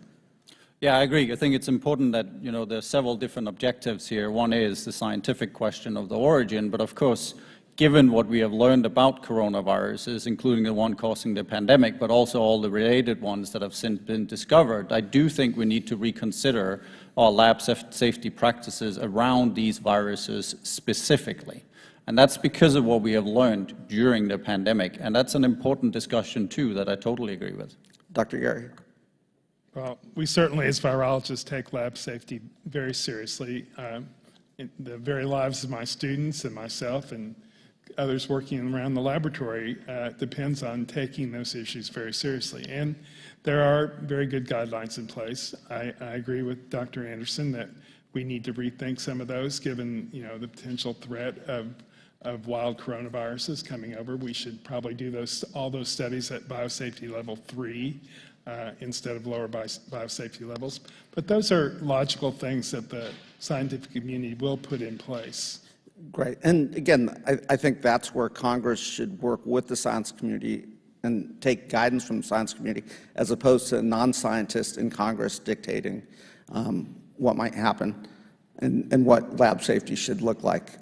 Speaker 4: Yeah, I agree. I think it's important that there are several different objectives here. One is the scientific question of the origin, but of course, given what we have learned about coronaviruses, including the one causing the pandemic, but also all the related ones that have since been discovered, I do think we need to reconsider our lab safety practices around these viruses specifically. And that's because of what we have learned during the pandemic. And that's an important discussion, too, that I totally agree with.
Speaker 10: Dr. Gary?
Speaker 3: Well, we certainly, as virologists, take lab safety very seriously. The very lives of my students and myself and others working around the laboratory depends on taking those issues very seriously. And there are very good guidelines in place. I agree with Dr. Anderson that we need to rethink some of those, given the potential threat of wild coronaviruses coming over. We should probably do all those studies at biosafety level 3 instead of lower biosafety levels. But those are logical things that the scientific community will put in place.
Speaker 10: Great. And again, I think that's where Congress should work with the science community and take guidance from the science community, as opposed to non-scientists in Congress dictating what might happen and what lab safety should look like.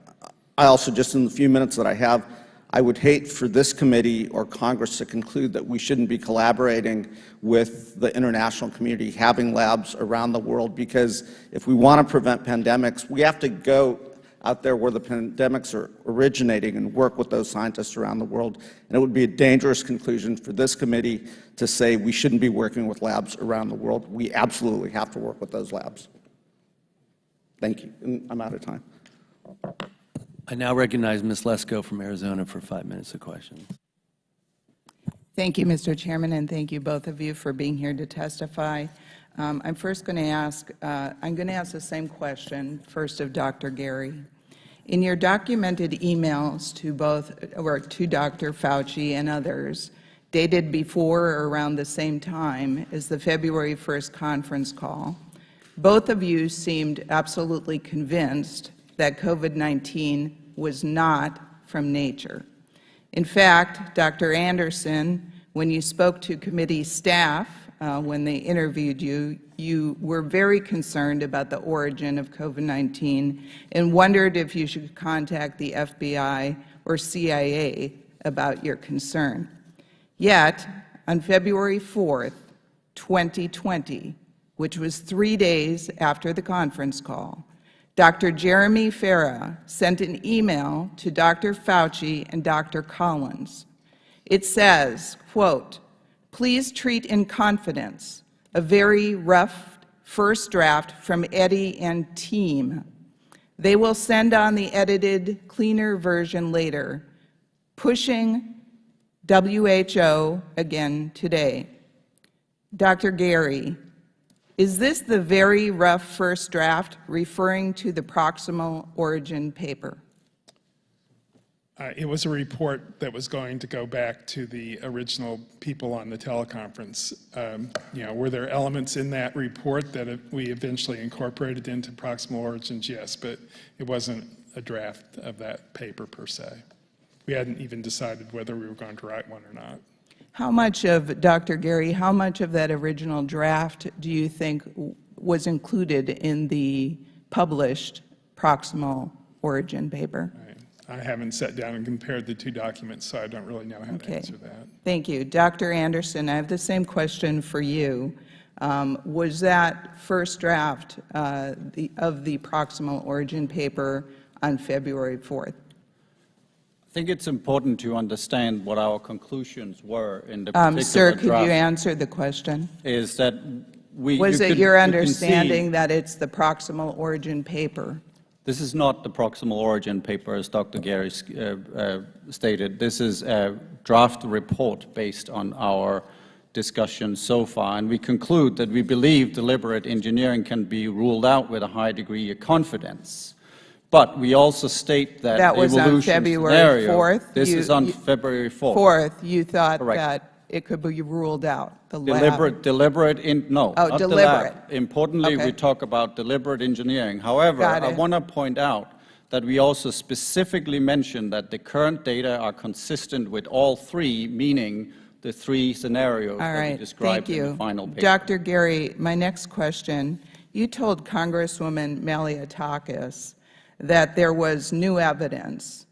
Speaker 10: I also, just in the few minutes that I have, I would hate for this committee or Congress to conclude that we shouldn't be collaborating with the international community, having labs around the world, because if we want to prevent pandemics, we have to go out there where the pandemics are originating and work with those scientists around the world. And it would be a dangerous conclusion for this committee to say we shouldn't be working with labs around the world. We absolutely have to work with those labs. Thank you. And I'm out of time.
Speaker 1: I now recognize Ms. Lesko from Arizona for 5 minutes of questions.
Speaker 11: Thank you, Mr. Chairman, and thank you both of you for being here to testify. I'm first going to ask, the same question first of Dr. Gary. In your documented emails to to Dr. Fauci and others, dated before or around the same time as the February 1st conference call, both of you seemed absolutely convinced that COVID-19 was not from nature. In fact, Dr. Anderson, when you spoke to committee staff, when they interviewed you, you were very concerned about the origin of COVID-19 and wondered if you should contact the FBI or CIA about your concern. Yet, on February 4th, 2020, which was 3 days after the conference call, Dr. Jeremy Farah sent an email to Dr. Fauci and Dr. Collins. It says, quote, "Please treat in confidence a very rough first draft from Eddie and team. They will send on the edited, cleaner version later, pushing WHO again today." Dr. Gary, is this the very rough first draft referring to the Proximal origin paper?
Speaker 3: It was a report that was going to go back to the original people on the teleconference. Were there elements in that report that we eventually incorporated into Proximal Origins? Yes, but it wasn't a draft of that paper per se. We hadn't even decided whether we were going to write one or not.
Speaker 11: How much of, Dr. Gary, how much of that original draft do you think was included in the published Proximal Origin paper?
Speaker 3: I haven't sat down and compared the two documents, so I don't really know how to answer that.
Speaker 11: Thank you. Dr. Anderson, I have the same question for you. Was that first draft of the Proximal Origin paper on February 4th?
Speaker 4: I think it's important to understand what our conclusions were in the particular
Speaker 11: Sir,
Speaker 4: draft.
Speaker 11: could you answer the question?
Speaker 4: Is that
Speaker 11: Was it your understanding that it's the Proximal Origin paper?
Speaker 4: This is not the Proximal Origin paper, as Dr. Gary stated. This is a draft report based on our discussion so far, and we conclude that we believe deliberate engineering can be ruled out with a high degree of confidence. But we also state that
Speaker 11: That was on February 4th?
Speaker 4: This is on February 4th.
Speaker 11: 4th, you thought
Speaker 4: Correct.
Speaker 11: that it could be ruled out, the lab?
Speaker 4: Not deliberate.
Speaker 11: Oh, deliberate.
Speaker 4: Importantly,
Speaker 11: Okay.
Speaker 4: we talk about deliberate engineering. However,
Speaker 11: Got
Speaker 4: I
Speaker 11: it.
Speaker 4: want to point out that we also specifically mentioned that the current data are consistent with all three, meaning the three scenarios
Speaker 11: All
Speaker 4: that we
Speaker 11: right,
Speaker 4: described
Speaker 11: thank
Speaker 4: in the
Speaker 11: you.
Speaker 4: final paper.
Speaker 11: Dr. Gary, my next question, you told Congresswoman Malliotakis that there was new evidence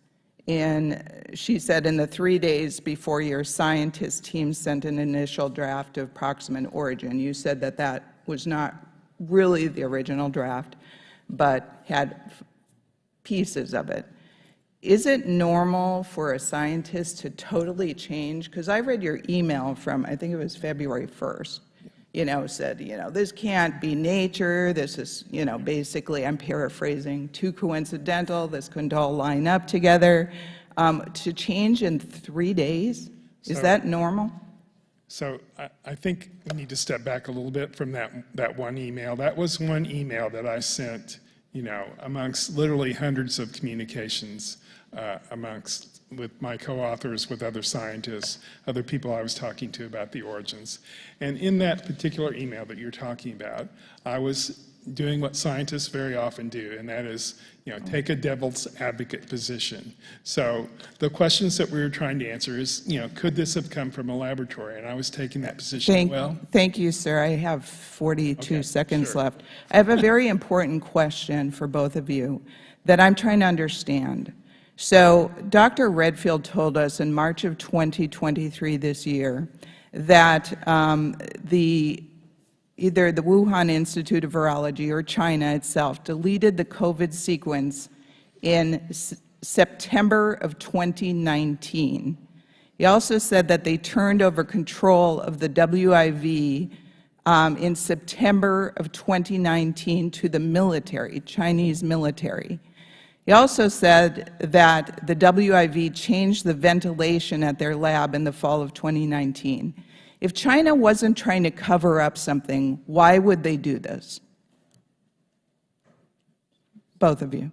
Speaker 11: she said, in the 3 days before your scientist team sent an initial draft of Proximate Origin. You said that that was not really the original draft, but had pieces of it. Is it normal for a scientist to totally change? Because I read your email from, I think it was February 1st, said, this can't be nature, this is, basically, I'm paraphrasing, too coincidental, this couldn't all line up together. To change in 3 days, is that normal?
Speaker 3: So I think we need to step back a little bit from that one email. That was one email that I sent, amongst literally hundreds of communications with my co-authors, with other scientists, other people I was talking to about the origins. And in that particular email that you're talking about, I was doing what scientists very often do, and that is, take a devil's advocate position. So the questions that we were trying to answer is, could this have come from a laboratory? And I was taking that position.
Speaker 11: Thank you, sir. I have 42 seconds
Speaker 3: sure.
Speaker 11: left. I have a very important question for both of you that I'm trying to understand. So Dr. Redfield told us in March of 2023 this year that either the Wuhan Institute of Virology or China itself deleted the COVID sequence in September of 2019. He also said that they turned over control of the WIV in September of 2019 to the military, Chinese military. He also said that the WIV changed the ventilation at their lab in the fall of 2019. If China wasn't trying to cover up something, why would they do this? Both of you.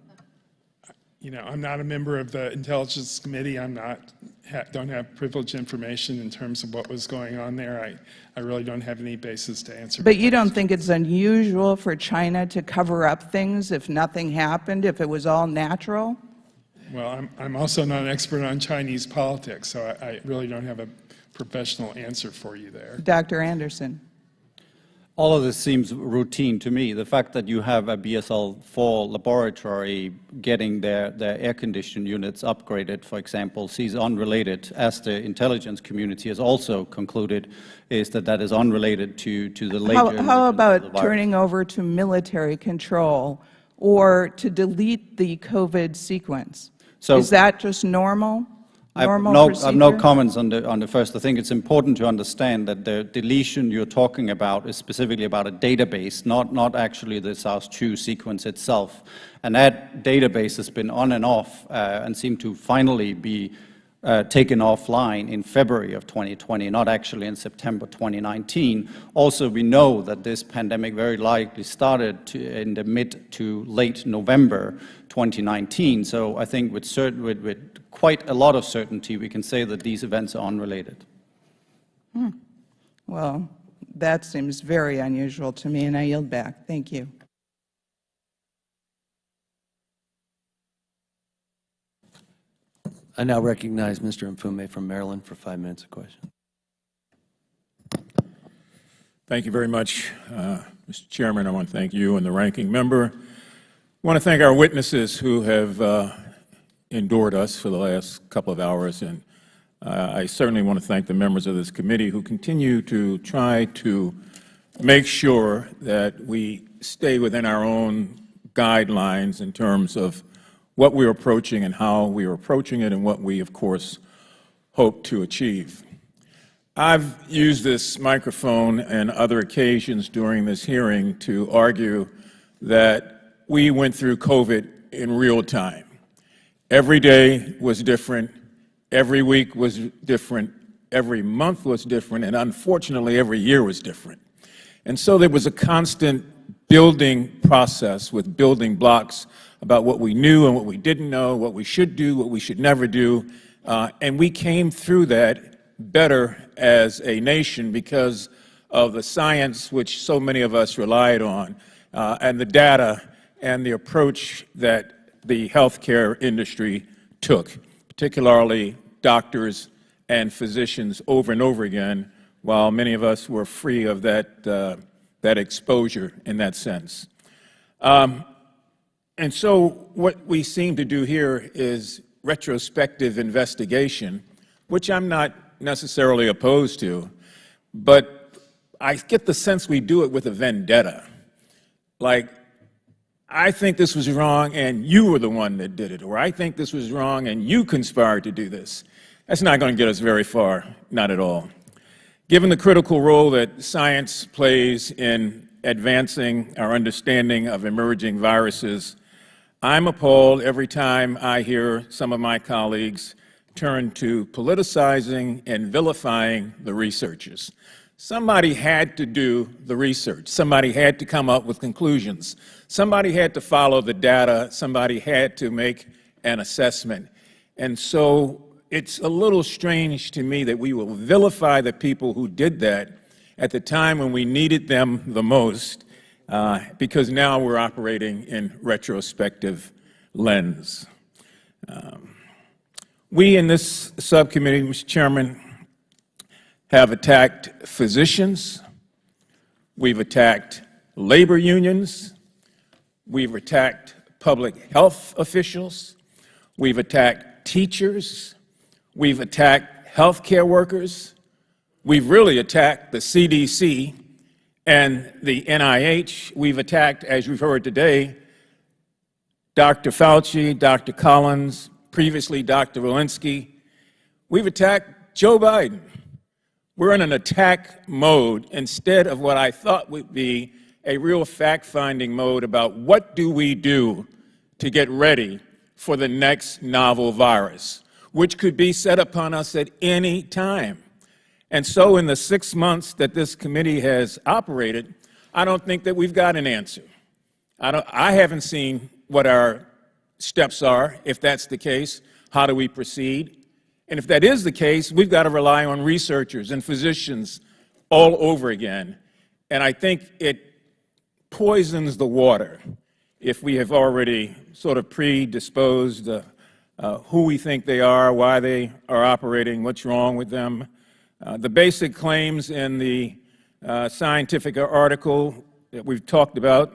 Speaker 3: I'm not a member of the Intelligence Committee. Don't have privileged information in terms of what was going on there. I really don't have any basis to answer.
Speaker 11: But you don't think it's unusual for China to cover up things if nothing happened, if it was all natural?
Speaker 3: Well, I'm also not an expert on Chinese politics, so I really don't have a professional answer for you there.
Speaker 11: Dr. Anderson.
Speaker 4: All of this seems routine to me. The fact that you have a BSL-4 laboratory getting their air conditioning units upgraded, for example, seems unrelated, as the intelligence community has also concluded, is that is unrelated to the later.
Speaker 11: How about turning over to military control or to delete the COVID sequence?
Speaker 4: So,
Speaker 11: is that just normal?
Speaker 4: I have no comments on the first. I think it's important to understand that the deletion you're talking about is specifically about a database, not actually the SARS-2 sequence itself. And that database has been on and off and seemed to finally be taken offline in February of 2020, not actually in September 2019. Also, we know that this pandemic very likely started in the mid to late November 2019. So I think with quite a lot of certainty, we can say that these events are unrelated.
Speaker 11: Well, that seems very unusual to me, and I yield back. Thank you.
Speaker 1: I now recognize Mr. Mfume from Maryland for 5 minutes of question.
Speaker 12: Thank you very much, Mr. Chairman. I want to thank you and the ranking member. I want to thank our witnesses who have endured us for the last couple of hours, and I certainly want to thank the members of this committee who continue to try to make sure that we stay within our own guidelines in terms of what we're approaching and how we are approaching it and what we, of course, hope to achieve. I've used this microphone and other occasions during this hearing to argue that we went through COVID in real time. Every day was different, every week was different, every month was different, and unfortunately every year was different. And so there was a constant building process with building blocks about what we knew and what we didn't know, what we should do, what we should never do, and we came through that better as a nation because of the science which so many of us relied on, and the data and the approach that the healthcare industry took, particularly doctors and physicians over and over again, while many of us were free of that exposure in that sense. And so what we seem to do here is retrospective investigation, which I'm not necessarily opposed to, but I get the sense we do it with a vendetta. Like, I think this was wrong and you were the one that did it, or I think this was wrong and you conspired to do this. That's not going to get us very far, not at all. Given the critical role that science plays in advancing our understanding of emerging viruses, I'm appalled every time I hear some of my colleagues turn to politicizing and vilifying the researchers. Somebody had to do the research. Somebody had to come up with conclusions. Somebody had to follow the data. Somebody had to make an assessment. And so it's a little strange to me that we will vilify the people who did that at the time when we needed them the most, because now we're operating in retrospective lens. We in this subcommittee, Mr. Chairman, have attacked physicians, we've attacked labor unions, we've attacked public health officials, we've attacked teachers, we've attacked healthcare workers, we've really attacked the CDC and the NIH. We've attacked, as we've heard today, Dr. Fauci, Dr. Collins, previously Dr. Walensky. We've attacked Joe Biden. We're in an attack mode instead of what I thought would be a real fact-finding mode about what do we do to get ready for the next novel virus, which could be set upon us at any time. And so in the 6 months that this committee has operated, I don't think that we've got an answer. I haven't seen what our steps are. If that's the case, how do we proceed? And if that is the case, we've got to rely on researchers and physicians all over again. And I think it poisons the water if we have already sort of predisposed who we think they are, why they are operating, what's wrong with them. The basic claims in the scientific article that we've talked about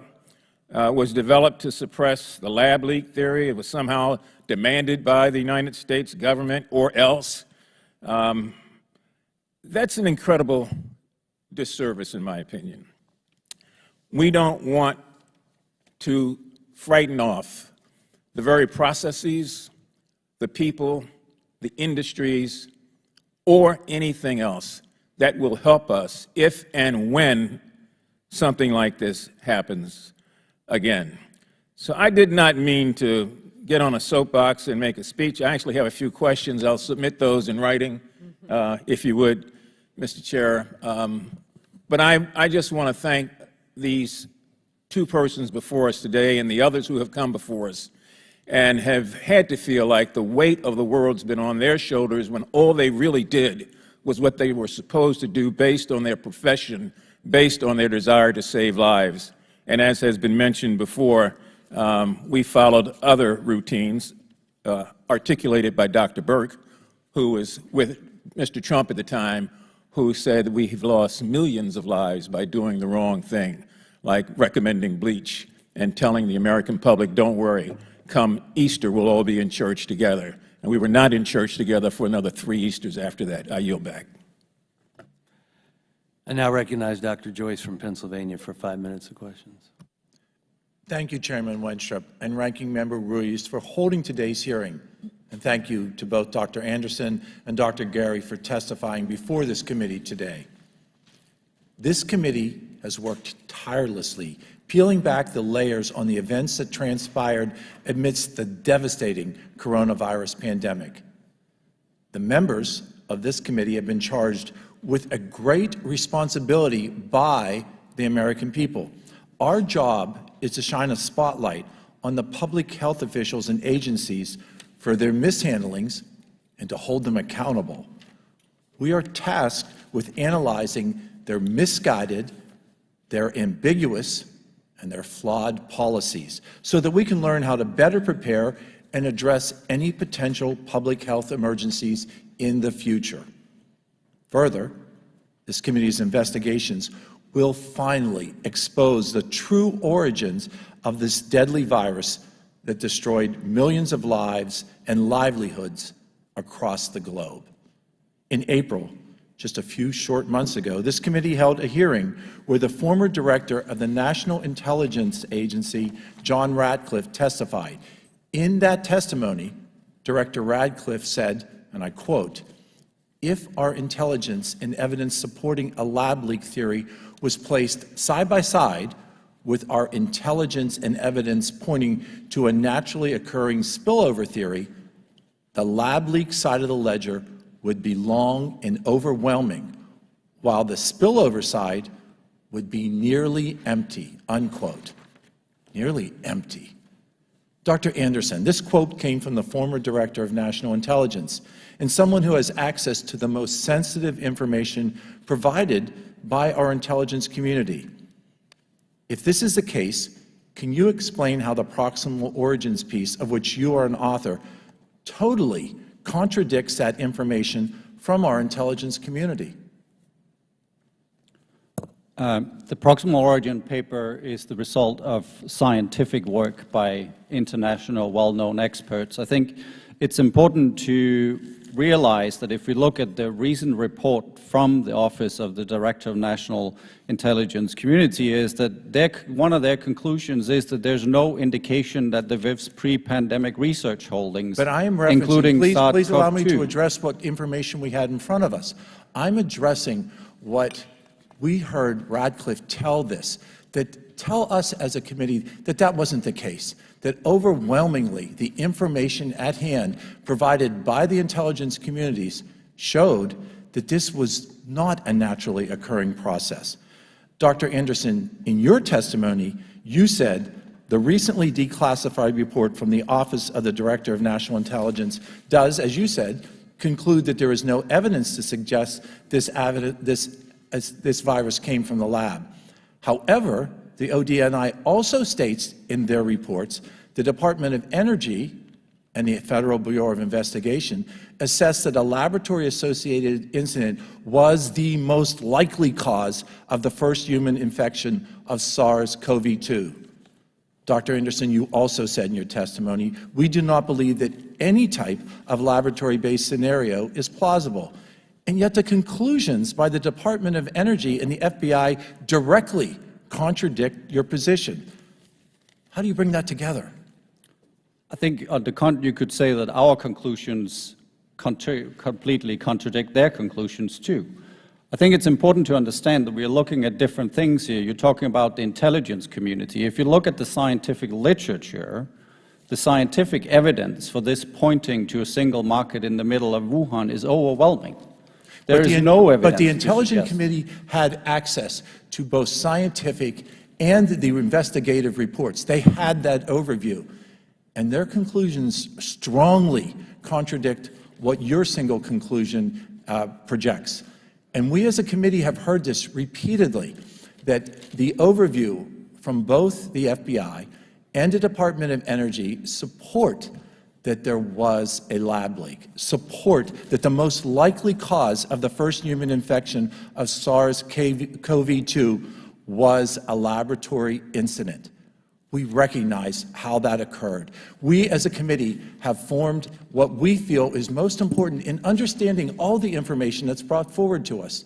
Speaker 12: was developed to suppress the lab leak theory. It was somehow demanded by the United States government or else. That's an incredible disservice, in my opinion. We don't want to frighten off the very processes, the people, the industries, or anything else that will help us if and when something like this happens again. So I did not mean to get on a soapbox and make a speech. I actually have a few questions. I'll submit those in writing, if you would, Mr. Chair. But I just want to thank these two persons before us today and the others who have come before us and have had to feel like the weight of the world's been on their shoulders when all they really did was what they were supposed to do based on their profession, based on their desire to save lives. And as has been mentioned before, we followed other routines articulated by Dr. Burke, who was with Mr. Trump at the time, who said we've lost millions of lives by doing the wrong thing, like recommending bleach and telling the American public, don't worry, come Easter, we'll all be in church together. And we were not in church together for another 3 Easters after that. I yield back.
Speaker 1: I now recognize Dr. Joyce from Pennsylvania for 5 minutes of questions.
Speaker 13: Thank you, Chairman Wenstrup and Ranking Member Ruiz, for holding today's hearing. And thank you to both Dr. Anderson and Dr. Gary for testifying before this committee today. This committee has worked tirelessly, peeling back the layers on the events that transpired amidst the devastating coronavirus pandemic. The members of this committee have been charged with a great responsibility by the American people. Our job is to shine a spotlight on the public health officials and agencies for their mishandlings and to hold them accountable. We are tasked with analyzing their misguided, their ambiguous, and their flawed policies so that we can learn how to better prepare and address any potential public health emergencies in the future. Further, this committee's investigations will finally expose the true origins of this deadly virus that destroyed millions of lives and livelihoods across the globe. In April, just a few short months ago, this committee held a hearing where the former director of the National Intelligence Agency, John Ratcliffe, testified. In that testimony, Director Ratcliffe said, and I quote, "If our intelligence and evidence supporting a lab leak theory was placed side by side with our intelligence and evidence pointing to a naturally occurring spillover theory, the lab leak side of the ledger would be long and overwhelming, while the spillover side would be nearly empty," unquote. Nearly empty. Dr. Anderson, this quote came from the former Director of National Intelligence and someone who has access to the most sensitive information provided by our intelligence community. If this is the case, can you explain how the Proximal Origins piece, of which you are an author, totally contradicts that information from our intelligence community?
Speaker 4: The Proximal Origin paper is the result of scientific work by international well-known experts. I think it's important to realize that if we look at the recent report from the Office of the Director of National Intelligence Community, is that one of their conclusions is that there's no indication that the VIV's pre-pandemic research holdings,
Speaker 13: but I am referencing,
Speaker 4: including SARS-CoV-2.
Speaker 13: Please allow me to address what information we had in front of us. I'm addressing what we heard Radcliffe tell us as a committee that that wasn't the case, that overwhelmingly the information at hand provided by the intelligence communities showed that this was not a naturally occurring process. Dr. Anderson, in your testimony, you said the recently declassified report from the Office of the Director of National Intelligence does, as you said, conclude that there is no evidence to suggest this virus came from the lab. However, the ODNI also states in their reports the Department of Energy and the Federal Bureau of Investigation assessed that a laboratory-associated incident was the most likely cause of the first human infection of SARS-CoV-2. Dr. Anderson, you also said in your testimony, we do not believe that any type of laboratory-based scenario is plausible. And yet the conclusions by the Department of Energy and the FBI directly contradict your position. How do you bring that together?
Speaker 4: I think you could say that our conclusions completely contradict their conclusions too. I think it's important to understand that we are looking at different things here. You're talking about the intelligence community. If you look at the scientific literature, the scientific evidence for this pointing to a single market in the middle of Wuhan is overwhelming. There is no evidence.
Speaker 13: But the Intelligence Committee had access to both scientific and the investigative reports. They had that overview. and their conclusions strongly contradict what your single conclusion projects. And we as a committee have heard this repeatedly, that the overview from both the FBI and the Department of Energy support that there was a lab leak, support that the most likely cause of the first human infection of SARS-CoV-2 was a laboratory incident. We recognize how that occurred. We as a committee have formed what we feel is most important in understanding all the information that's brought forward to us.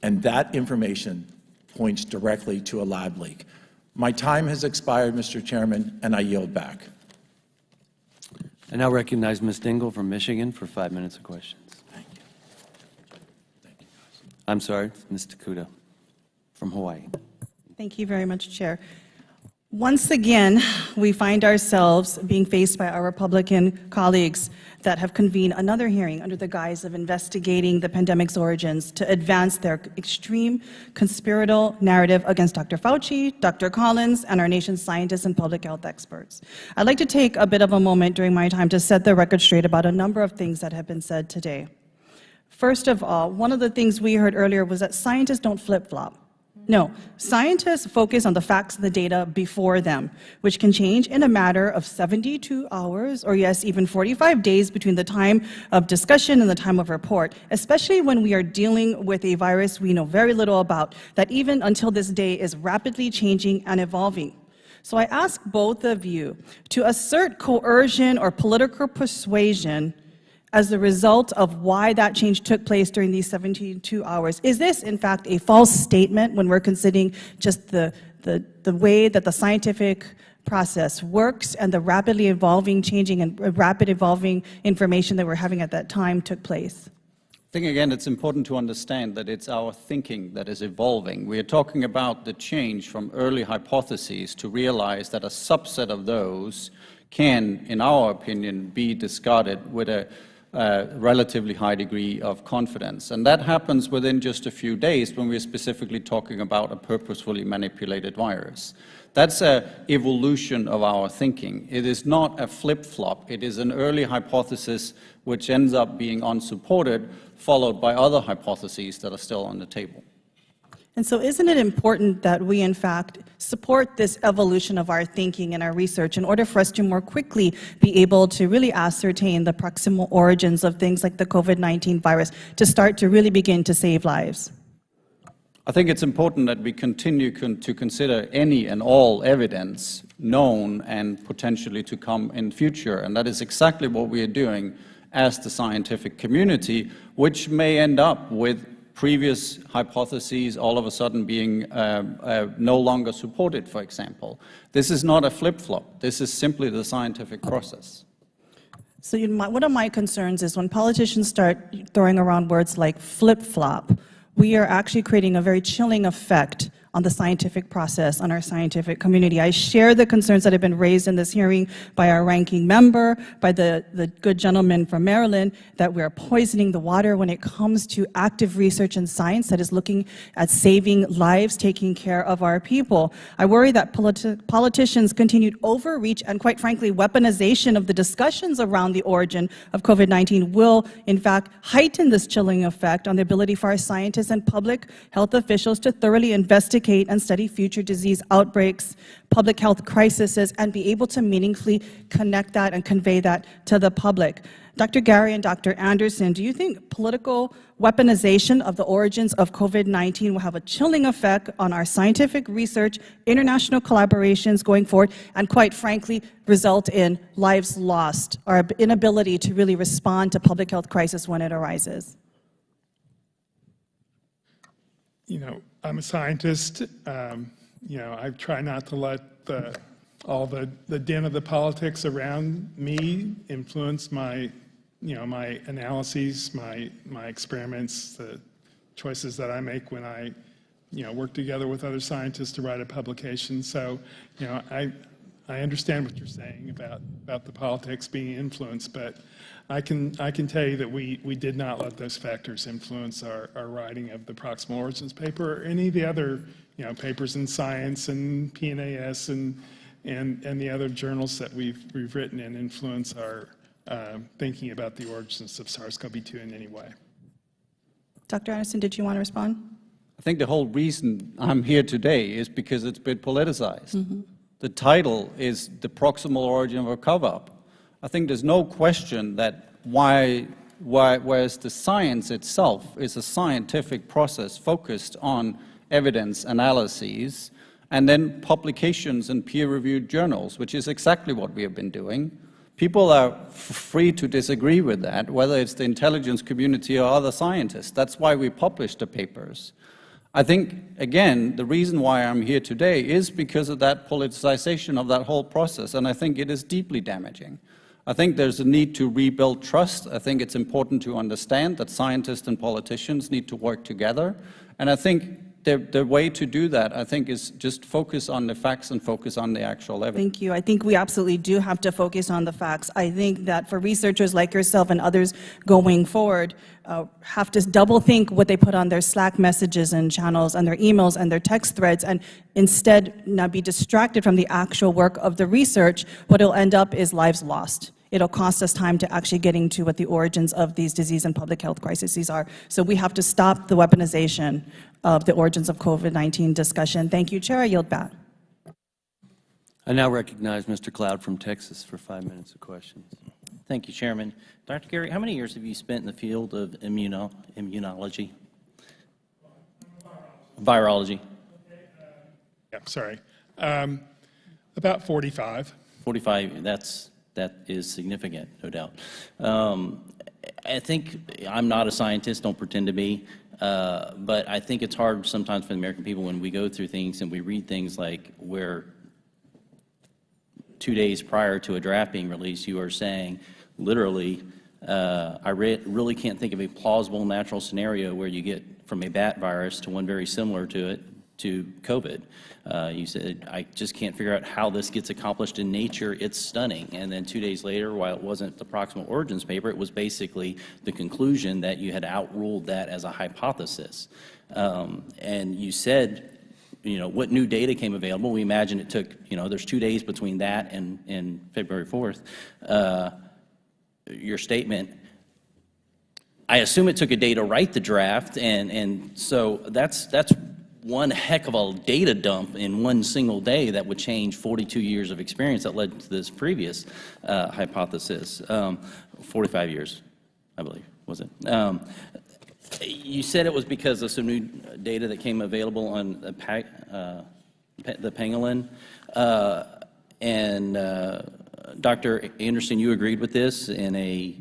Speaker 13: And that information points directly to a lab leak. My time has expired, Mr. Chairman, and I yield back.
Speaker 1: I now recognize Ms. Dingell from Michigan for 5 minutes of questions.
Speaker 13: Thank you. Thank you, guys.
Speaker 1: I'm sorry, Ms. Takuda from Hawaii.
Speaker 14: Thank you very much, Chair. Once again, we find ourselves being faced by our Republican colleagues that have convened another hearing under the guise of investigating the pandemic's origins to advance their extreme conspiratorial narrative against Dr. Fauci, Dr. Collins, and our nation's scientists and public health experts. I'd like to take a bit of a moment during my time to set the record straight about a number of things that have been said today. First of all, one of the things we heard earlier was that scientists don't flip-flop. No, scientists focus on the facts and the data before them, which can change in a matter of 72 hours, or yes, even 45 days between the time of discussion and the time of report, especially when we are dealing with a virus we know very little about, that even until this day is rapidly changing and evolving. So I ask both of you to assert coercion or political persuasion as the result of why that change took place during these 72 hours. Is this, in fact, a false statement when we're considering just the way that the scientific process works and the rapidly evolving, changing, and rapid evolving information that we're having at that time took place?
Speaker 4: I think, again, it's important to understand that it's our thinking that is evolving. We are talking about the change from early hypotheses to realize that a subset of those can, in our opinion, be discarded with a relatively high degree of confidence. And that happens within just a few days when we're specifically talking about a purposefully manipulated virus. That's an evolution of our thinking. It is not a flip-flop. It is an early hypothesis which ends up being unsupported, followed by other hypotheses that are still on the table.
Speaker 14: And so isn't it important that we, in fact, support this evolution of our thinking and our research in order for us to more quickly be able to really ascertain the proximal origins of things like the COVID-19 virus to start to really begin to save lives?
Speaker 4: I think it's important that we continue to consider any and all evidence known and potentially to come in future, and that is exactly what we are doing as the scientific community, which may end up with previous hypotheses all of a sudden being no longer supported, for example. This is not a flip-flop. This is simply the scientific process.
Speaker 14: So one of my concerns is when politicians start throwing around words like flip-flop, we are actually creating a very chilling effect on the scientific process, on our scientific community. I share the concerns that have been raised in this hearing by our ranking member, by the good gentleman from Maryland, that we are poisoning the water when it comes to active research and science that is looking at saving lives, taking care of our people. I worry that politicians' continued overreach and, quite frankly, weaponization of the discussions around the origin of COVID-19 will, in fact, heighten this chilling effect on the ability for our scientists and public health officials to thoroughly investigate and study future disease outbreaks, public health crises, and be able to meaningfully connect that and convey that to the public. Dr. Gary and Dr. Anderson, do you think political weaponization of the origins of COVID-19 will have a chilling effect on our scientific research, international collaborations going forward, and quite frankly, result in lives lost, our inability to really respond to public health crisis when it arises?
Speaker 3: You know, I'm a scientist. I try not to let all the din of the politics around me influence my analyses, my experiments, the choices that I make when I, work together with other scientists to write a publication. So, I understand what you're saying about the politics being influenced, but I can tell you that we did not let those factors influence our writing of the Proximal Origins paper or any of the other papers in Science and PNAS and and the other journals that we've written and influence our thinking about the origins of SARS-CoV-2 in any way.
Speaker 14: Dr. Anderson, did you want to respond?
Speaker 4: I think the whole reason I'm here today is because it's been politicized. The title is The Proximal Origin of a Cover-Up. I think there's no question that whereas the science itself is a scientific process focused on evidence analyses and then publications in peer-reviewed journals, which is exactly what we have been doing. People are free to disagree with that, whether it's the intelligence community or other scientists. That's why we publish the papers. I think, again, the reason why I'm here today is because of that politicization of that whole process, and I think it is deeply damaging. I think there's a need to rebuild trust. I think it's important to understand that scientists and politicians need to work together, and I think the way to do that, I think, is just focus on the facts and focus on the actual evidence.
Speaker 14: Thank you. I think we absolutely do have to focus on the facts. I think that for researchers like yourself and others going forward, have to double think what they put on their Slack messages and channels and their emails and their text threads, and instead not be distracted from the actual work of the research. What will end up is lives lost. It'll cost us time to actually getting to what the origins of these disease and public health crises are. So we have to stop the weaponization of the origins of COVID-19 discussion. Thank you, Chair. I yield back.
Speaker 1: I now recognize Mr. Cloud from Texas for 5 minutes of questions.
Speaker 15: Thank you, Chairman. Dr. Gary, how many years have you spent in the field of immunology? Virology.
Speaker 3: Yeah, sorry. About 45.
Speaker 15: 45, that is significant, no doubt. I think, I'm not a scientist, don't pretend to be, but I think it's hard sometimes for the American people when we go through things and we read things like where 2 days prior to a draft being released, you are saying, literally, I really can't think of a plausible natural scenario where you get from a bat virus to one very similar to it, to COVID. You said, I just can't figure out how this gets accomplished in nature. It's stunning. And then 2 days later, while it wasn't the Proximal Origins paper, it was basically the conclusion that you had outruled that as a hypothesis. And you said, what new data came available? We imagine it took, there's 2 days between that and February 4th. Your statement, I assume it took a day to write the draft, and so that's one heck of a data dump in one single day that would change 42 years of experience that led to this previous hypothesis. 45 years, I believe, was it? You said it was because of some new data that came available on the pangolin, and Dr. Anderson, you agreed with this in a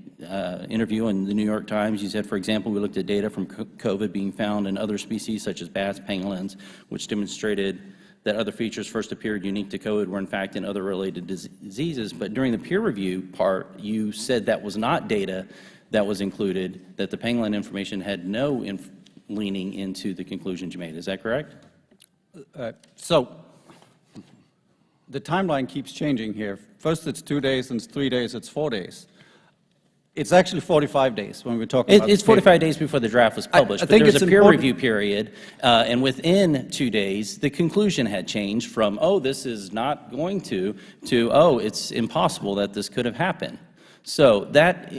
Speaker 15: interview in the New York Times. You said, for example, we looked at data from COVID being found in other species such as bats, pangolins, which demonstrated that other features first appeared unique to COVID were in fact in other related diseases. But during the peer review part, you said that was not data that was included, that the pangolin information had no leaning into the conclusions you made. Is that correct?
Speaker 4: So the timeline keeps changing here. First it's 2 days, and it's 3 days, it's 4 days. It's actually 45 days when we're talking about
Speaker 15: It's 45 days before the draft was published, but there's a peer review period, and within 2 days, the conclusion had changed from, oh, this is not going to, oh, it's impossible that this could have happened. So that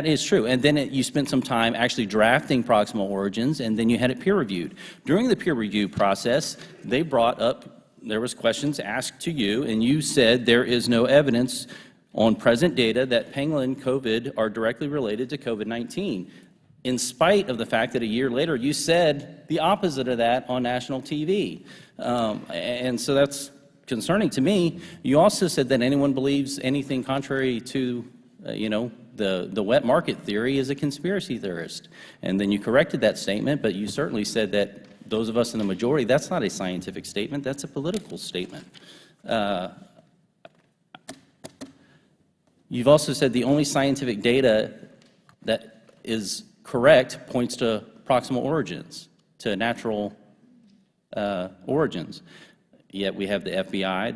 Speaker 15: is true. And then you spent some time actually drafting Proximal Origins, and then you had it peer reviewed. During the peer review process, they brought up, there was questions asked to you, and you said there is no evidence on present data that pangolin COVID are directly related to COVID-19, in spite of the fact that a year later you said the opposite of that on national TV. And so that's concerning to me. You also said that anyone believes anything contrary to the wet market theory is a conspiracy theorist. And then you corrected that statement, but you certainly said that those of us in the majority, that's not a scientific statement, that's a political statement. You've also said the only scientific data that is correct points to proximal origins, to natural origins. Yet we have the FBI,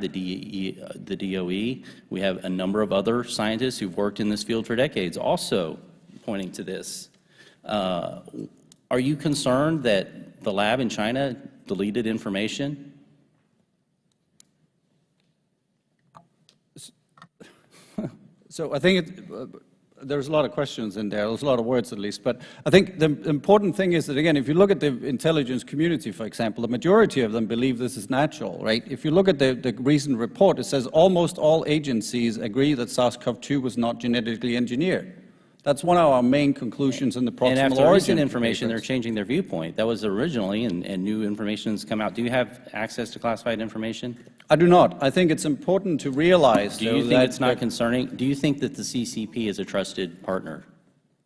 Speaker 15: the DOE, we have a number of other scientists who've worked in this field for decades also pointing to this. Are you concerned that the lab in China deleted information?
Speaker 4: So I think there's a lot of questions in there, there's a lot of words at least, but I think the important thing is that, again, if you look at the intelligence community, for example, the majority of them believe this is natural, right? If you look at the recent report, it says almost all agencies agree that SARS-CoV-2 was not genetically engineered. That's one of our main conclusions in the proximal
Speaker 15: And after
Speaker 4: origin
Speaker 15: recent information, they're
Speaker 4: papers.
Speaker 15: changing their viewpoint. That was originally, and new information has come out. Do you have access to classified information?
Speaker 4: I do not. I think it's important to realize,
Speaker 15: Do
Speaker 4: though,
Speaker 15: you think
Speaker 4: that
Speaker 15: it's not concerning? Do you think that the CCP is a trusted partner?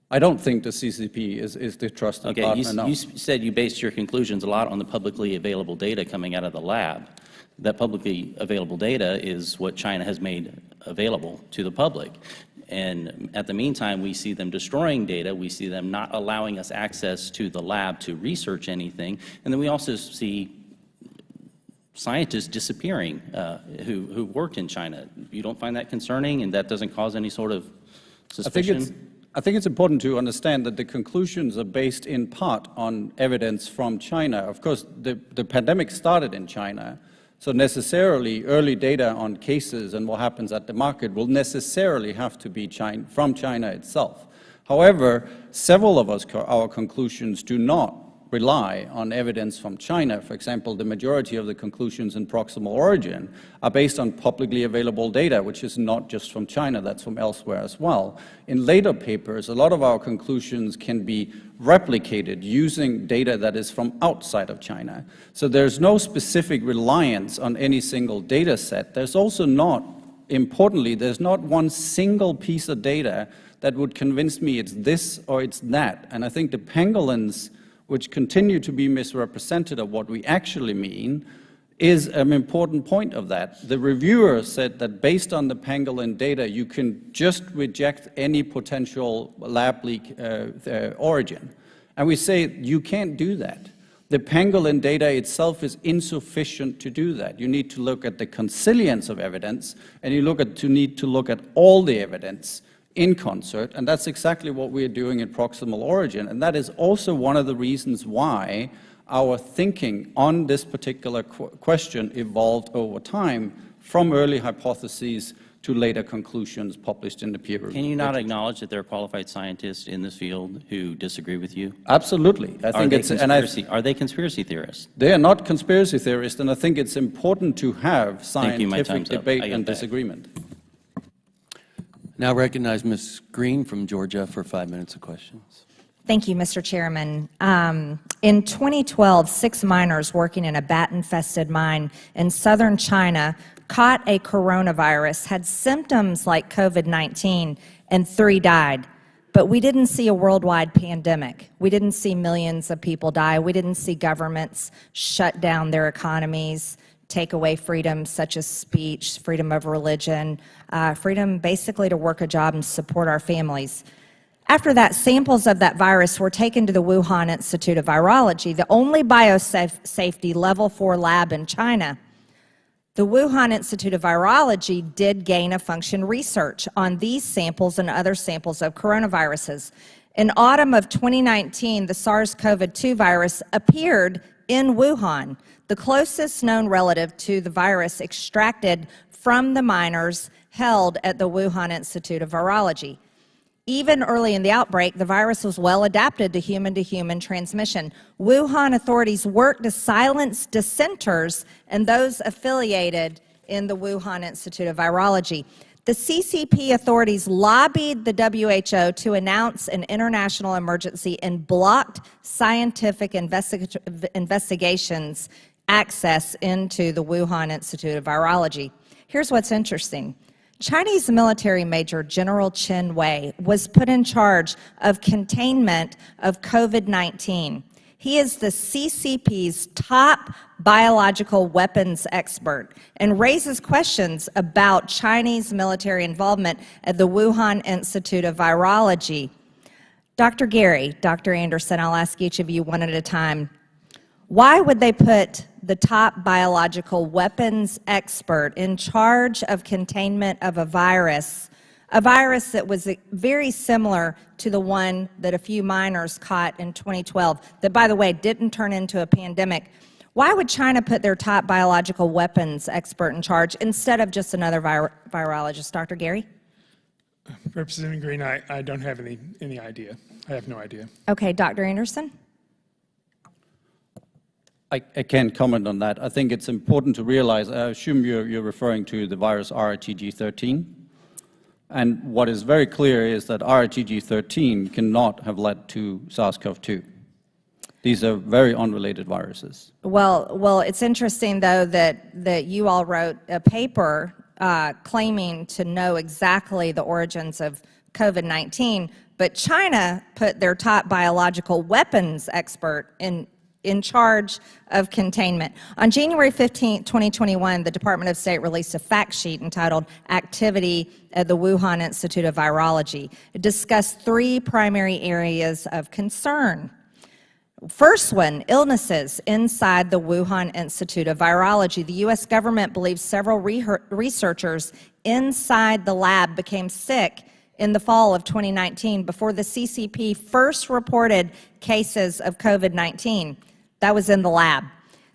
Speaker 4: I don't think the CCP is the trusted
Speaker 15: Okay,
Speaker 4: partner, no.
Speaker 15: you said you based your conclusions a lot on the publicly available data coming out of the lab. That publicly available data is what China has made available to the public. And at the meantime, we see them destroying data. We see them not allowing us access to the lab to research anything. And then we also see scientists disappearing who worked in China. You don't find that concerning, and that doesn't cause any sort of suspicion?
Speaker 4: I think it's important to understand that the conclusions are based in part on evidence from China. Of course, the pandemic started in China, so necessarily early data on cases and what happens at the market will necessarily have to be from China itself. However, several of our conclusions do not rely on evidence from China. For example, the majority of the conclusions in proximal origin are based on publicly available data, which is not just from China, that's from elsewhere as well. In later papers, a lot of our conclusions can be replicated using data that is from outside of China. So there's no specific reliance on any single data set. There's also not, importantly, there's not one single piece of data that would convince me it's this or it's that. And I think the pangolins, which continue to be misrepresented of what we actually mean, is an important point of that. The reviewer said that based on the pangolin data, you can just reject any potential lab leak origin. And we say you can't do that. The pangolin data itself is insufficient to do that. You need to look at the consilience of evidence, and you need to look at all the evidence in concert, and that's exactly what we're doing in proximal origin. And that is also one of the reasons why our thinking on this particular question evolved over time from early hypotheses to later conclusions published in the peer review.
Speaker 15: Can you not acknowledge that there are qualified scientists in this field who disagree with you?
Speaker 4: Absolutely.
Speaker 15: Are they conspiracy theorists?
Speaker 4: They are not conspiracy theorists, and I think it's important to have scientific debate and disagreement.
Speaker 1: Now recognize Ms. Green from Georgia for 5 minutes of questions.
Speaker 16: Thank you, Mr. Chairman. In 2012, 6 miners working in a bat-infested mine in southern China caught a coronavirus, had symptoms like COVID-19, and 3 died. But we didn't see a worldwide pandemic. We didn't see millions of people die. We didn't see governments shut down their economies, take away freedoms such as speech, freedom of religion, freedom basically to work a job and support our families. After that, samples of that virus were taken to the Wuhan Institute of Virology, the only biosafety level 4 lab in China. The Wuhan Institute of Virology did gain-of-function research on these samples and other samples of coronaviruses. In autumn of 2019, the SARS-CoV-2 virus appeared in Wuhan, the closest known relative to the virus extracted from the miners held at the Wuhan Institute of Virology. Even early in the outbreak, the virus was well adapted to human transmission. Wuhan authorities worked to silence dissenters and those affiliated in the Wuhan Institute of Virology. The CCP authorities lobbied the WHO to announce an international emergency and blocked scientific investigations access into the Wuhan Institute of Virology. Here's what's interesting. Chinese military major General Chen Wei was put in charge of containment of COVID-19. He is the CCP's top biological weapons expert and raises questions about Chinese military involvement at the Wuhan Institute of Virology. Dr. Gary, Dr. Anderson, I'll ask each of you one at a time. Why would they put the top biological weapons expert in charge of containment of a virus that was very similar to the one that a few miners caught in 2012, that, by the way, didn't turn into a pandemic? Why would China put their top biological weapons expert in charge instead of just another virologist? Dr. Gary?
Speaker 3: Representative Green, I don't have any idea. I have no idea.
Speaker 16: Okay, Dr. Anderson?
Speaker 4: I can't comment on that. I think it's important to realize, I assume you're referring to the virus RTG13. And what is very clear is that RTG13 cannot have led to SARS-CoV-2. These are very unrelated viruses.
Speaker 16: Well, it's interesting, though, that you all wrote a paper claiming to know exactly the origins of COVID-19, but China put their top biological weapons expert in charge of containment. On January 15, 2021, the Department of State released a fact sheet entitled Activity at the Wuhan Institute of Virology. It discussed 3 primary areas of concern. First one, illnesses inside the Wuhan Institute of Virology. The U.S. government believes several researchers inside the lab became sick in the fall of 2019 before the CCP first reported cases of COVID-19. That was in the lab.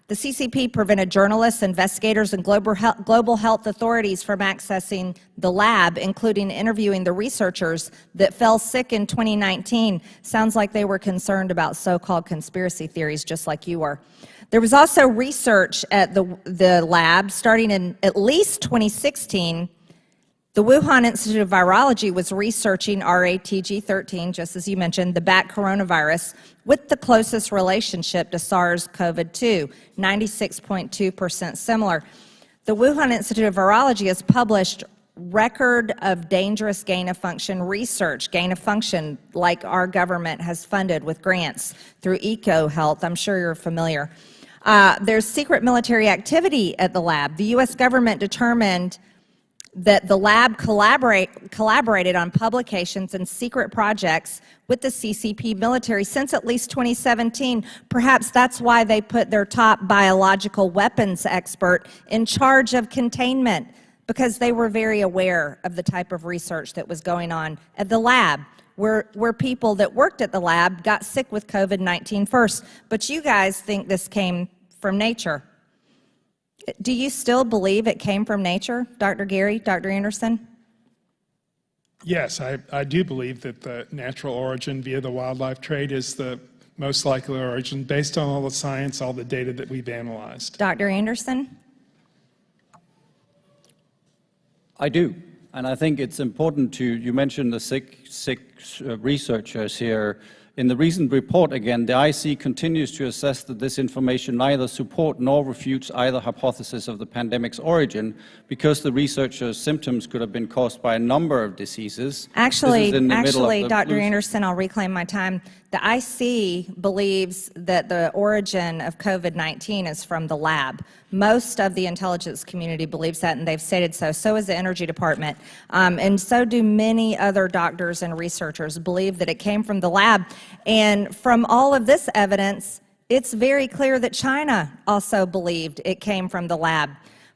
Speaker 16: The CCP prevented journalists, investigators, and global health authorities from accessing the lab, including interviewing the researchers that fell sick in 2019. Sounds like they were concerned about so-called conspiracy theories, just like you were. There was also research at the lab starting in at least 2016. The Wuhan Institute of Virology was researching RATG13, just as you mentioned, the bat coronavirus, with the closest relationship to SARS-CoV-2, 96.2% similar. The Wuhan Institute of Virology has published record of dangerous gain-of-function research, gain-of-function like our government has funded with grants through EcoHealth. I'm sure you're familiar. There's secret military activity at the lab. The U.S. government determined that the lab collaborated on publications and secret projects with the CCP military since at least 2017. Perhaps that's why they put their top biological weapons expert in charge of containment, because they were very aware of the type of research that was going on at the lab, where people that worked at the lab got sick with COVID-19 first. But you guys think this came from nature. Do you still believe it came from nature, Dr. Gary, Dr. Anderson?
Speaker 3: Yes, I do believe that the natural origin via the wildlife trade is the most likely origin based on all the science, all the data that we've analyzed.
Speaker 16: Dr. Anderson?
Speaker 4: I do. And I think it's important to, you mentioned the six researchers here. In the recent report, again, the IC continues to assess that this information neither support nor refutes either hypothesis of the pandemic's origin, because the researchers' symptoms could have been caused by a number of diseases.
Speaker 16: Actually, Dr. Anderson, I'll reclaim my time. The IC believes that the origin of COVID-19 is from the lab. Most of the intelligence community believes that, and they've stated so. So is the Energy Department. And so do many other doctors and researchers believe that it came from the lab. And from all of this evidence, it's very clear that China also believed it came from the lab.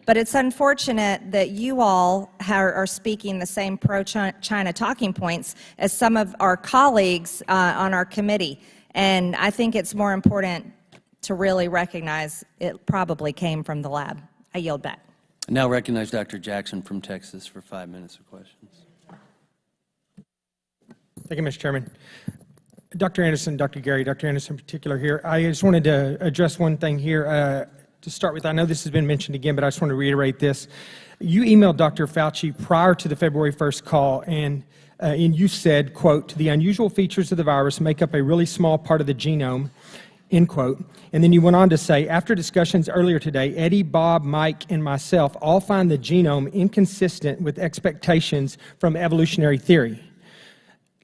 Speaker 16: But it's unfortunate that you all are speaking the same pro-China talking points as some of our colleagues on our committee. And I think it's more important to really recognize it probably came from the lab. I yield back.
Speaker 1: I now recognize Dr. Jackson from Texas for 5 minutes of questions.
Speaker 17: Thank you, Mr. Chairman. Dr. Anderson, Dr. Gary, Dr. Anderson in particular here, I just wanted to address one thing here. To start with, I know this has been mentioned again, but I just want to reiterate this. You emailed Dr. Fauci prior to the February 1st call, and you said, quote, "The unusual features of the virus make up a really small part of the genome," end quote. And then you went on to say, "After discussions earlier today, Eddie, Bob, Mike, and myself all find the genome inconsistent with expectations from evolutionary theory."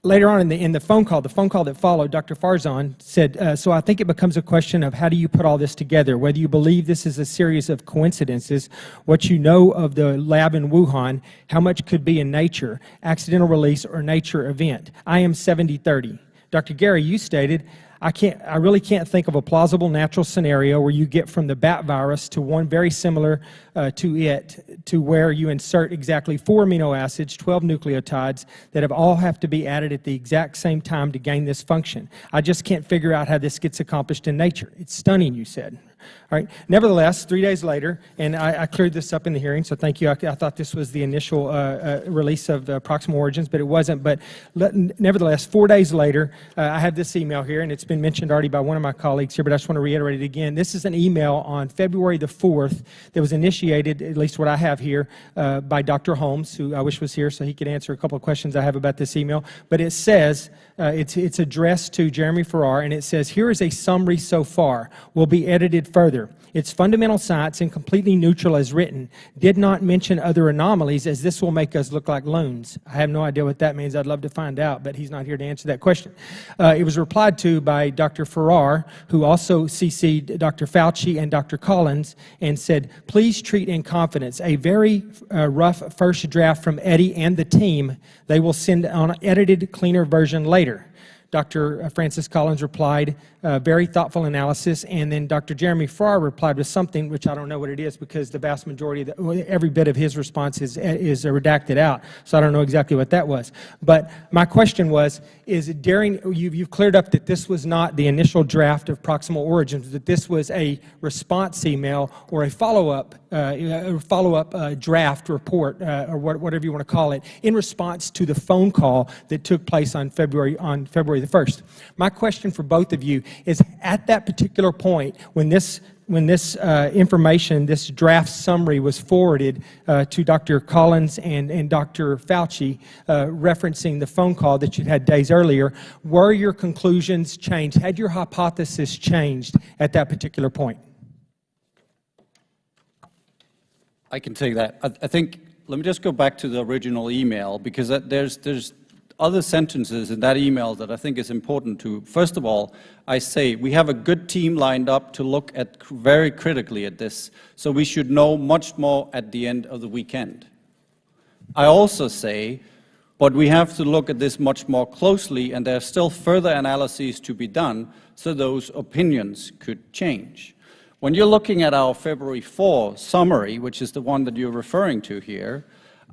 Speaker 17: Later on in the phone call that followed, Dr. Farzan said, "So I think it becomes a question of how do you put all this together, whether you believe this is a series of coincidences, what you know of the lab in Wuhan, how much could be in nature, accidental release, or nature event. I am 70-30. Dr. Gary, you stated, I really can't think of a plausible natural scenario where you get from the bat virus to one very similar to it, to where you insert exactly 4 amino acids, 12 nucleotides that all have to be added at the exact same time to gain this function. I just can't figure out how this gets accomplished in nature. It's stunning," you said. All right. Nevertheless, 3 days later, and I cleared this up in the hearing, so thank you. I thought this was the initial release of proximal origins, but it wasn't. But nevertheless, 4 days later, I have this email here, and it's been mentioned already by one of my colleagues here, but I just want to reiterate it again. This is an email on February the 4th that was initiated, at least what I have here, by Dr. Holmes, who I wish was here so he could answer a couple of questions I have about this email. But it says, it's addressed to Jeremy Farrar, and it says, here is a summary so far. Will be edited further. It's fundamental science and completely neutral as written. Did not mention other anomalies, as this will make us look like loons. I have no idea what that means. I'd love to find out, but he's not here to answer that question. It was replied to by Dr. Farrar, who also CC'd Dr. Fauci and Dr. Collins, and said, please treat in confidence. A very rough first draft from Eddie and the team. They will send on an edited, cleaner version later. Dr. Francis Collins replied, very thoughtful analysis, and then Dr. Jeremy Farrar replied with something which I don't know what it is because the vast majority of every bit of his response is redacted out, so I don't know exactly what that was. But my question was, is during, you've cleared up that this was not the initial draft of proximal origins, that this was a response email or a follow-up draft report, or whatever you want to call it, in response to the phone call that took place on February the 1st. My question for both of you is, at that particular point, when this information, this draft summary was forwarded to Dr. Collins and Dr. Fauci, referencing the phone call that you'd had days earlier, were your conclusions changed? Had your hypothesis changed at that particular point?
Speaker 4: I can take that. I think, let me just go back to the original email, because there's other sentences in that email that I think is important to. First of all, I say we have a good team lined up to look at very critically at this, so we should know much more at the end of the weekend. I also say, but we have to look at this much more closely, and there are still further analyses to be done, so those opinions could change. When you're looking at our February 4 summary, which is the one that you're referring to here,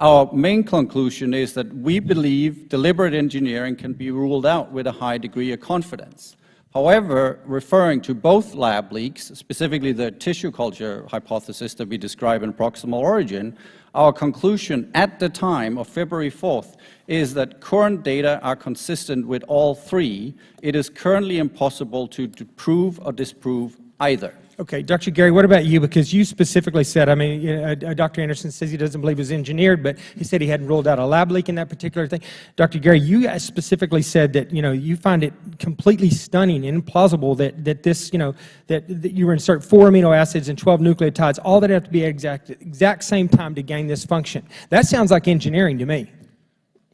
Speaker 4: our main conclusion is that we believe deliberate engineering can be ruled out with a high degree of confidence. However, referring to both lab leaks, specifically the tissue culture hypothesis that we describe in proximal origin, our conclusion at the time of February 4th is that current data are consistent with all three. It is currently impossible to prove or disprove either.
Speaker 17: Okay, Dr. Gary, what about you? Because you specifically said, I mean, Dr. Anderson says he doesn't believe it was engineered, but he said he hadn't ruled out a lab leak in that particular thing. Dr. Gary, you specifically said that, you find it completely stunning and implausible that this, that you were insert 4 amino acids and 12 nucleotides, all that have to be exact same time to gain this function. That sounds like engineering to me.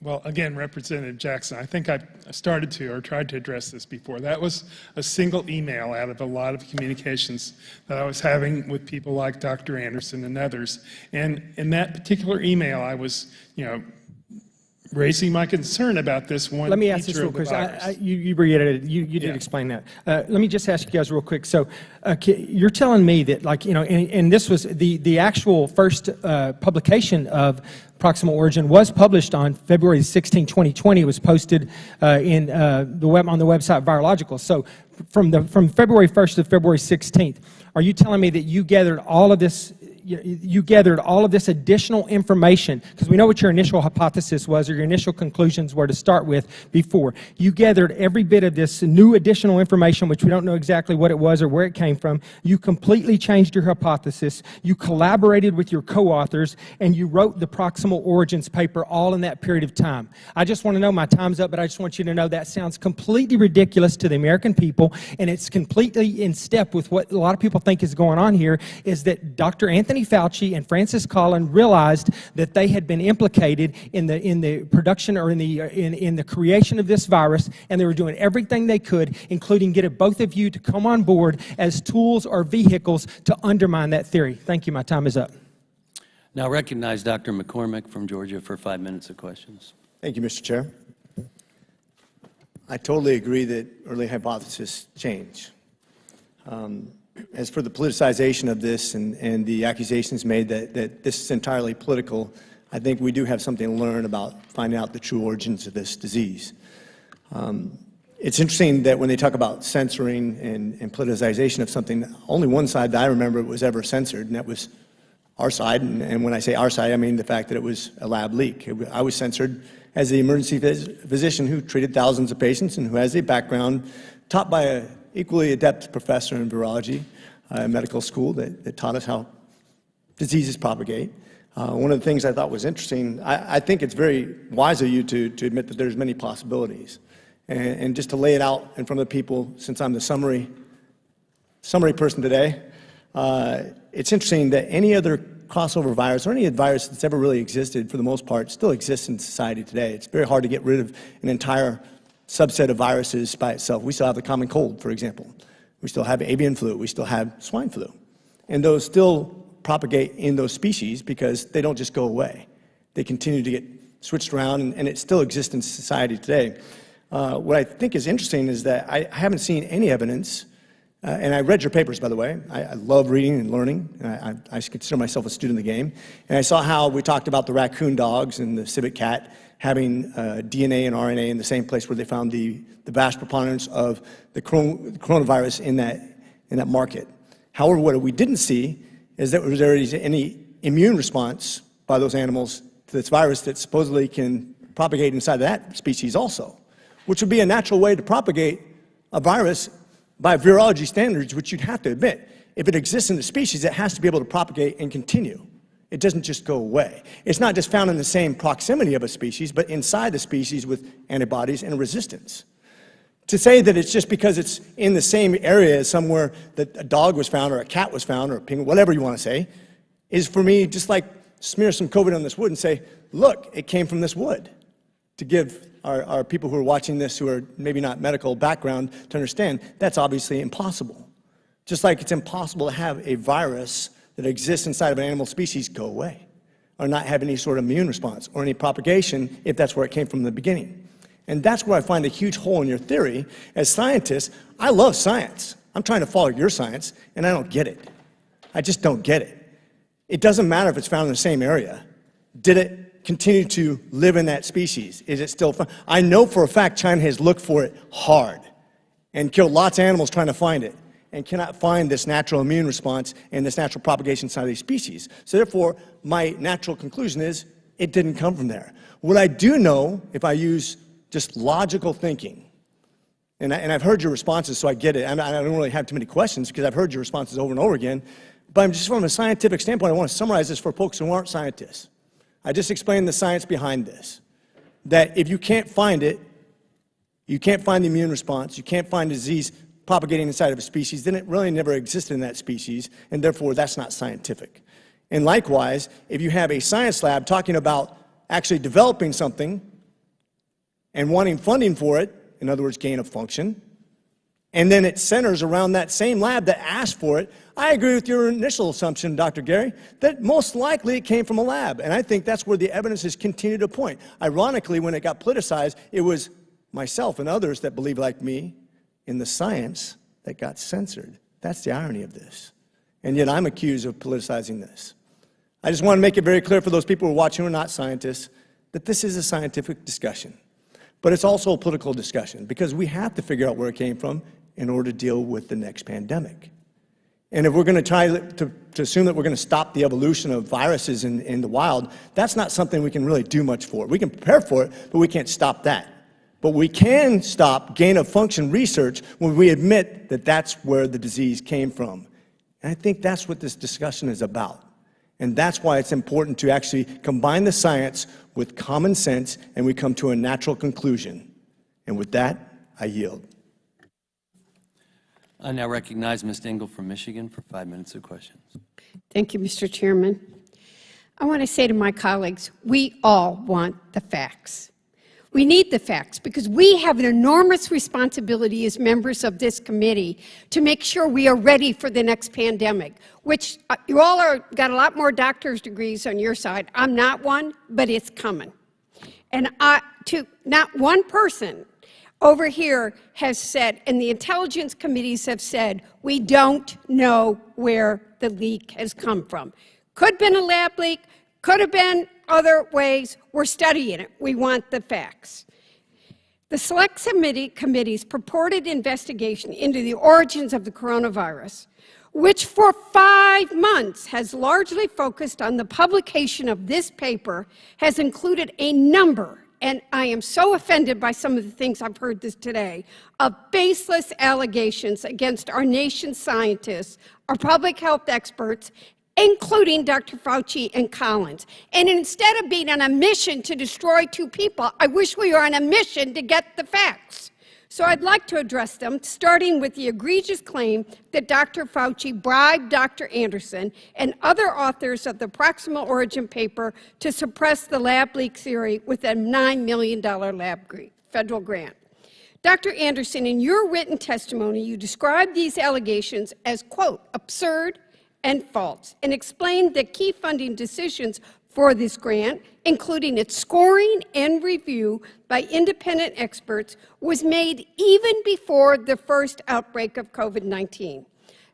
Speaker 3: Well, again, Representative Jackson, I think I started to or tried to address this before. That was a single email out of a lot of communications that I was having with people like Dr. Anderson and others. And in that particular email, I was, raising my concern about this one.
Speaker 17: Let me ask this real quick. You reiterated, you did explain that. Let me just ask you guys real quick. So you're telling me that, and this was the actual first publication of Proximal Origin was published on February 16, 2020. It was posted on the website Virological. So from February 1st to February 16th, are you telling me that you gathered all of this? You gathered all of this additional information, because we know what your initial hypothesis was, or your initial conclusions were to start with before. You gathered every bit of this new additional information, which we don't know exactly what it was or where it came from. You completely changed your hypothesis. You collaborated with your co-authors, and you wrote the Proximal Origins paper all in that period of time. I just want to know, my time's up, but I just want you to know that sounds completely ridiculous to the American people, and it's completely in step with what a lot of people think is going on here, is that Dr. Anthony Fauci and Francis Collins realized that they had been implicated in the production or in the creation of this virus, and they were doing everything they could, including getting both of you to come on board as tools or vehicles to undermine that theory. Thank you. My time is up.
Speaker 1: Now recognize Dr. McCormick from Georgia for 5 minutes of questions.
Speaker 18: Thank you, Mr. Chair. I totally agree that early hypothesis change. As for the politicization of this and the accusations made that this is entirely political, I think we do have something to learn about finding out the true origins of this disease. It's interesting that when they talk about censoring and politicization of something, only one side that I remember was ever censored, and that was our side. And when I say our side, I mean the fact that it was a lab leak. I was censored as the emergency physician who treated thousands of patients and who has a background taught by an equally adept professor in virology at medical school that taught us how diseases propagate. One of the things I thought was interesting, I think it's very wise of you to admit that there's many possibilities. And just to lay it out in front of the people, since I'm the summary person today, it's interesting that any other crossover virus or any virus that's ever really existed, for the most part, still exists in society today. It's very hard to get rid of an entire subset of viruses by itself. We still have the common cold, for example. We still have avian flu. We still have swine flu. And those still propagate in those species because they don't just go away. They continue to get switched around, and it still exists in society today. What I think is interesting is that I haven't seen any evidence, and I read your papers, by the way. I love reading and learning. I consider myself a student of the game. And I saw how we talked about the raccoon dogs and the civet cat having DNA and RNA in the same place where they found the vast preponderance of the coronavirus in that market. However, what we didn't see is that there is any immune response by those animals to this virus that supposedly can propagate inside of that species also, which would be a natural way to propagate a virus by virology standards, which you'd have to admit. If it exists in the species, it has to be able to propagate and continue. It doesn't just go away. It's not just found in the same proximity of a species, but inside the species with antibodies and resistance. To say that it's just because it's in the same area as somewhere that a dog was found or a cat was found or a penguin, whatever you want to say, is for me just like smear some COVID on this wood and say, look, it came from this wood, to give our people who are watching this who are maybe not medical background to understand that's obviously impossible. Just like it's impossible to have a virus that exists inside of an animal species go away or not have any sort of immune response or any propagation if that's where it came from in the beginning. And that's where I find a huge hole in your theory. As scientists, I love science. I'm trying to follow your science, and I don't get it. I just don't get it. It doesn't matter if it's found in the same area. Did it continue to live in that species? Is it still found? I know for a fact China has looked for it hard and killed lots of animals trying to find it and cannot find this natural immune response and this natural propagation inside of these species. So therefore, my natural conclusion is it didn't come from there. What I do know, if I use just logical thinking, and I've heard your responses, so I get it. I don't really have too many questions because I've heard your responses over and over again. But just from a scientific standpoint, I want to summarize this for folks who aren't scientists. I just explained the science behind this. That if you can't find it, you can't find the immune response, you can't find disease propagating inside of a species, then it really never existed in that species, and therefore that's not scientific. And likewise, if you have a science lab talking about actually developing something and wanting funding for it, in other words, gain of function, and then it centers around that same lab that asked for it, I agree with your initial assumption, Dr. Gary, that most likely it came from a lab. And I think that's where the evidence has continued to point. Ironically, when it got politicized, it was myself and others that believe like me in the science that got censored. That's the irony of this. And yet I'm accused of politicizing this. I just want to make it very clear for those people who are watching who are not scientists that this is a scientific discussion. But it's also a political discussion because we have to figure out where it came from in order to deal with the next pandemic. And if we're going to try to assume that we're going to stop the evolution of viruses in the wild, that's not something we can really do much for. We can prepare for it, but we can't stop that. But we can stop gain-of-function research when we admit that that's where the disease came from. And I think that's what this discussion is about. And that's why it's important to actually combine the science with common sense, and we come to a natural conclusion. And with that, I yield.
Speaker 1: I now recognize Ms. Dingell from Michigan for 5 minutes of questions.
Speaker 19: Thank you, Mr. Chairman. I want to say to my colleagues, we all want the facts. We need the facts because we have an enormous responsibility as members of this committee to make sure we are ready for the next pandemic, which you all got a lot more doctor's degrees on your side. I'm not one, but it's coming. And not one person over here has said, and the intelligence committees have said, we don't know where the leak has come from. Could have been a lab leak, could have been other ways. We're studying it. We want the facts. The Select Committee's purported investigation into the origins of the coronavirus, which for 5 months has largely focused on the publication of this paper, has included a number, and I am so offended by some of the things I've heard this today, of baseless allegations against our nation's scientists, our public health experts, including Dr. Fauci and Collins. And instead of being on a mission to destroy 2 people, I wish we were on a mission to get the facts. So I'd like to address them, starting with the egregious claim that Dr. Fauci bribed Dr. Anderson and other authors of the Proximal Origin paper to suppress the lab leak theory with a $9 million federal grant. Dr. Anderson, in your written testimony, you described these allegations as, quote, absurd and false, and explained that key funding decisions for this grant, including its scoring and review by independent experts, was made even before the first outbreak of COVID-19.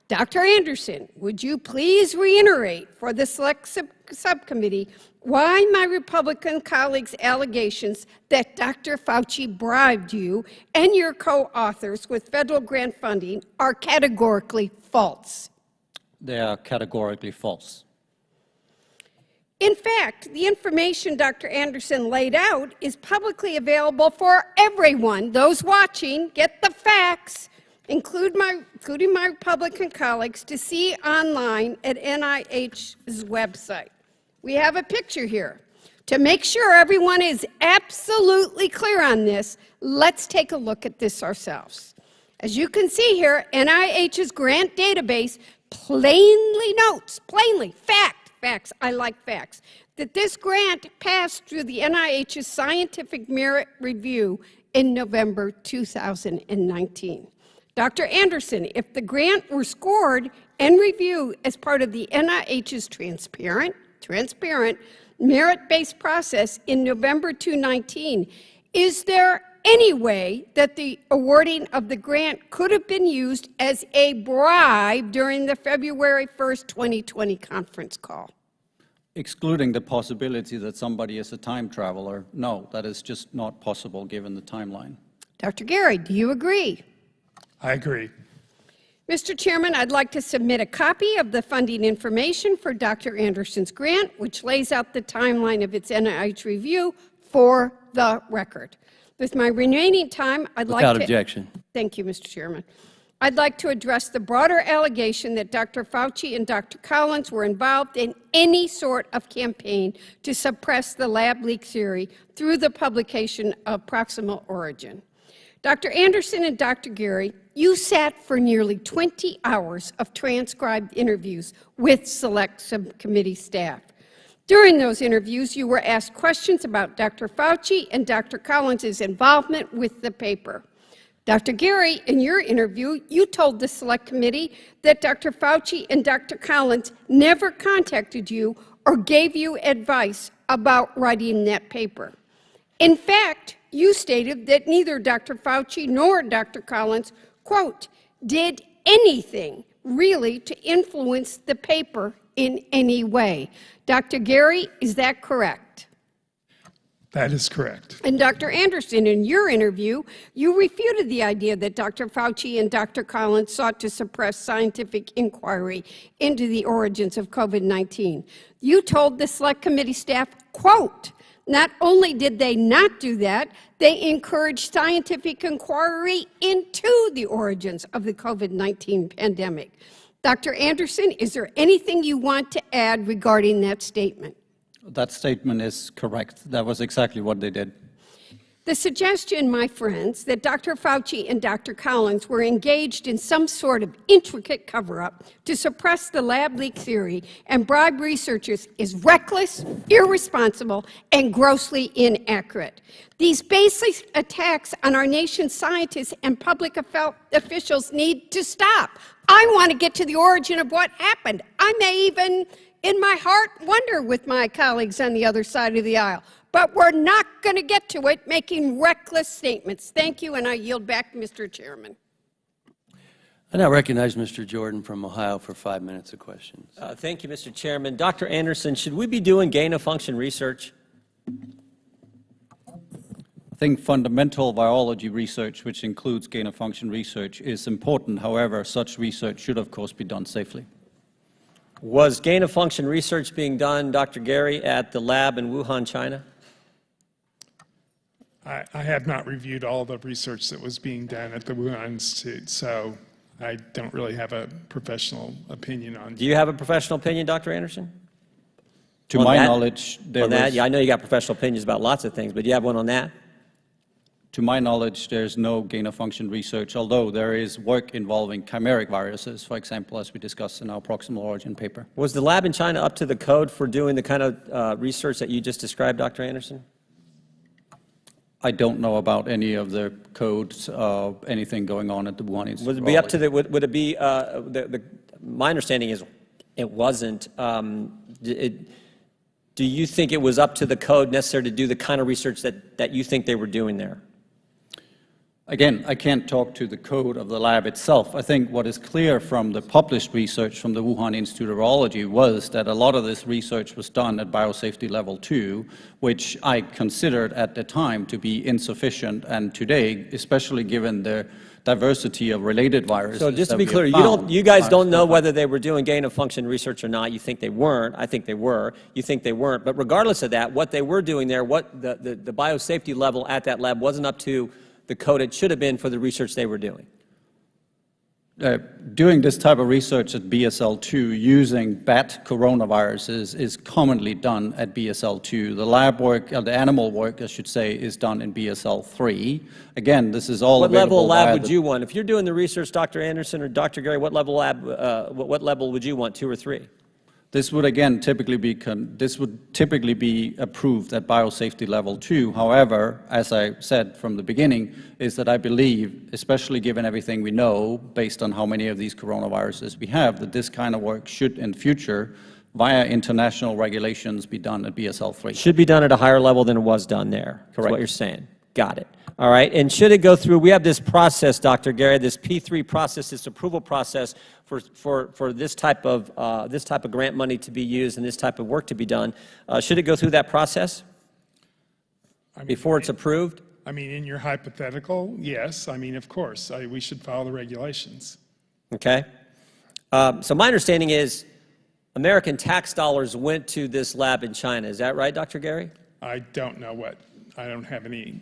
Speaker 19: Dr. Anderson, would you please reiterate for the Select Subcommittee why my Republican colleagues' allegations that Dr. Fauci bribed you and your co-authors with federal grant funding are categorically false?
Speaker 4: They are categorically false.
Speaker 19: In fact, the information Dr. Anderson laid out is publicly available for everyone. Those watching get the facts, including my Republican colleagues, to see online at NIH's website. We have a picture here. To make sure everyone is absolutely clear on this, let's take a look at this ourselves. As you can see here, NIH's grant database plainly notes, facts, I like facts, that this grant passed through the NIH's Scientific Merit Review in November 2019. Dr. Anderson, if the grant were scored and reviewed as part of the NIH's transparent merit-based process in November 2019, is there any way that the awarding of the grant could have been used as a bribe during the February 1st, 2020 conference call?
Speaker 4: Excluding the possibility that somebody is a time traveler, no, that is just not possible given the timeline.
Speaker 19: Dr. Gary, do you agree?
Speaker 3: I agree.
Speaker 19: Mr. Chairman, I'd like to submit a copy of the funding information for Dr. Anderson's grant, which lays out the timeline of its NIH review for the record. With my remaining time, I'd like to—
Speaker 1: Without objection.
Speaker 19: Thank you, Mr. Chairman. I'd like to address the broader allegation that Dr. Fauci and Dr. Collins were involved in any sort of campaign to suppress the lab leak theory through the publication of Proximal Origin. Dr. Anderson and Dr. Gary, you sat for nearly 20 hours of transcribed interviews with Select Subcommittee staff. During those interviews, you were asked questions about Dr. Fauci and Dr. Collins' involvement with the paper. Dr. Gary, in your interview, you told the Select Committee that Dr. Fauci and Dr. Collins never contacted you or gave you advice about writing that paper. In fact, you stated that neither Dr. Fauci nor Dr. Collins, quote, did anything really to influence the paper in any way. Dr. Gary, is that correct?
Speaker 3: That is correct.
Speaker 19: And Dr. Anderson, in your interview, you refuted the idea that Dr. Fauci and Dr. Collins sought to suppress scientific inquiry into the origins of COVID-19. You told the Select Committee staff, quote, not only did they not do that, they encouraged scientific inquiry into the origins of the COVID-19 pandemic. Dr. Anderson, is there anything you want to add regarding that statement?
Speaker 4: That statement is correct. That was exactly what they did.
Speaker 19: The suggestion, my friends, that Dr. Fauci and Dr. Collins were engaged in some sort of intricate cover-up to suppress the lab leak theory and bribe researchers is reckless, irresponsible, and grossly inaccurate. These basic attacks on our nation's scientists and public officials need to stop. I want to get to the origin of what happened. I may even, in my heart, wonder with my colleagues on the other side of the aisle. But we're not going to get to it making reckless statements. Thank you, and I yield back, Mr. Chairman.
Speaker 1: I now recognize Mr. Jordan from Ohio for 5 minutes of questions.
Speaker 20: Thank you, Mr. Chairman. Dr. Anderson, should we be doing gain-of-function research?
Speaker 4: I think fundamental virology research, which includes gain-of-function research, is important. However, such research should, of course, be done safely.
Speaker 20: Was gain-of-function research being done, Dr. Gary, at the lab in Wuhan, China?
Speaker 3: I have not reviewed all the research that was being done at the Wuhan Institute, so I don't really have a professional opinion on.
Speaker 20: Do you have a professional opinion, Dr. Anderson?
Speaker 4: To my knowledge, there was...
Speaker 20: Yeah, I know you got professional opinions about lots of things, but do you have one on that?
Speaker 4: To my knowledge, there's no gain-of-function research, although there is work involving chimeric viruses, for example, as we discussed in our proximal origin paper.
Speaker 20: Was the lab in China up to the code for doing the kind of research that you just described, Dr. Anderson?
Speaker 4: I don't know about any of the codes, anything going on at the Wuhan Institute.
Speaker 20: Would it be up to the, would it be, my understanding is it wasn't. Do you think it was up to the code necessary to do the kind of research that you think they were doing there?
Speaker 4: Again, I can't talk to the code of the lab itself. I think what is clear from the published research from the Wuhan Institute of Virology was that a lot of this research was done at biosafety level 2, which I considered at the time to be insufficient, and today, especially given the diversity of related viruses.
Speaker 20: So just to be clear, you guys don't know whether they were doing gain-of-function research or not. You think they weren't. I think they were. You think they weren't. But regardless of that, what they were doing there, what the biosafety level at that lab wasn't up to the code it should have been for the research they were doing.
Speaker 4: Doing this type of research at BSL-2 using bat coronaviruses is commonly done at BSL-2. The lab work, the animal work, I should say, is done in BSL-3. Again, this is all available.
Speaker 20: What level of lab would you want? If you're doing the research, Dr. Anderson or Dr. Gary, what level lab, what level would you want, 2 or 3?
Speaker 4: This would again typically be approved at biosafety level 2. However, as I said from the beginning, is that I believe, especially given everything we know, based on how many of these coronaviruses we have, that this kind of work should in future, via international regulations, be done at BSL-3.
Speaker 20: Should be done at a higher level than it was done there.
Speaker 4: Correct.
Speaker 20: That's what you're saying. Got it. All right. And should it go through, we have this process, Dr. Gary, this P3 process, this approval process for this type of grant money to be used and this type of work to be done. Should it go through that process before it's approved?
Speaker 3: I mean, in your hypothetical, yes. I mean, of course, we should follow the regulations.
Speaker 20: Okay. So my understanding is American tax dollars went to this lab in China. Is that right, Dr. Gary?
Speaker 3: I don't know I don't have any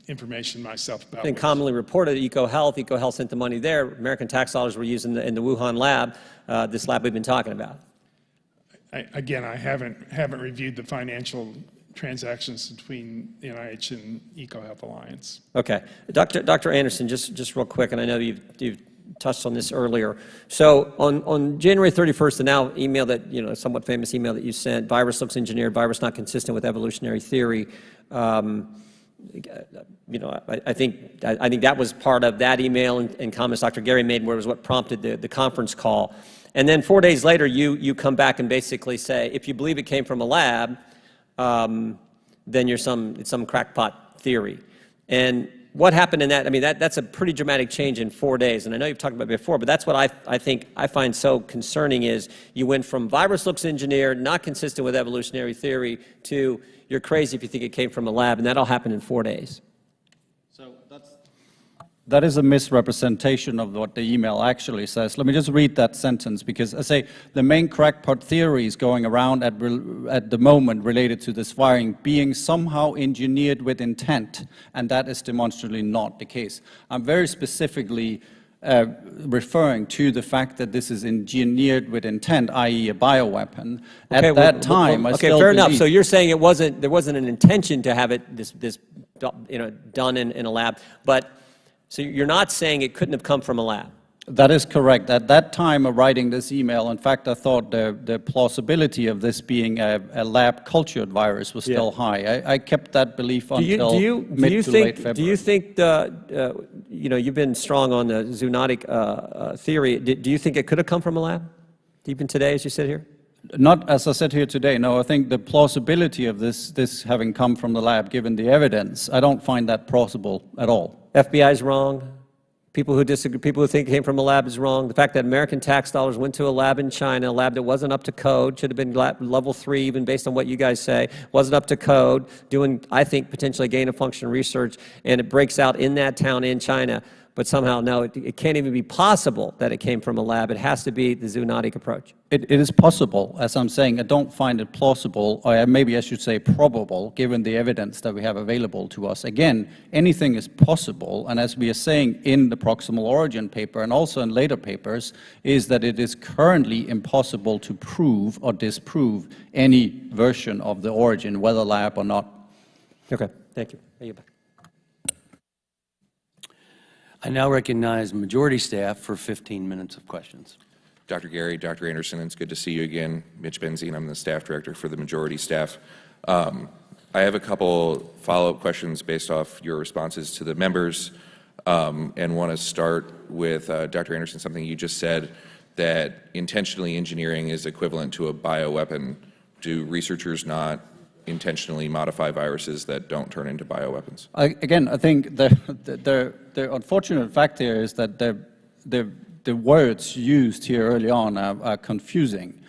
Speaker 3: information myself about
Speaker 20: been commonly reported at EcoHealth sent the money there. American tax dollars were used in the Wuhan lab, this lab we've been talking about.
Speaker 3: Again, I haven't reviewed the financial transactions between the NIH and EcoHealth Alliance.
Speaker 20: Okay. Dr. Anderson, just real quick, and I know you've touched on this earlier. So on January 31st, the now email that, somewhat famous email that you sent, virus looks engineered, virus not consistent with evolutionary theory. I think that was part of that email and comments Dr. Gary made, where it was what prompted the conference call. And then 4 days later, you come back and basically say, if you believe it came from a lab, then it's some crackpot theory. And what happened in that? I mean, that's a pretty dramatic change in 4 days. And I know you've talked about it before, but that's what I find so concerning is you went from virus looks engineered, not consistent with evolutionary theory, to you're crazy if you think it came from a lab, and that all happened in 4 days.
Speaker 4: So that is a misrepresentation of what the email actually says. Let me just read that sentence, because I say the main crackpot theories going around at the moment related to this firing being somehow engineered with intent, and that is demonstrably not the case. I'm very specifically referring to the fact that this is engineered with intent, i.e. a bioweapon. At that time, I still
Speaker 20: fair enough. So you're saying there wasn't an intention to have it done in a lab, but so you're not saying it couldn't have come from a lab?
Speaker 4: That is correct. At that time of writing this email, in fact, I thought the plausibility of this being a lab-cultured virus was still high. I kept that belief until mid to late February.
Speaker 20: Do you think you've been strong on the zoonotic theory. Do you think it could have come from a lab, even today as you sit here?
Speaker 4: Not as I said here today, no. I think the plausibility of this having come from the lab, given the evidence, I don't find that plausible at all.
Speaker 20: FBI's wrong? People who disagree, people who think it came from a lab is wrong. The fact that American tax dollars went to a lab in China, a lab that wasn't up to code, should have been level 3, even based on what you guys say, wasn't up to code, doing, I think, potentially gain-of-function research, and it breaks out in that town in China. But somehow, no, it can't even be possible that it came from a lab. It has to be the zoonotic approach.
Speaker 4: It is possible. As I'm saying, I don't find it plausible, or maybe I should say probable, given the evidence that we have available to us. Again, anything is possible, and as we are saying in the proximal origin paper and also in later papers, is that it is currently impossible to prove or disprove any version of the origin, whether lab or not.
Speaker 20: Okay, thank you. Are you back?
Speaker 1: I now recognize majority staff for 15 minutes of questions.
Speaker 21: Dr. Gary, Dr. Anderson, it's good to see you again. Mitch Benzine, I'm the staff director for the majority staff. I have a couple follow-up questions based off your responses to the members, and want to start with Dr. Anderson, something you just said, that intentionally engineering is equivalent to a bioweapon. Do researchers not intentionally modify viruses that don't turn into bioweapons?
Speaker 4: Again, I think the unfortunate fact here is that the words used here early on are confusing.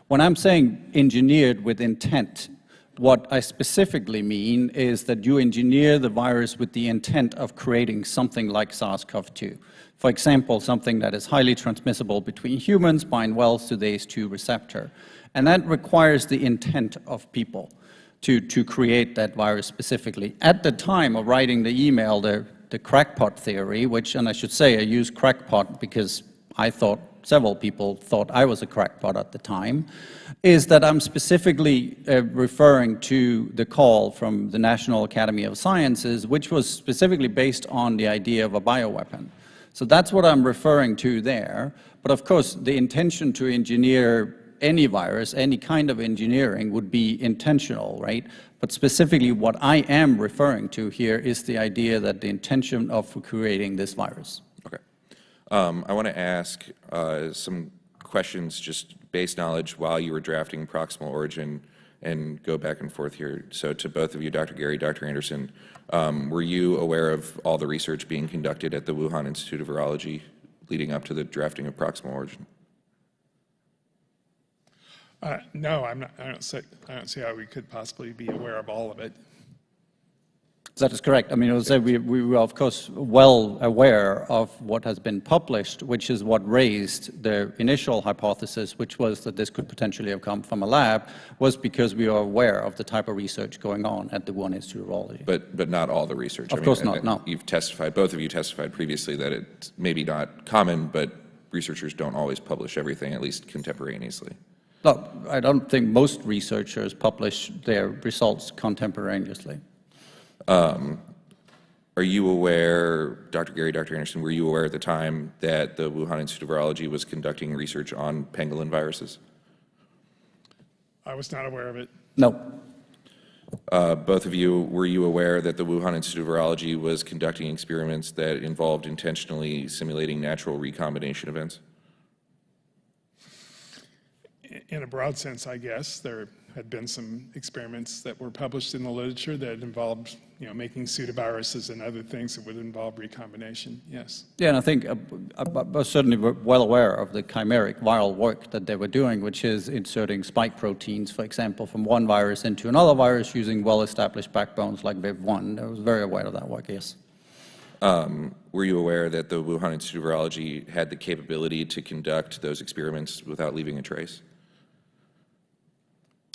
Speaker 4: When I'm saying engineered with intent, what I specifically mean is that you engineer the virus with the intent of creating something like SARS-CoV-2. For example, something that is highly transmissible between humans, bind well to the ACE2 receptor. And that requires the intent of people to create that virus specifically. At the time of writing the email, the crackpot theory, which, and I should say I use crackpot because I thought several people thought I was a crackpot at the time, is that I'm specifically referring to the call from the National Academy of Sciences, which was specifically based on the idea of a bioweapon. So that's what I'm referring to there. But of course, the intention to engineer any virus, any kind of engineering would be intentional, right? But specifically what I am referring to here is the idea that the intention of creating this virus.
Speaker 21: Okay. I want to ask some questions, just base knowledge while you were drafting Proximal Origin, and go back and forth here. So to both of you, Dr. Gary, Dr. Anderson, were you aware of all the research being conducted at the Wuhan Institute of Virology leading up to the drafting of Proximal Origin?
Speaker 3: No, I'm not. I don't see how we could possibly be aware of all of it.
Speaker 4: That is correct. I mean, I would say we were, of course, well aware of what has been published, which is what raised the initial hypothesis, which was that this could potentially have come from a lab, was because we are aware of the type of research going on at the Wuhan Institute of Virology.
Speaker 21: But not all the research.
Speaker 4: Of course not, no.
Speaker 21: You've testified, both of you testified previously that it's maybe not common, but researchers don't always publish everything, at least contemporaneously.
Speaker 4: No, I don't think most researchers publish their results contemporaneously.
Speaker 21: Are you aware, Dr. Gary, Dr. Anderson, were you aware at the time that the Wuhan Institute of Virology was conducting research on pangolin viruses?
Speaker 3: I was not aware of it.
Speaker 4: No.
Speaker 21: Both of you, were you aware that the Wuhan Institute of Virology was conducting experiments that involved intentionally simulating natural recombination events?
Speaker 3: In a broad sense, I guess, there had been some experiments that were published in the literature that involved, making pseudoviruses and other things that would involve recombination, yes.
Speaker 4: Yeah, and I think I was certainly well aware of the chimeric viral work that they were doing, which is inserting spike proteins, for example, from one virus into another virus using well-established backbones like VIV1. I was very aware of that work, yes.
Speaker 21: Were you aware that the Wuhan Institute of Virology had the capability to conduct those experiments without leaving a trace?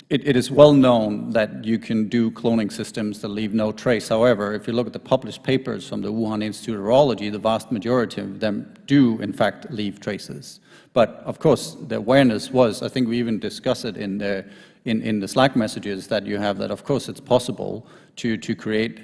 Speaker 4: It is well known that you can do cloning systems that leave no trace. However, if you look at the published papers from the Wuhan Institute of Virology, the vast majority of them do, in fact, leave traces. But, of course, the awareness was, I think we even discussed it in the Slack messages that you have, that, of course, it's possible to create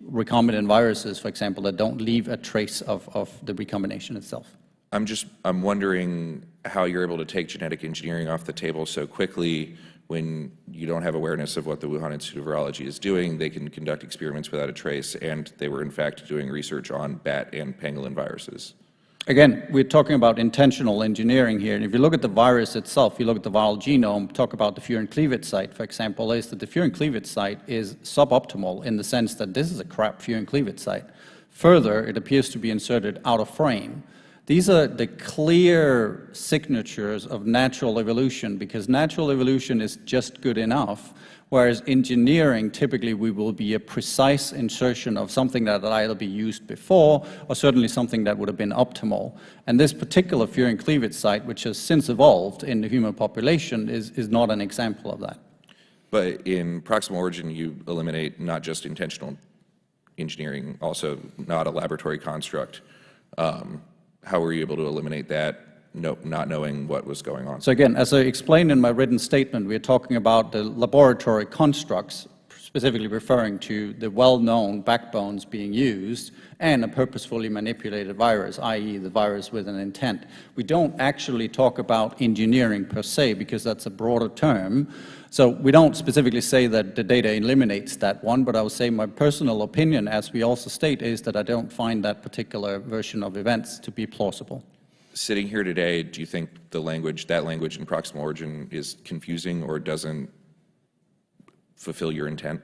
Speaker 4: recombinant viruses, for example, that don't leave a trace of the recombination itself.
Speaker 21: I'm wondering how you're able to take genetic engineering off the table so quickly when you don't have awareness of what the Wuhan Institute of Virology is doing. They can conduct experiments without a trace, and they were in fact doing research on bat and pangolin viruses.
Speaker 4: Again, we're talking about intentional engineering here, and if you look at the virus itself, you look at the viral genome, talk about the furin cleavage site, for example, is that the furin cleavage site is suboptimal in the sense that this is a crap furin cleavage site. Further, it appears to be inserted out of frame. These are the clear signatures of natural evolution, because natural evolution is just good enough, whereas engineering, typically we will be a precise insertion of something that had either be used before or certainly something that would have been optimal. And this particular furin cleavage site, which has since evolved in the human population, is not an example of that.
Speaker 21: But in proximal origin, you eliminate not just intentional engineering, also not a laboratory construct. How were you able to eliminate that, not knowing what was going on?
Speaker 4: So again, as I explained in my written statement, we're talking about the laboratory constructs, specifically referring to the well-known backbones being used and a purposefully manipulated virus, i.e. the virus with an intent. We don't actually talk about engineering per se, because that's a broader term. So we don't specifically say that the data eliminates that one, but I would say my personal opinion, as we also state, is that I don't find that particular version of events to be plausible.
Speaker 21: Sitting here today, do you think that language in proximal origin is confusing or doesn't fulfill your intent?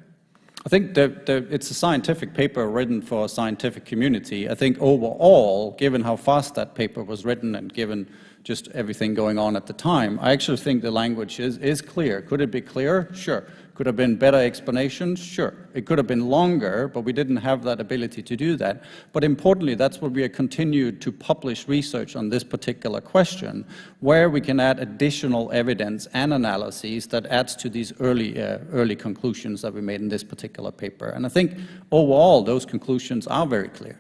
Speaker 4: I think that it's a scientific paper written for a scientific community. I think overall, given how fast that paper was written and given just everything going on at the time, I actually think the language is clear. Could it be clearer? Sure. Could have been better explanations? Sure. It could have been longer, but we didn't have that ability to do that. But importantly, that's what we have continued to publish research on this particular question, where we can add additional evidence and analyses that adds to these early conclusions that we made in this particular paper. And I think overall, those conclusions are very clear.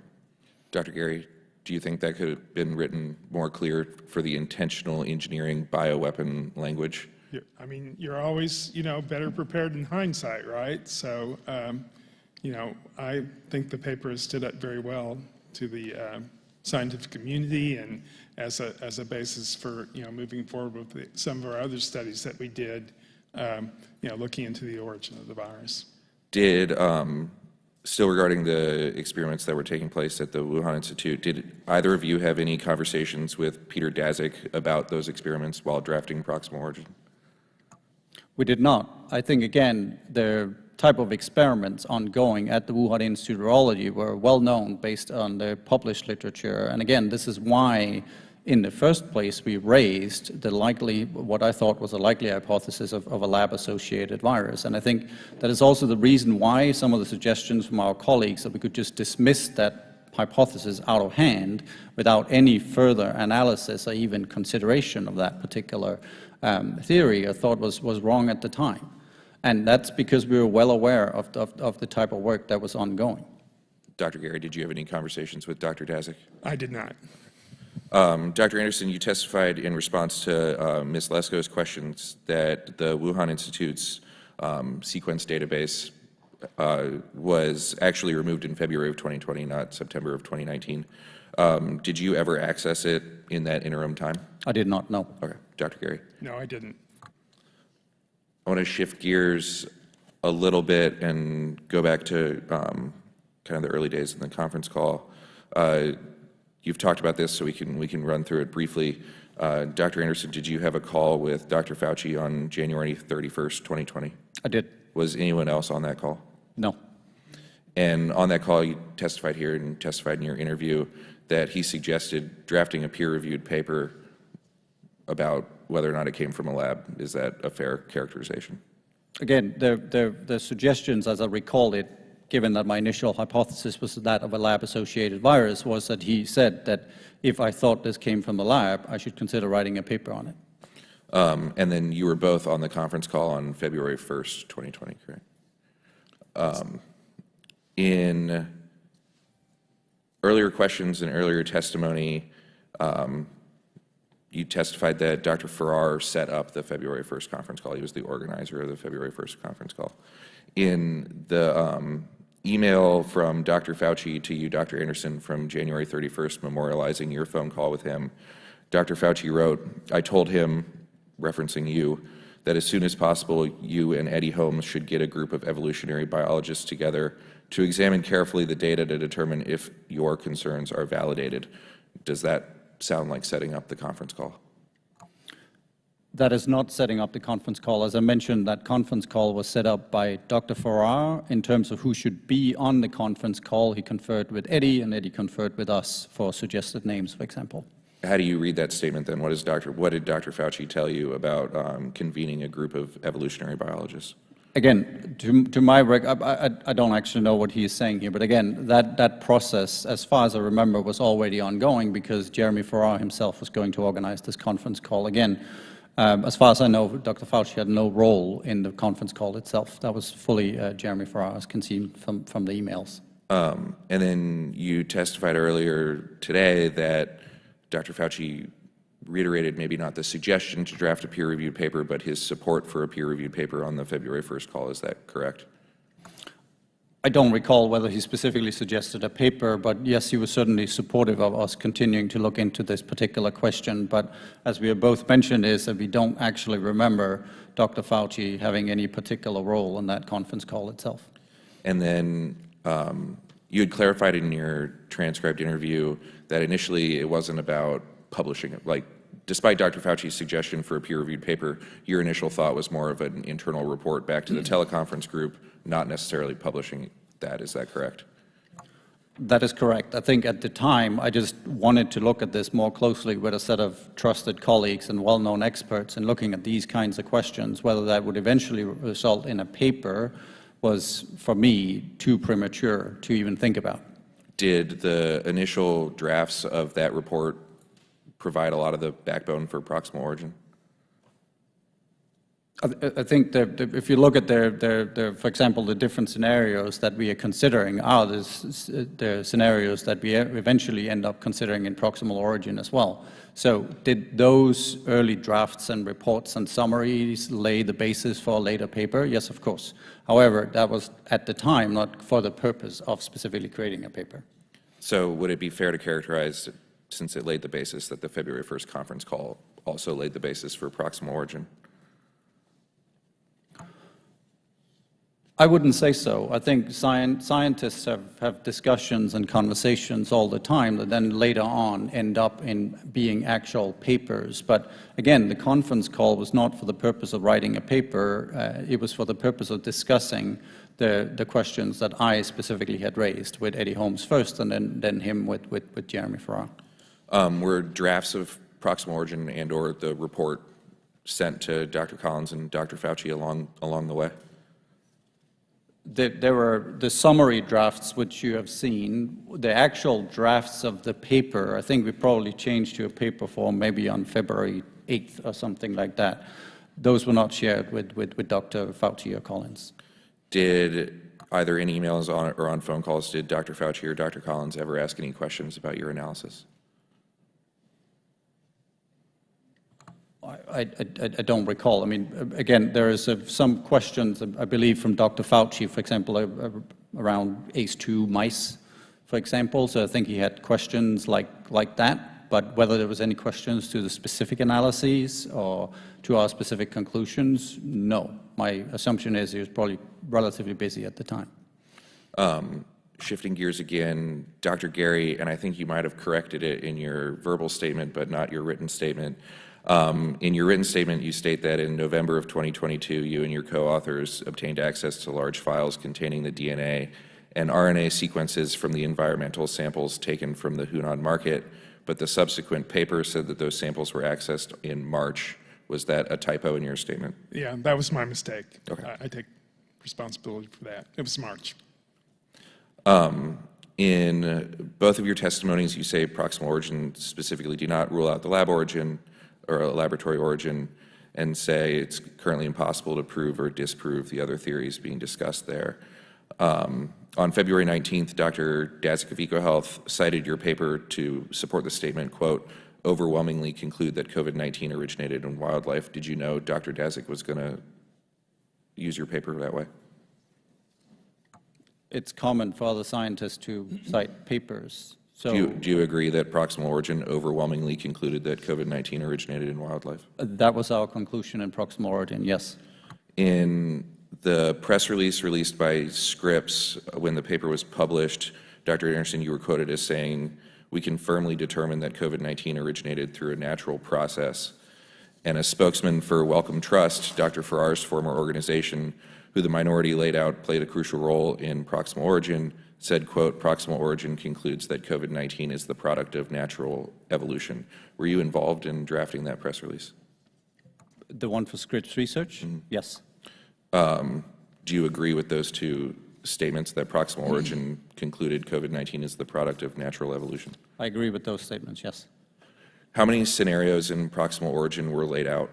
Speaker 21: Dr. Gary, do you think that could have been written more clear for the intentional engineering bioweapon language?
Speaker 3: I mean, you're always, better prepared in hindsight, right? So, I think the paper has stood up very well to the scientific community and as a basis for, moving forward with some of our other studies that we did, looking into the origin of the virus.
Speaker 21: Still regarding the experiments that were taking place at the Wuhan Institute, did either of you have any conversations with Peter Daszak about those experiments while drafting Proximal Origin?
Speaker 4: We did not. I think, again, the type of experiments ongoing at the Wuhan Institute of Virology were well known based on the published literature. And again, this is why, in the first place, we raised what I thought was a likely hypothesis of a lab-associated virus. And I think that is also the reason why some of the suggestions from our colleagues that we could just dismiss that hypothesis out of hand without any further analysis or even consideration of that particular theory, I thought was wrong at the time. And that's because we were well aware of the type of work that was ongoing.
Speaker 21: Dr. Gary, did you have any conversations with Dr. Daszak?
Speaker 3: I did not.
Speaker 21: Dr. Anderson, you testified in response to Ms. Lesko's questions that the Wuhan Institute's sequence database was actually removed in February of 2020, not September of 2019. Did you ever access it in that interim time?
Speaker 4: I did not, no.
Speaker 21: Okay. Dr. Gary?
Speaker 3: No, I didn't.
Speaker 21: I want to shift gears a little bit and go back to kind of the early days in the conference call. You've talked about this, so we can run through it briefly. Dr. Anderson, did you have a call with Dr. Fauci on January 31st, 2020?
Speaker 4: I did.
Speaker 21: Was anyone else on that call?
Speaker 4: No.
Speaker 21: And on that call, you testified here and testified in your interview that he suggested drafting a peer-reviewed paper about whether or not it came from a lab. Is that a fair characterization?
Speaker 4: Again, the suggestions, as I recall it, given that my initial hypothesis was that of a lab-associated virus, was that he said that if I thought this came from the lab, I should consider writing a paper on it.
Speaker 21: And then you were both on the conference call on February 1st, 2020, correct? In earlier questions and earlier testimony, you testified that Dr. Farrar set up the February 1st conference call. He was the organizer of the February 1st conference call. In the email from Dr. Fauci to you, Dr. Anderson, from January 31st, memorializing your phone call with him, Dr. Fauci wrote, "I told him," referencing you, "that as soon as possible, you and Eddie Holmes should get a group of evolutionary biologists together to examine carefully the data to determine if your concerns are validated." Does that sound like setting up the conference call?
Speaker 4: That is not setting up the conference call. As I mentioned, that conference call was set up by Dr. Farrar in terms of who should be on the conference call. He conferred with Eddie, and Eddie conferred with us for suggested names, for example.
Speaker 21: How do you read that statement then? What did Dr. Fauci tell you about convening a group of evolutionary biologists?
Speaker 4: Again, to my I don't actually know what he is saying here, but again, that process, as far as I remember, was already ongoing because Jeremy Farrar himself was going to organize this conference call. Again, as far as I know, Dr. Fauci had no role in the conference call itself. That was fully Jeremy Farrar, as can see from the emails.
Speaker 21: And then you testified earlier today that Dr. Fauci reiterated maybe not the suggestion to draft a peer-reviewed paper, but his support for a peer-reviewed paper on the February 1st call. Is that correct?
Speaker 4: I don't recall whether he specifically suggested a paper, but yes, he was certainly supportive of us continuing to look into this particular question. But as we have both mentioned, is that we don't actually remember Dr. Fauci having any particular role in that conference call itself.
Speaker 21: And then you had clarified in your transcribed interview that initially it wasn't about publishing it. Like, despite Dr. Fauci's suggestion for a peer-reviewed paper, your initial thought was more of an internal report back to the teleconference group, not necessarily publishing that. Is that correct?
Speaker 4: That is correct. I think at the time, I just wanted to look at this more closely with a set of trusted colleagues and well-known experts, and looking at these kinds of questions. Whether that would eventually result in a paper was, for me, too premature to even think about.
Speaker 21: Did the initial drafts of that report provide a lot of the backbone for proximal origin?
Speaker 4: I think that if you look at for example, the different scenarios that we are considering are the scenarios that we eventually end up considering in proximal origin as well. So did those early drafts and reports and summaries lay the basis for a later paper? Yes, of course. However, that was at the time not for the purpose of specifically creating a paper.
Speaker 21: So would it be fair to characterize, since it laid the basis, that the February 1st conference call also laid the basis for proximal origin?
Speaker 4: I wouldn't say so. I think scientists have discussions and conversations all the time that then later on end up in being actual papers. But again, the conference call was not for the purpose of writing a paper. It was for the purpose of discussing the questions that I specifically had raised with Eddie Holmes first, and then him with Jeremy Farrar.
Speaker 21: Were drafts of proximal origin and or the report sent to Dr. Collins and Dr. Fauci along the way?
Speaker 4: There were the summary drafts, which you have seen. The actual drafts of the paper, I think we probably changed to a paper form maybe on February 8th or something like that. Those were not shared with Dr. Fauci or Collins.
Speaker 21: Did either in emails or on phone calls, did Dr. Fauci or Dr. Collins ever ask any questions about your analysis?
Speaker 4: I don't recall. I mean, again, there is some questions, I believe, from Dr. Fauci, for example, around ACE2 mice, for example. So I think he had questions like that. But whether there was any questions to the specific analyses or to our specific conclusions, no. My assumption is he was probably relatively busy at the time.
Speaker 21: Shifting gears again, Dr. Gary, and I think you might have corrected it in your verbal statement, but not your written statement. In your written statement, you state that in November of 2022, you and your co-authors obtained access to large files containing the DNA and RNA sequences from the environmental samples taken from the Hunan market, but the subsequent paper said that those samples were accessed in March. Was that a typo in your statement?
Speaker 3: Yeah, that was my mistake.
Speaker 21: Okay.
Speaker 3: I take responsibility for that. It was March.
Speaker 21: In both of your testimonies, you say proximal origin specifically do not rule out the lab origin or a laboratory origin, and say it's currently impossible to prove or disprove the other theories being discussed there. On February 19th, Dr. Dazik of EcoHealth cited your paper to support the statement, quote, overwhelmingly conclude that COVID-19 originated in wildlife. Did you know Dr. Dazik was going to use your paper that way?
Speaker 4: It's common for other scientists to cite papers. So
Speaker 21: do you agree that proximal origin overwhelmingly concluded that COVID-19 originated in wildlife?
Speaker 4: That was our conclusion in proximal origin, yes.
Speaker 21: In the press release released by Scripps when the paper was published, Dr. Anderson, you were quoted as saying, we can firmly determine that COVID-19 originated through a natural process. And a spokesman for Wellcome Trust, Dr. Farrar's former organization, who the minority laid out played a crucial role in proximal origin, said, quote, "Proximal origin concludes that COVID-19 is the product of natural evolution." Were you involved in drafting that press release?
Speaker 4: The one for Scripps Research? Yes.
Speaker 21: Do you agree with those two statements, that proximal origin concluded COVID-19 is the product of natural evolution?
Speaker 4: I agree with those statements, yes.
Speaker 21: How many scenarios in proximal origin were laid out?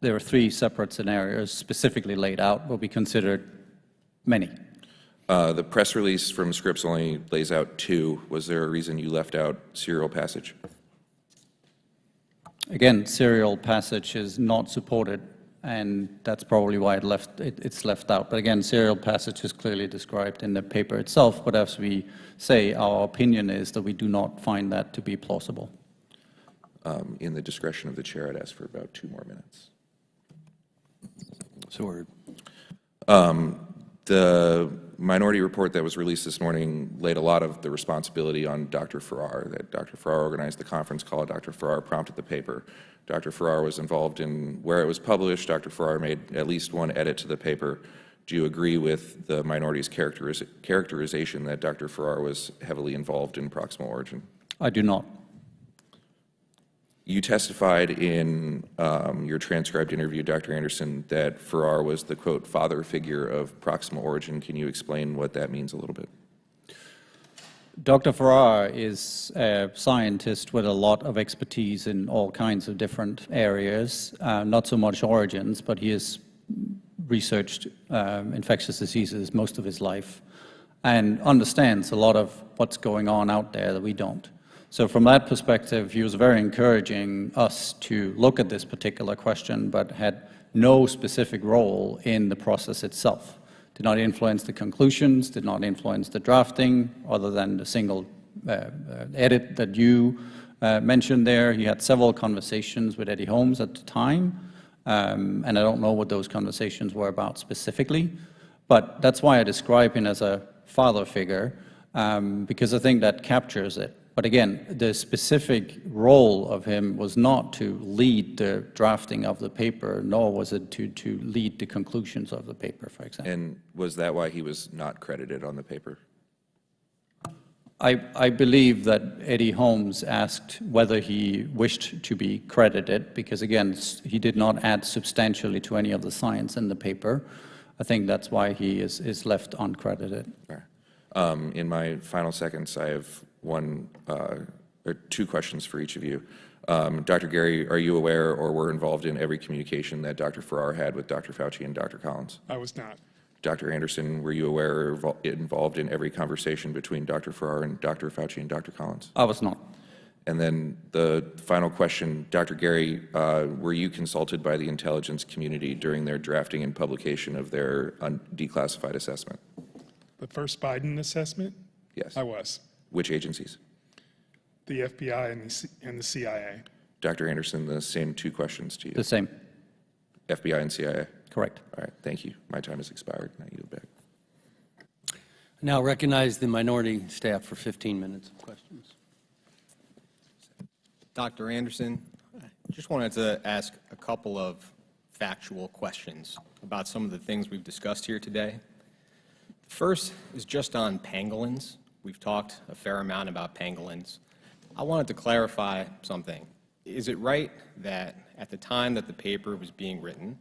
Speaker 4: There are 3 separate scenarios specifically laid out, what we considered many.
Speaker 21: The press release from Scripps only lays out 2. Was there a reason you left out serial passage?
Speaker 4: Again, serial passage is not supported, and that's probably why it's left out. But again, serial passage is clearly described in the paper itself, but as we say, our opinion is that we do not find that to be plausible.
Speaker 21: In the discretion of the chair, I'd ask for about 2 more minutes.
Speaker 1: So we're
Speaker 21: The minority report that was released this morning laid a lot of the responsibility on Dr. Farrar, that Dr. Farrar organized the conference call, Dr. Farrar prompted the paper. Dr. Farrar was involved in where it was published. Dr. Farrar made at least 1 edit to the paper. Do you agree with the minority's characterization that Dr. Farrar was heavily involved in proximal origin?
Speaker 4: I do not.
Speaker 21: You testified in your transcribed interview, Dr. Anderson, that Farrar was the, quote, father figure of proximal origin. Can you explain what that means a little bit?
Speaker 4: Dr. Farrar is a scientist with a lot of expertise in all kinds of different areas, not so much origins, but he has researched infectious diseases most of his life and understands a lot of what's going on out there that we don't. So from that perspective, he was very encouraging us to look at this particular question, but had no specific role in the process itself. Did not influence the conclusions, did not influence the drafting, other than the single edit that you mentioned there. He had several conversations with Eddie Holmes at the time, and I don't know what those conversations were about specifically, but that's why I describe him as a father figure, because I think that captures it. But again, the specific role of him was not to lead the drafting of the paper, nor was it to lead the conclusions of the paper, for example.
Speaker 21: And was that why he was not credited on the paper?
Speaker 4: I believe that Eddie Holmes asked whether he wished to be credited, because again, he did not add substantially to any of the science in the paper. I think that's why he is left uncredited.
Speaker 21: Right. In my final seconds, I have 2 questions for each of you. Dr. Gary, are you aware or were involved in every communication that Dr. Farrar had with Dr. Fauci and Dr. Collins?
Speaker 3: I was not.
Speaker 21: Dr. Anderson, were you aware or involved in every conversation between Dr. Farrar and Dr. Fauci and Dr. Collins?
Speaker 4: I was not.
Speaker 21: And then the final question, Dr. Gary, were you consulted by the intelligence community during their drafting and publication of their declassified assessment?
Speaker 3: The first Biden assessment?
Speaker 21: Yes.
Speaker 3: I was.
Speaker 21: Which agencies?
Speaker 3: The FBI and the CIA.
Speaker 21: Dr. Anderson, the same 2 questions to you.
Speaker 4: The same.
Speaker 21: FBI and CIA?
Speaker 4: Correct.
Speaker 21: All right, thank you. My time has expired. I yield back.
Speaker 1: now recognize the minority staff for 15 minutes of questions.
Speaker 2: Dr. Anderson, I just wanted to ask a couple of factual questions about some of the things we've discussed here today. The first is just on pangolins. We've talked a fair amount about pangolins. I wanted to clarify something. Is it right that at the time that the paper was being written,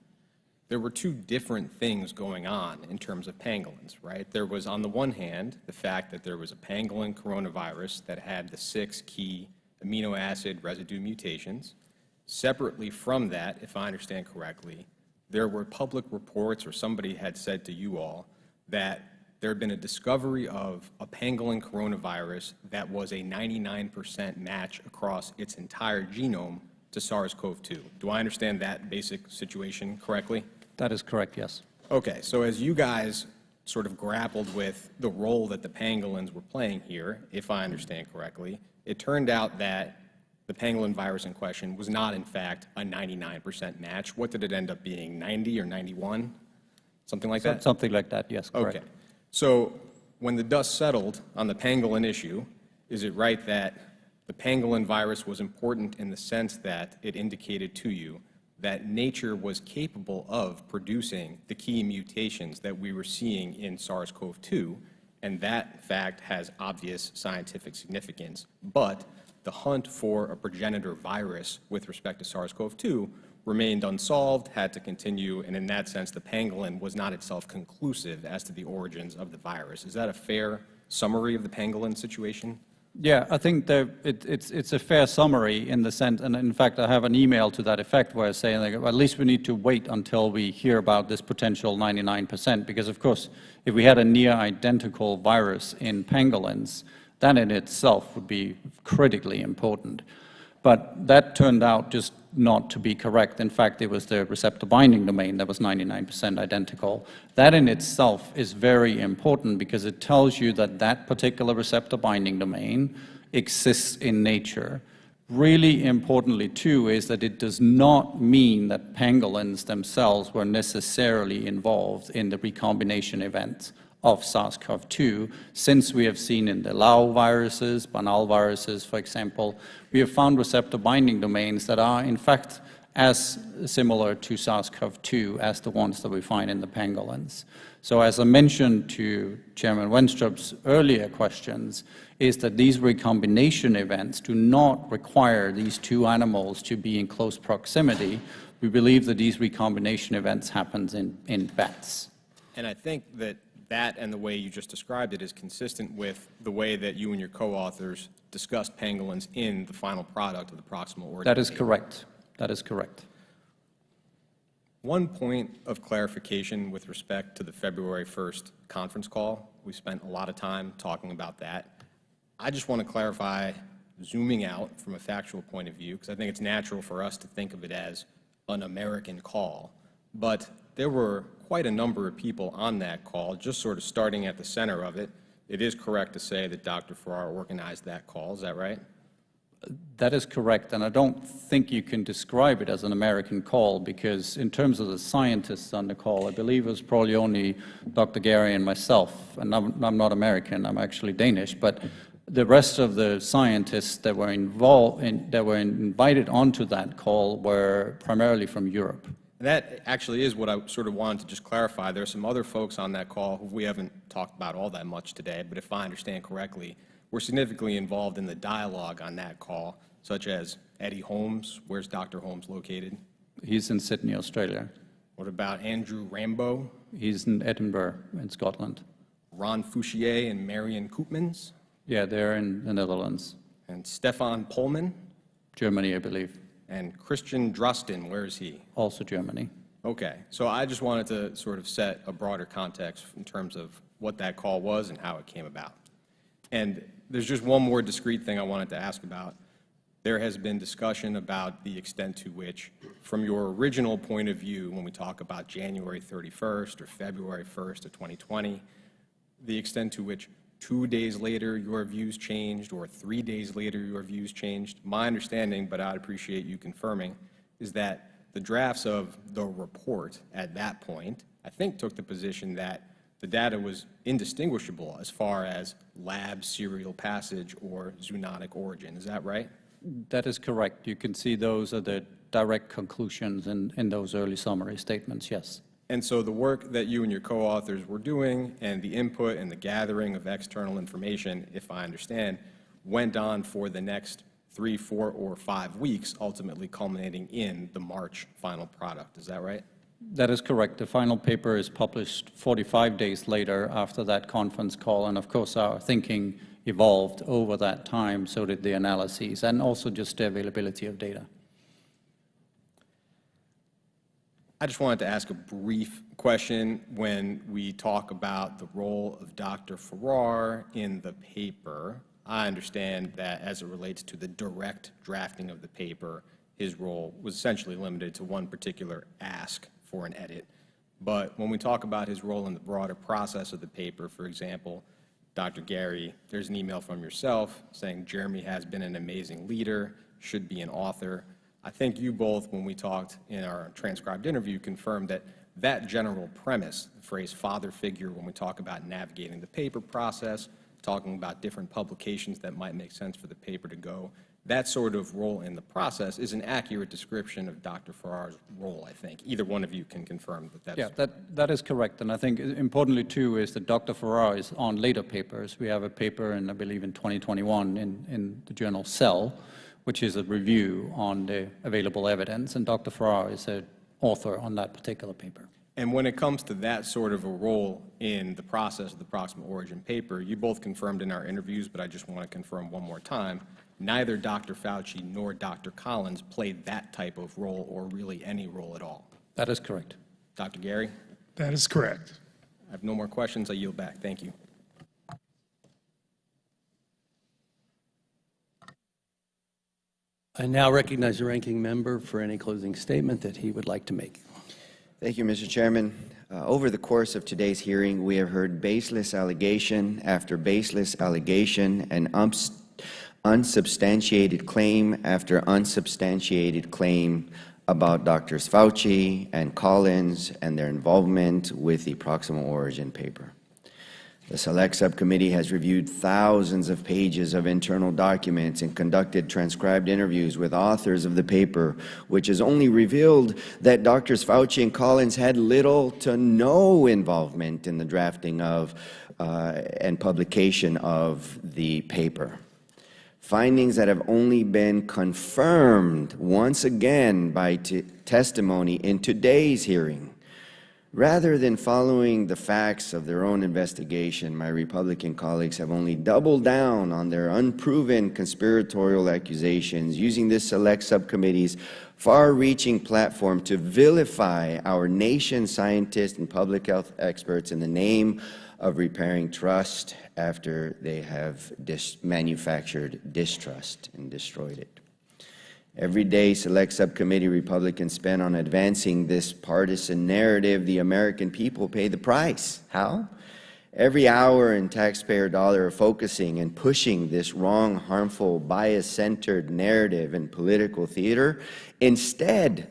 Speaker 2: there were 2 different things going on in terms of pangolins, right? There was, on the one hand, the fact that there was a pangolin coronavirus that had the 6 key amino acid residue mutations. Separately from that, if I understand correctly, there were public reports, or somebody had said to you all, that there had been a discovery of a pangolin coronavirus that was a 99% match across its entire genome to SARS-CoV-2. Do I understand that basic situation correctly?
Speaker 4: That is correct, yes.
Speaker 2: Okay, so as you guys sort of grappled with the role that the pangolins were playing here, if I understand correctly, it turned out that the pangolin virus in question was not, in fact, a 99% match. What did it end up being, 90 or 91? Something like that?
Speaker 4: Something like that, yes, correct.
Speaker 2: Okay. So when the dust settled on the pangolin issue, is it right that The pangolin virus was important in the sense that it indicated to you that nature was capable of producing the key mutations that we were seeing in SARS-CoV-2, and that fact has obvious scientific significance. But the hunt for a progenitor virus with respect to SARS-CoV-2 remained unsolved, had to continue, and in that sense, the pangolin was not itself conclusive as to the origins of the virus. Is that a fair summary of the pangolin situation?
Speaker 4: Yeah, I think that it's a fair summary in the sense, and in fact, I have an email to that effect where I say, like, well, at least we need to wait until we hear about this potential 99%, because of course, if we had a near identical virus in pangolins, that in itself would be critically important. But that turned out just not to be correct. In fact, it was the receptor binding domain that was 99% identical. That in itself is very important because it tells you that that particular receptor binding domain exists in nature. Really importantly, too, is that it does not mean that pangolins themselves were necessarily involved in the recombination event of SARS-CoV-2, since we have seen in the Lao viruses, banal viruses, for example, we have found receptor binding domains that are, in fact, as similar to SARS-CoV-2 as the ones that we find in the pangolins. So as I mentioned to Chairman Wenstrup's earlier questions, is that these recombination events do not require these two animals to be in close proximity. We believe that these recombination events happen in bats.
Speaker 2: And I think that and the way you just described it is consistent with the way that you and your co-authors discussed pangolins in the final product of the Proximal origin.
Speaker 4: That is correct. That is correct.
Speaker 2: One point of clarification with respect to the February 1st conference call. We spent a lot of time talking about that. I just want to clarify, zooming out from a factual point of view, because I think it's natural for us to think of it as an American call. But there were quite a number of people on that call, just sort of starting at the center of it. It is correct to say that Dr. Farrar organized that call, is that right?
Speaker 4: That is correct, and I don't think you can describe it as an American call, because in terms of the scientists on the call, I believe it was probably only Dr. Gary and myself, and I'm not American, I'm actually Danish, but the rest of the scientists that were invited onto that call were primarily from Europe.
Speaker 2: And that actually is what I sort of wanted to just clarify. There are some other folks on that call who we haven't talked about all that much today, but if I understand correctly, were significantly involved in the dialogue on that call, such as Eddie Holmes. Where's Dr. Holmes located?
Speaker 4: He's in Sydney, Australia.
Speaker 2: What about Andrew Rambo?
Speaker 4: He's in Edinburgh, in Scotland.
Speaker 2: Ron Fouchier and Marion Koopmans?
Speaker 4: Yeah, they're in the Netherlands.
Speaker 2: And Stefan Pullman?
Speaker 4: Germany, I believe.
Speaker 2: And Christian Drosten, where is he?
Speaker 4: Also Germany.
Speaker 2: Okay, so I just wanted to sort of set a broader context in terms of what that call was and how it came about. And there's just one more discrete thing I wanted to ask about. There has been discussion about the extent to which, from your original point of view, when we talk about January 31st or February 1st of 2020, the extent to which 2 days later your views changed or 3 days later your views changed. My understanding, but I'd appreciate you confirming, is that the drafts of the report at that point, I think, took the position that the data was indistinguishable as far as lab serial passage or zoonotic origin. Is that right?
Speaker 4: That is correct. You can see those are the direct conclusions in those early summary statements, yes.
Speaker 2: And so the work that you and your co-authors were doing and the input and the gathering of external information, if I understand, went on for the next 3, 4, or 5 weeks, ultimately culminating in the March final product. Is that right?
Speaker 4: That is correct. The final paper is published 45 days later after that conference call, and of course our thinking evolved over that time, so did the analyses, and also just the availability of data.
Speaker 2: I just wanted to ask a brief question when we talk about the role of Dr. Farrar in the paper. I understand that as it relates to the direct drafting of the paper, his role was essentially limited to one particular ask for an edit. But when we talk about his role in the broader process of the paper, for example, Dr. Gary, there's an email from yourself saying Jeremy has been an amazing leader, should be an author. I think you both, when we talked in our transcribed interview, confirmed that that general premise, the phrase father figure, when we talk about navigating the paper process, talking about different publications that might make sense for the paper to go. That sort of role in the process is an accurate description of Dr. Farrar's role, I think. Either one of you can confirm that that's...
Speaker 4: Yeah, that is correct. And I think importantly, too, is that Dr. Farrar is on later papers. We have a paper, I believe, in 2021 in the journal Cell, which is a review on the available evidence, and Dr. Farrar is an author on that particular paper.
Speaker 2: And when it comes to that sort of a role in the process of the proximal origin paper, you both confirmed in our interviews, but I just want to confirm one more time, neither Dr. Fauci nor Dr. Collins played that type of role or really any role at all.
Speaker 4: That is correct.
Speaker 2: Dr. Gary?
Speaker 3: That is correct.
Speaker 2: I have no more questions. I yield back. Thank you.
Speaker 1: I now recognize the ranking member for any closing statement that he would like to make.
Speaker 5: Thank you, Mr. Chairman. Over the course of today's hearing, we have heard baseless allegation after baseless allegation and unsubstantiated claim after unsubstantiated claim about Drs. Fauci and Collins and their involvement with the proximal origin paper. The Select Subcommittee has reviewed thousands of pages of internal documents and conducted transcribed interviews with authors of the paper, which has only revealed that Drs. Fauci and Collins had little to no involvement in the drafting of and publication of the paper. Findings that have only been confirmed once again by testimony in today's hearing. Rather than following the facts of their own investigation, my Republican colleagues have only doubled down on their unproven conspiratorial accusations, using this Select Subcommittee's far-reaching platform to vilify our nation's scientists and public health experts in the name of repairing trust after they have manufactured distrust and destroyed it. Every day, Select Subcommittee Republicans spend on advancing this partisan narrative. The American people pay the price. How? Every hour and taxpayer dollar of focusing and pushing this wrong, harmful, bias-centered narrative and political theater, instead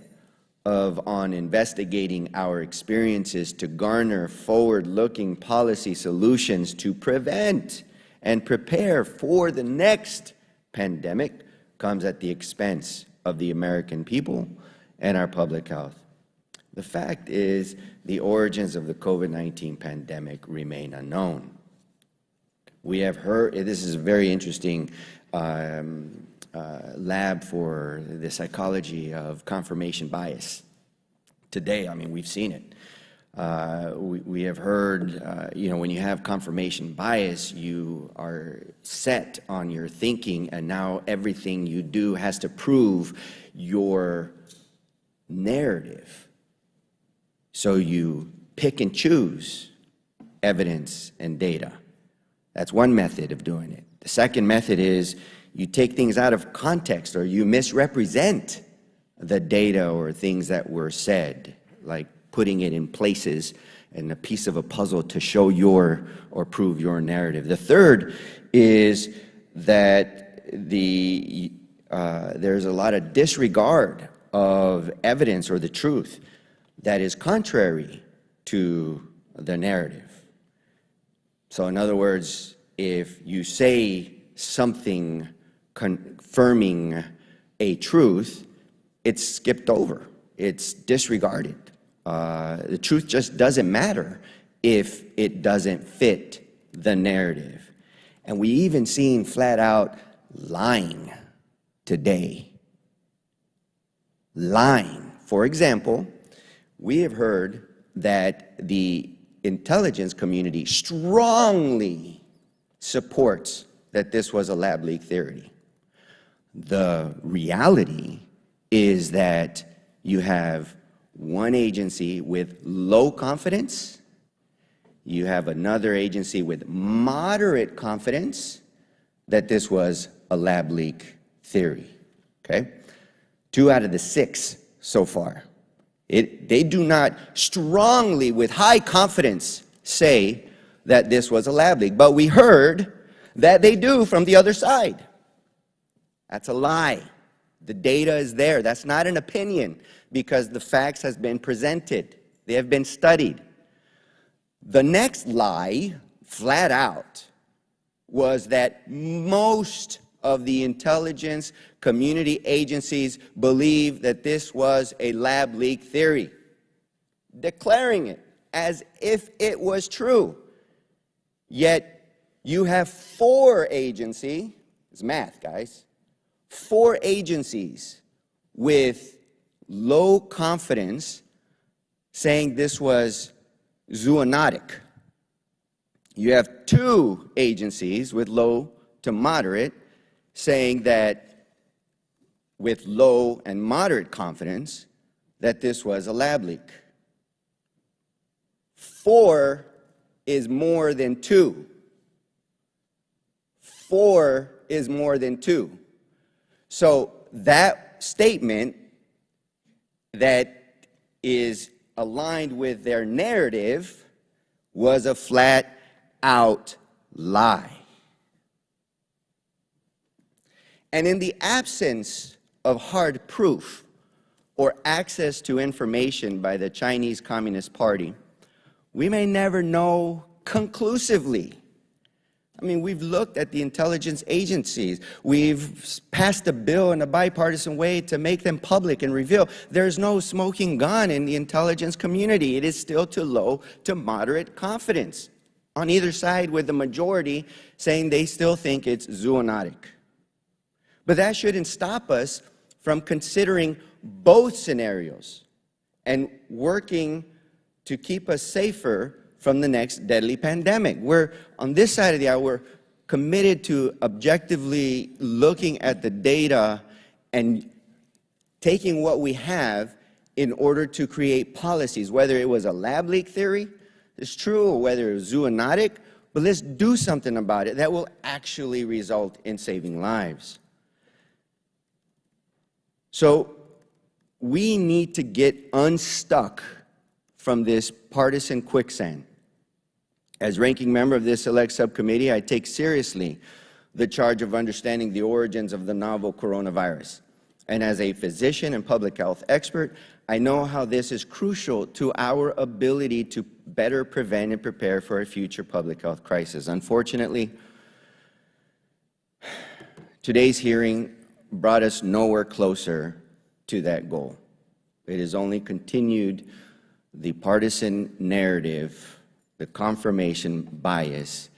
Speaker 5: of on investigating our experiences to garner forward-looking policy solutions to prevent and prepare for the next pandemic, comes at the expense of the American people and our public health. The fact is, the origins of the COVID-19 pandemic remain unknown. We have heard, this is a very interesting lab for the psychology of confirmation bias. Today, I mean, we've seen it. We have heard, when you have confirmation bias, you are set on your thinking, and now everything you do has to prove your narrative. So you pick and choose evidence and data. That's one method of doing it. The second method is you take things out of context, or you misrepresent the data or things that were said, like putting it in places and a piece of a puzzle to show your or prove your narrative. The third is that there's a lot of disregard of evidence or the truth that is contrary to the narrative. So in other words, if you say something confirming a truth, it's skipped over, it's disregarded. The truth just doesn't matter if it doesn't fit the narrative. And we even seen flat out lying today. Lying. For example, we have heard that the intelligence community strongly supports that this was a lab leak theory. The reality is that you have one agency with low confidence, you have another agency with moderate confidence that this was a lab leak theory, okay? 2 out of the 6 so far. They do not strongly, with high confidence, say that this was a lab leak, but we heard that they do from the other side. That's a lie. The data is there. That's not an opinion, because the facts has been presented. They have been studied. The next lie, flat out, was that most of the intelligence community agencies believe that this was a lab leak theory, declaring it as if it was true. Yet you have 4 agencies, it's math, guys, 4 agencies with low confidence saying this was zoonotic. You have 2 agencies with low to moderate saying that with low and moderate confidence that this was a lab leak. 4 is more than 2. 4 is more than 2. So that statement that is aligned with their narrative was a flat-out lie. And in the absence of hard proof or access to information by the Chinese Communist Party, we may never know conclusively. I mean, we've looked at the intelligence agencies. We've passed a bill in a bipartisan way to make them public and reveal. There's no smoking gun in the intelligence community. It is still to low to moderate confidence on either side, with the majority saying they still think it's zoonotic. But that shouldn't stop us from considering both scenarios and working to keep us safer from the next deadly pandemic. We're, on this side of the aisle, we're committed to objectively looking at the data and taking what we have in order to create policies, whether it was a lab leak theory, it's true, or whether it was zoonotic, but let's do something about it that will actually result in saving lives. So we need to get unstuck from this partisan quicksand. As ranking member of this select subcommittee, I take seriously the charge of understanding the origins of the novel coronavirus. And as a physician and public health expert, I know how this is crucial to our ability to better prevent and prepare for a future public health crisis. Unfortunately, today's hearing brought us nowhere closer to that goal. It has only continued the partisan narrative, the confirmation bias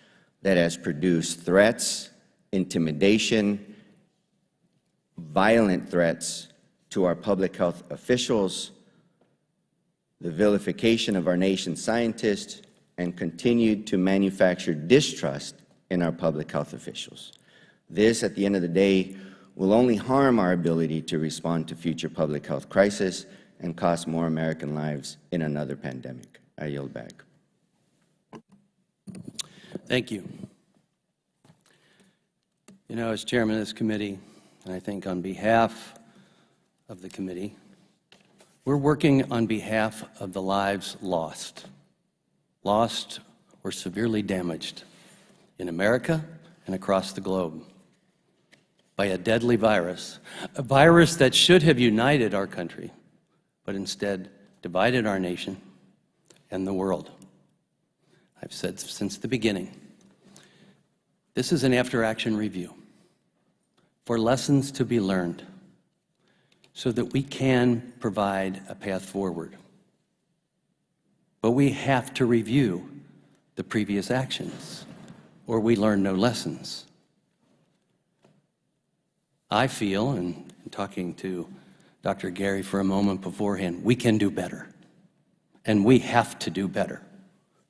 Speaker 5: that has produced threats, intimidation, violent threats to our public health officials, the vilification of our nation's scientists, and continued to manufacture distrust in our public health officials. This, at the end of the day, will only harm our ability to respond to future public health crises and cost more American lives in another pandemic. I yield back.
Speaker 1: Thank you. You know, as chairman of this committee, and I think on behalf of the committee, we're working on behalf of the lives lost or severely damaged in America and across the globe by a deadly virus, a virus that should have united our country, but instead divided our nation and the world. I've said since the beginning, this is an after-action review for lessons to be learned so that we can provide a path forward. But we have to review the previous actions, or we learn no lessons. I feel, and talking to Dr. Gary for a moment beforehand, we can do better, and we have to do better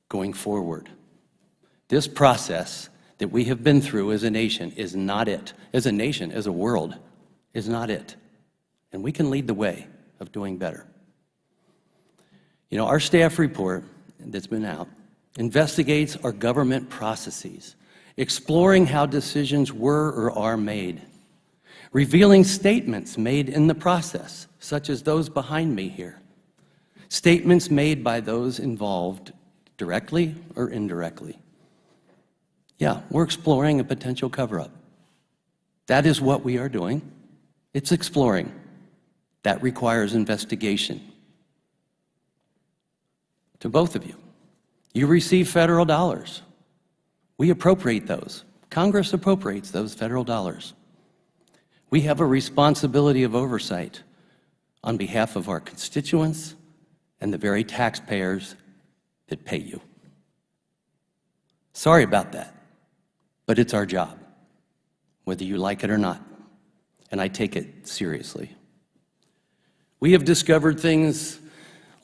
Speaker 1: going forward. This process that we have been through as a nation is not it. As a nation, as a world, is not it. And we can lead the way of doing better. You know, our staff report that's been out investigates our government processes, exploring how decisions were or are made, revealing statements made in the process, such as those behind me here, statements made by those involved directly or indirectly. Yeah, we're exploring a potential cover-up. That is what we are doing. It's exploring. That requires investigation. To both of you, you receive federal dollars. We appropriate those Congress appropriates those federal dollars. We have a responsibility of oversight on behalf of our constituents and the very taxpayers that pay you. Sorry about that, but it's our job, whether you like it or not, and I take it seriously. We have discovered things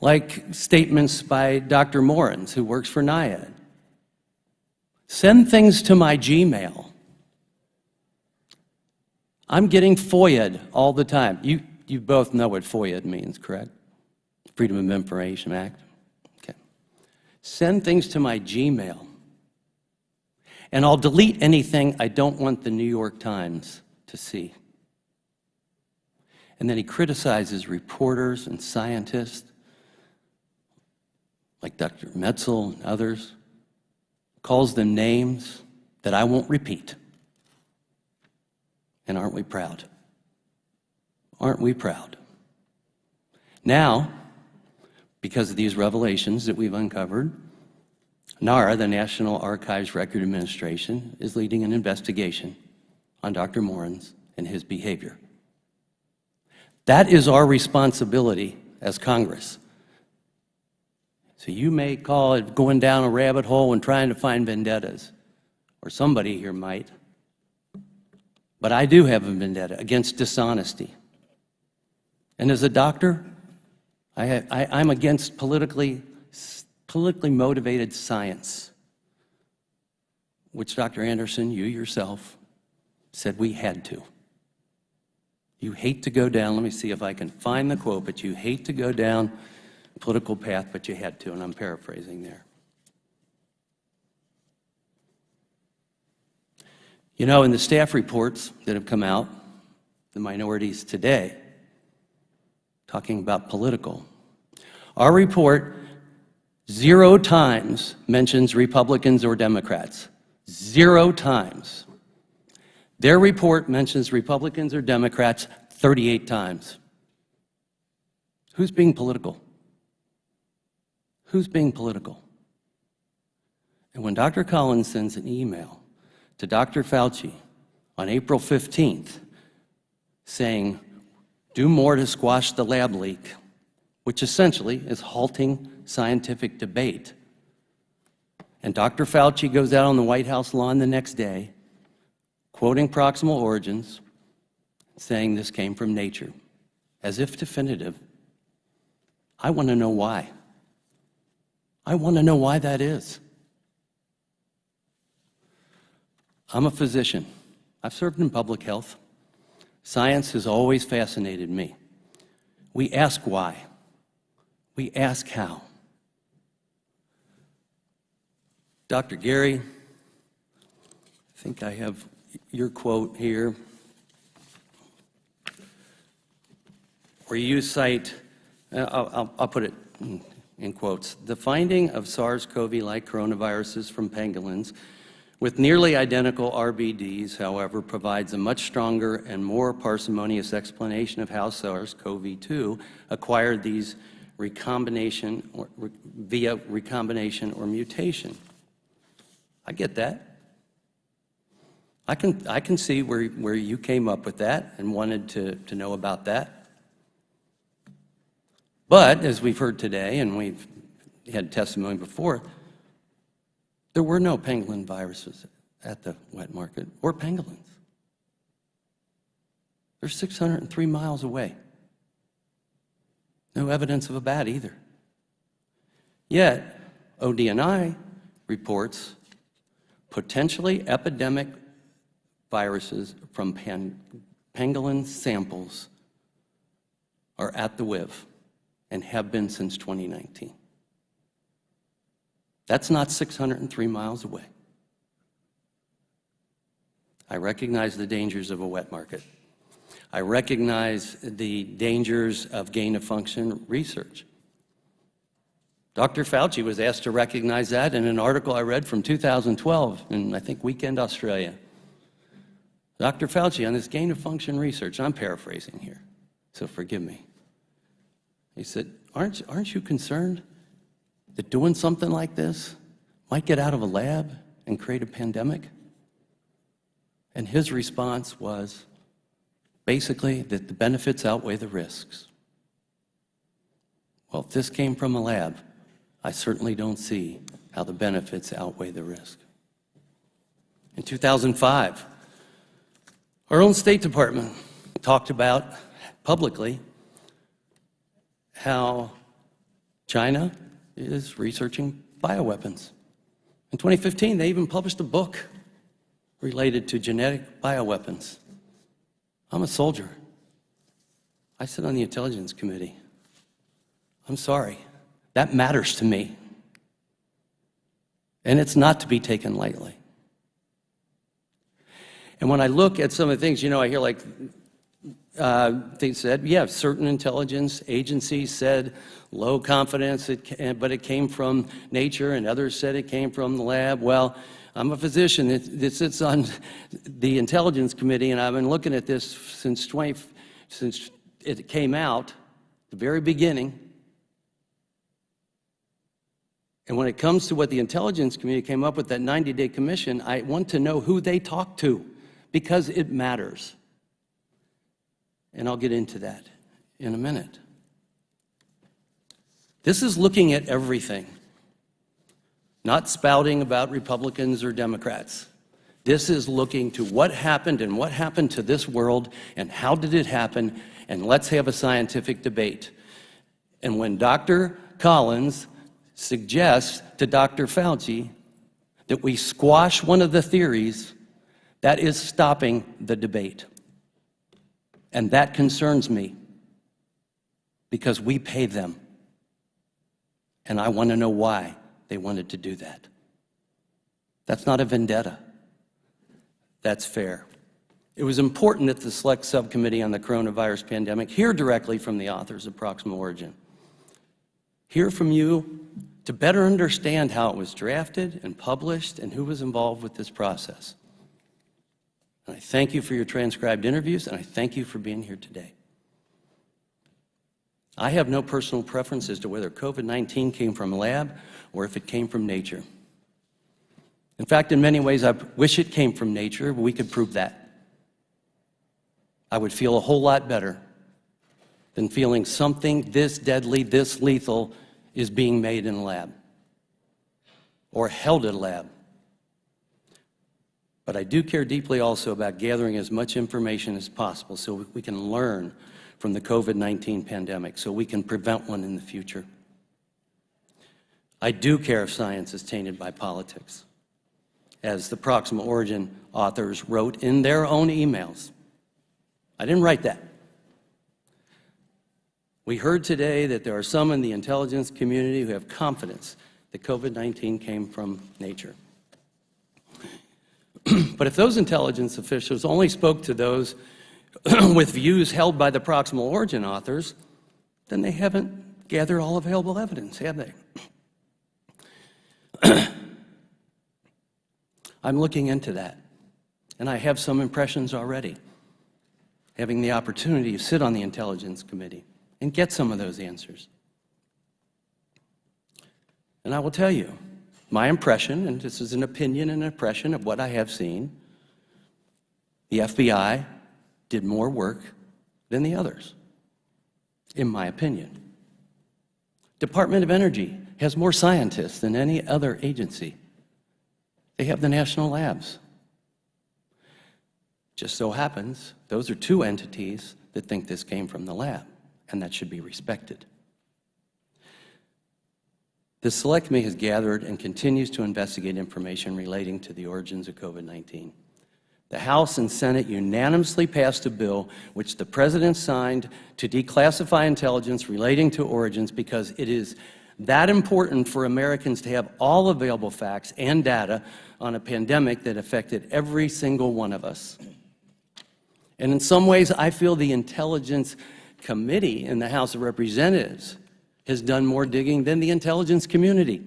Speaker 1: like statements by Dr. Morens, who works for NIAID. Send things to my Gmail. I'm getting FOIA'd all the time. You both know what FOIA means, correct? Freedom of Information Act. Okay. Send things to my Gmail, and I'll delete anything I don't want the New York Times to see. And then he criticizes reporters and scientists like Dr. Metzel and others, calls them names that I won't repeat. And aren't we proud? Aren't we proud? Now, because of these revelations that we've uncovered, NARA, the National Archives Record Administration, is leading an investigation on Dr. Morens and his behavior. That is our responsibility as Congress. So you may call it going down a rabbit hole and trying to find vendettas, or somebody here might. But I do have a vendetta against dishonesty. And as a doctor, I'm against politically motivated science, which Dr. Anderson, you yourself, said we had to. You hate to go down, let me see if I can find the quote, but you hate to go down a political path, but you had to, and I'm paraphrasing there. You know, in the staff reports that have come out, the minorities today, talking about political, our report 0 times mentions Republicans or Democrats. 0 times. Their report mentions Republicans or Democrats 38 times. Who's being political? Who's being political? And when Dr. Collins sends an email to Dr. Fauci on April 15th saying, do more to squash the lab leak, which essentially is halting scientific debate, and Dr. Fauci goes out on the White House lawn the next day, quoting Proximal origins, saying this came from nature, as if definitive. I want to know why. I want to know why that is. I'm a physician. I've served in public health. Science has always fascinated me. We ask why. We ask how. Dr. Gary, I think I have your quote here, where you cite, I'll put it in quotes, the finding of SARS-CoV-like coronaviruses from pangolins with nearly identical RBDs, however, provides a much stronger and more parsimonious explanation of how SARS-CoV-2 acquired these via recombination or mutation. I get that. I can see where you came up with that and wanted to know about that. But as we've heard today, and we've had testimony before, there were no pangolin viruses at the wet market or pangolins. They're 603 miles away. No evidence of a bat either. Yet, ODNI reports potentially epidemic viruses from pangolin samples are at the WIV and have been since 2019. That's not 603 miles away. I recognize the dangers of a wet market. I recognize the dangers of gain-of-function research. Dr. Fauci was asked to recognize that in an article I read from 2012 in, I think, Weekend Australia. Dr. Fauci on this gain-of-function research, I'm paraphrasing here, so forgive me. He said, aren't you concerned that doing something like this might get out of a lab and create a pandemic? And his response was basically that the benefits outweigh the risks. Well, if this came from a lab, I certainly don't see how the benefits outweigh the risk. In 2005, our own State Department talked about publicly how China is researching bioweapons. In 2015, they even published a book related to genetic bioweapons. I'm a soldier. I sit on the Intelligence Committee. I'm sorry. That matters to me. And it's not to be taken lightly. And when I look at some of the things, you know, I hear like they said, yeah, certain intelligence agencies said low confidence, but it came from nature, and others said it came from the lab. Well, I'm a physician that sits on the Intelligence Committee, and I've been looking at this since it came out, the very beginning. And when it comes to what the Intelligence Committee came up with, that 90-day commission, I want to know who they talked to, because it matters. And I'll get into that in a minute. This is looking at everything, not spouting about Republicans or Democrats. This is looking to what happened and what happened to this world and how did it happen, and let's have a scientific debate. And when Dr. Collins suggests to Dr. Fauci that we squash one of the theories, that is stopping the debate. And that concerns me because we pay them. And I want to know why they wanted to do that. That's not a vendetta. That's fair. It was important that the Select Subcommittee on the Coronavirus Pandemic hear directly from the authors of Proximal Origin. Hear from you to better understand how it was drafted and published and who was involved with this process. And I thank you for your transcribed interviews, and I thank you for being here today. I have no personal preference as to whether COVID-19 came from a lab or if it came from nature. In fact, in many ways, I wish it came from nature, but we could prove that. I would feel a whole lot better than feeling something this deadly, this lethal is being made in a lab or held at a lab. But I do care deeply also about gathering as much information as possible so we can learn from the COVID-19 pandemic, so we can prevent one in the future. I do care if science is tainted by politics, as the Proximal Origin authors wrote in their own emails. I didn't write that. We heard today that there are some in the intelligence community who have confidence that COVID-19 came from nature. But if those intelligence officials only spoke to those with views held by the Proximal Origin authors, then they haven't gathered all available evidence, have they? I'm looking into that, and I have some impressions already, having the opportunity to sit on the Intelligence Committee and get some of those answers. And I will tell you, my impression, and this is an opinion and impression of what I have seen, the FBI did more work than the others, in my opinion. Department of Energy has more scientists than any other agency. They have the national labs. Just so happens, those are two entities that think this came from the lab, and that should be respected. The Select Committee has gathered and continues to investigate information relating to the origins of COVID-19. The House and Senate unanimously passed a bill which the President signed to declassify intelligence relating to origins because it is that important for Americans to have all available facts and data on a pandemic that affected every single one of us. And in some ways, I feel the Intelligence Committee in the House of Representatives has done more digging than the intelligence community.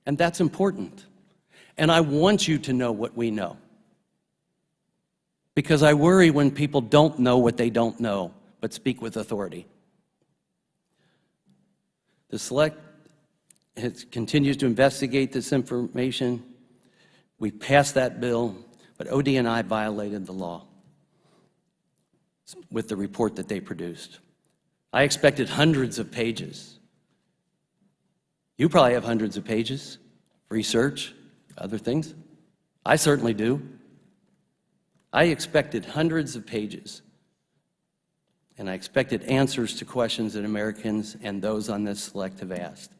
Speaker 1: And that's important. And I want you to know what we know. Because I worry when people don't know what they don't know, but speak with authority. The Select continues to investigate this information. We passed that bill, But ODNI violated the law with the report that they produced. I expected hundreds of pages. You probably have hundreds of pages, research, other things. I certainly do. I expected hundreds of pages, and I expected answers to questions that Americans and those on this select have asked,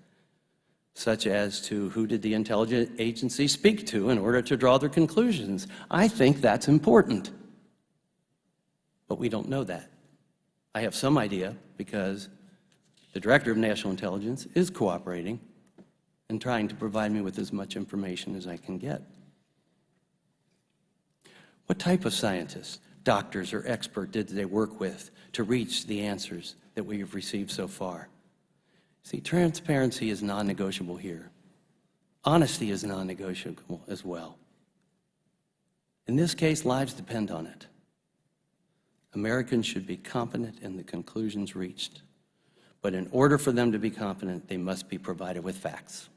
Speaker 1: such as to who did the intelligence agency speak to in order to draw their conclusions. I think that's important, but we don't know that. I have some idea because the Director of National Intelligence is cooperating and trying to provide me with as much information as I can get. What type of scientists, doctors, or expert did they work with to reach the answers that we have received so far? See, transparency is non-negotiable here. Honesty is non-negotiable as well. In this case, lives depend on it. Americans should be competent in the conclusions reached. But in order for them to be competent, they must be provided with facts.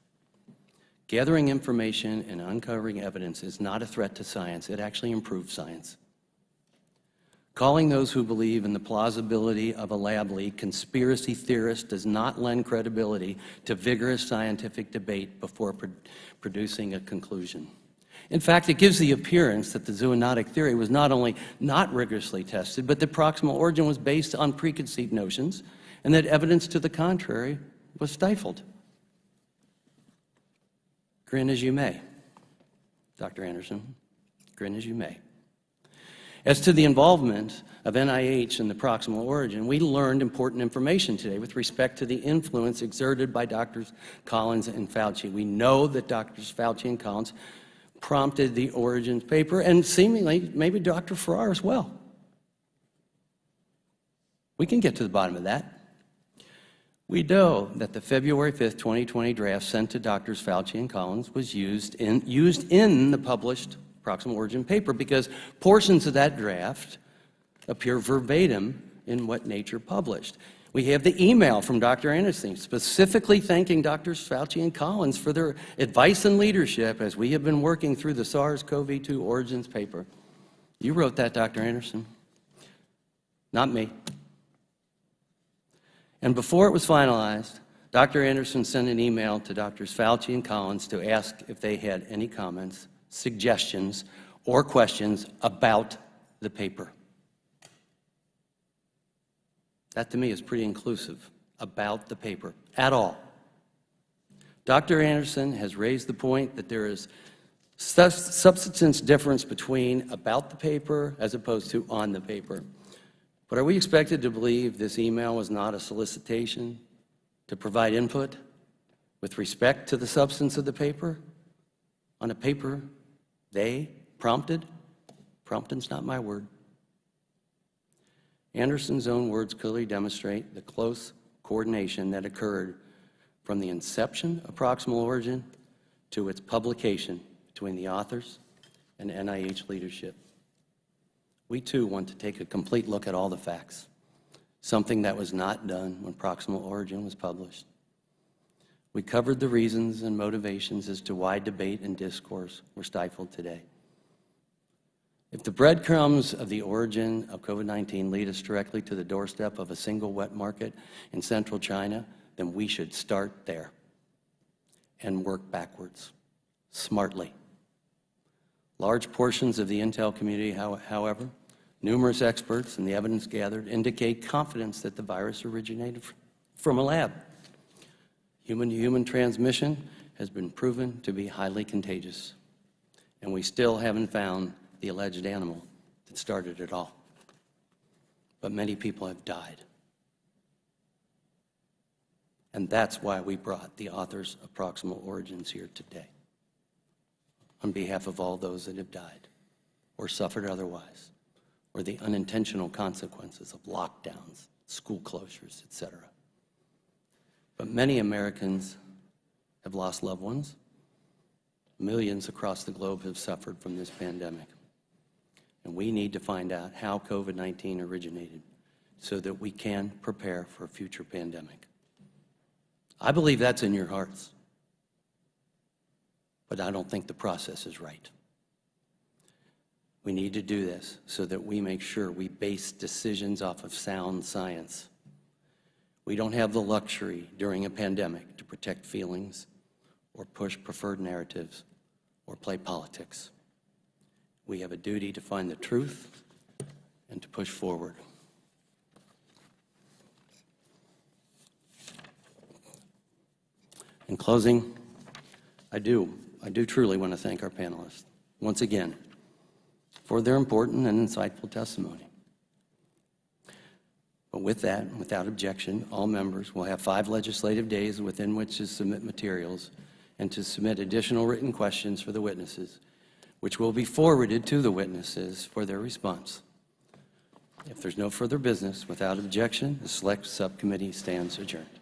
Speaker 1: Gathering information and uncovering evidence is not a threat to science. It actually improves science. Calling those who believe in the plausibility of a lab leak conspiracy theorists does not lend credibility to vigorous scientific debate before producing a conclusion. In fact, it gives the appearance that the zoonotic theory was not only not rigorously tested, but that proximal origin was based on preconceived notions, and that evidence to the contrary was stifled. Grin as you may, Dr. Anderson, grin as you may. As to the involvement of NIH in the proximal origin, we learned important information today with respect to the influence exerted by Drs. Collins and Fauci. We know that Drs. Fauci and Collins prompted the origins paper, and seemingly maybe Dr. Farrar as well. We can get to the bottom of that. We know that the February 5th, 2020 draft sent to Drs. Fauci and Collins was used in the published proximal origin paper because portions of that draft appear verbatim in what Nature published. We have the email from Dr. Anderson specifically thanking Drs. Fauci and Collins for their advice and leadership as we have been working through the SARS-CoV-2 origins paper. You wrote that, Dr. Anderson, not me. And before it was finalized, Dr. Anderson sent an email to Drs. Fauci and Collins to ask if they had any comments, suggestions, or questions about the paper. That to me is pretty inclusive, about the paper, at all. Dr. Anderson has raised the point that there is substance difference between about the paper as opposed to on the paper. But are we expected to believe this email was not a solicitation to provide input with respect to the substance of the paper on a paper they prompted? Prompting's not my word. Anderson's own words clearly demonstrate the close coordination that occurred from the inception of proximal origin to its publication between the authors and NIH leadership. We too want to take a complete look at all the facts, something that was not done when proximal origin was published. We covered the reasons and motivations as to why debate and discourse were stifled today. If the breadcrumbs of the origin of COVID-19 lead us directly to the doorstep of a single wet market in central China, then we should start there and work backwards, smartly. Large portions of the intel community, however, numerous experts and the evidence gathered indicate confidence that the virus originated from a lab. Human-to-human transmission has been proven to be highly contagious, and we still haven't found the alleged animal that started it all. But many people have died. And that's why we brought the authors of Proximal Origins here today, on behalf of all those that have died or suffered otherwise, or the unintentional consequences of lockdowns, school closures, etc. But many Americans have lost loved ones. Millions across the globe have suffered from this pandemic. And we need to find out how COVID-19 originated so that we can prepare for a future pandemic. I believe that's in your hearts, but I don't think the process is right. We need to do this so that we make sure we base decisions off of sound science. We don't have the luxury during a pandemic to protect feelings or push preferred narratives or play politics. We have a duty to find the truth and to push forward. In closing, I do truly want to thank our panelists once again for their important and insightful testimony. But with that, without objection, all members will have 5 legislative days within which to submit materials and to submit additional written questions for the witnesses, which will be forwarded to the witnesses for their response. If there's no further business, without objection, the Select Subcommittee stands adjourned.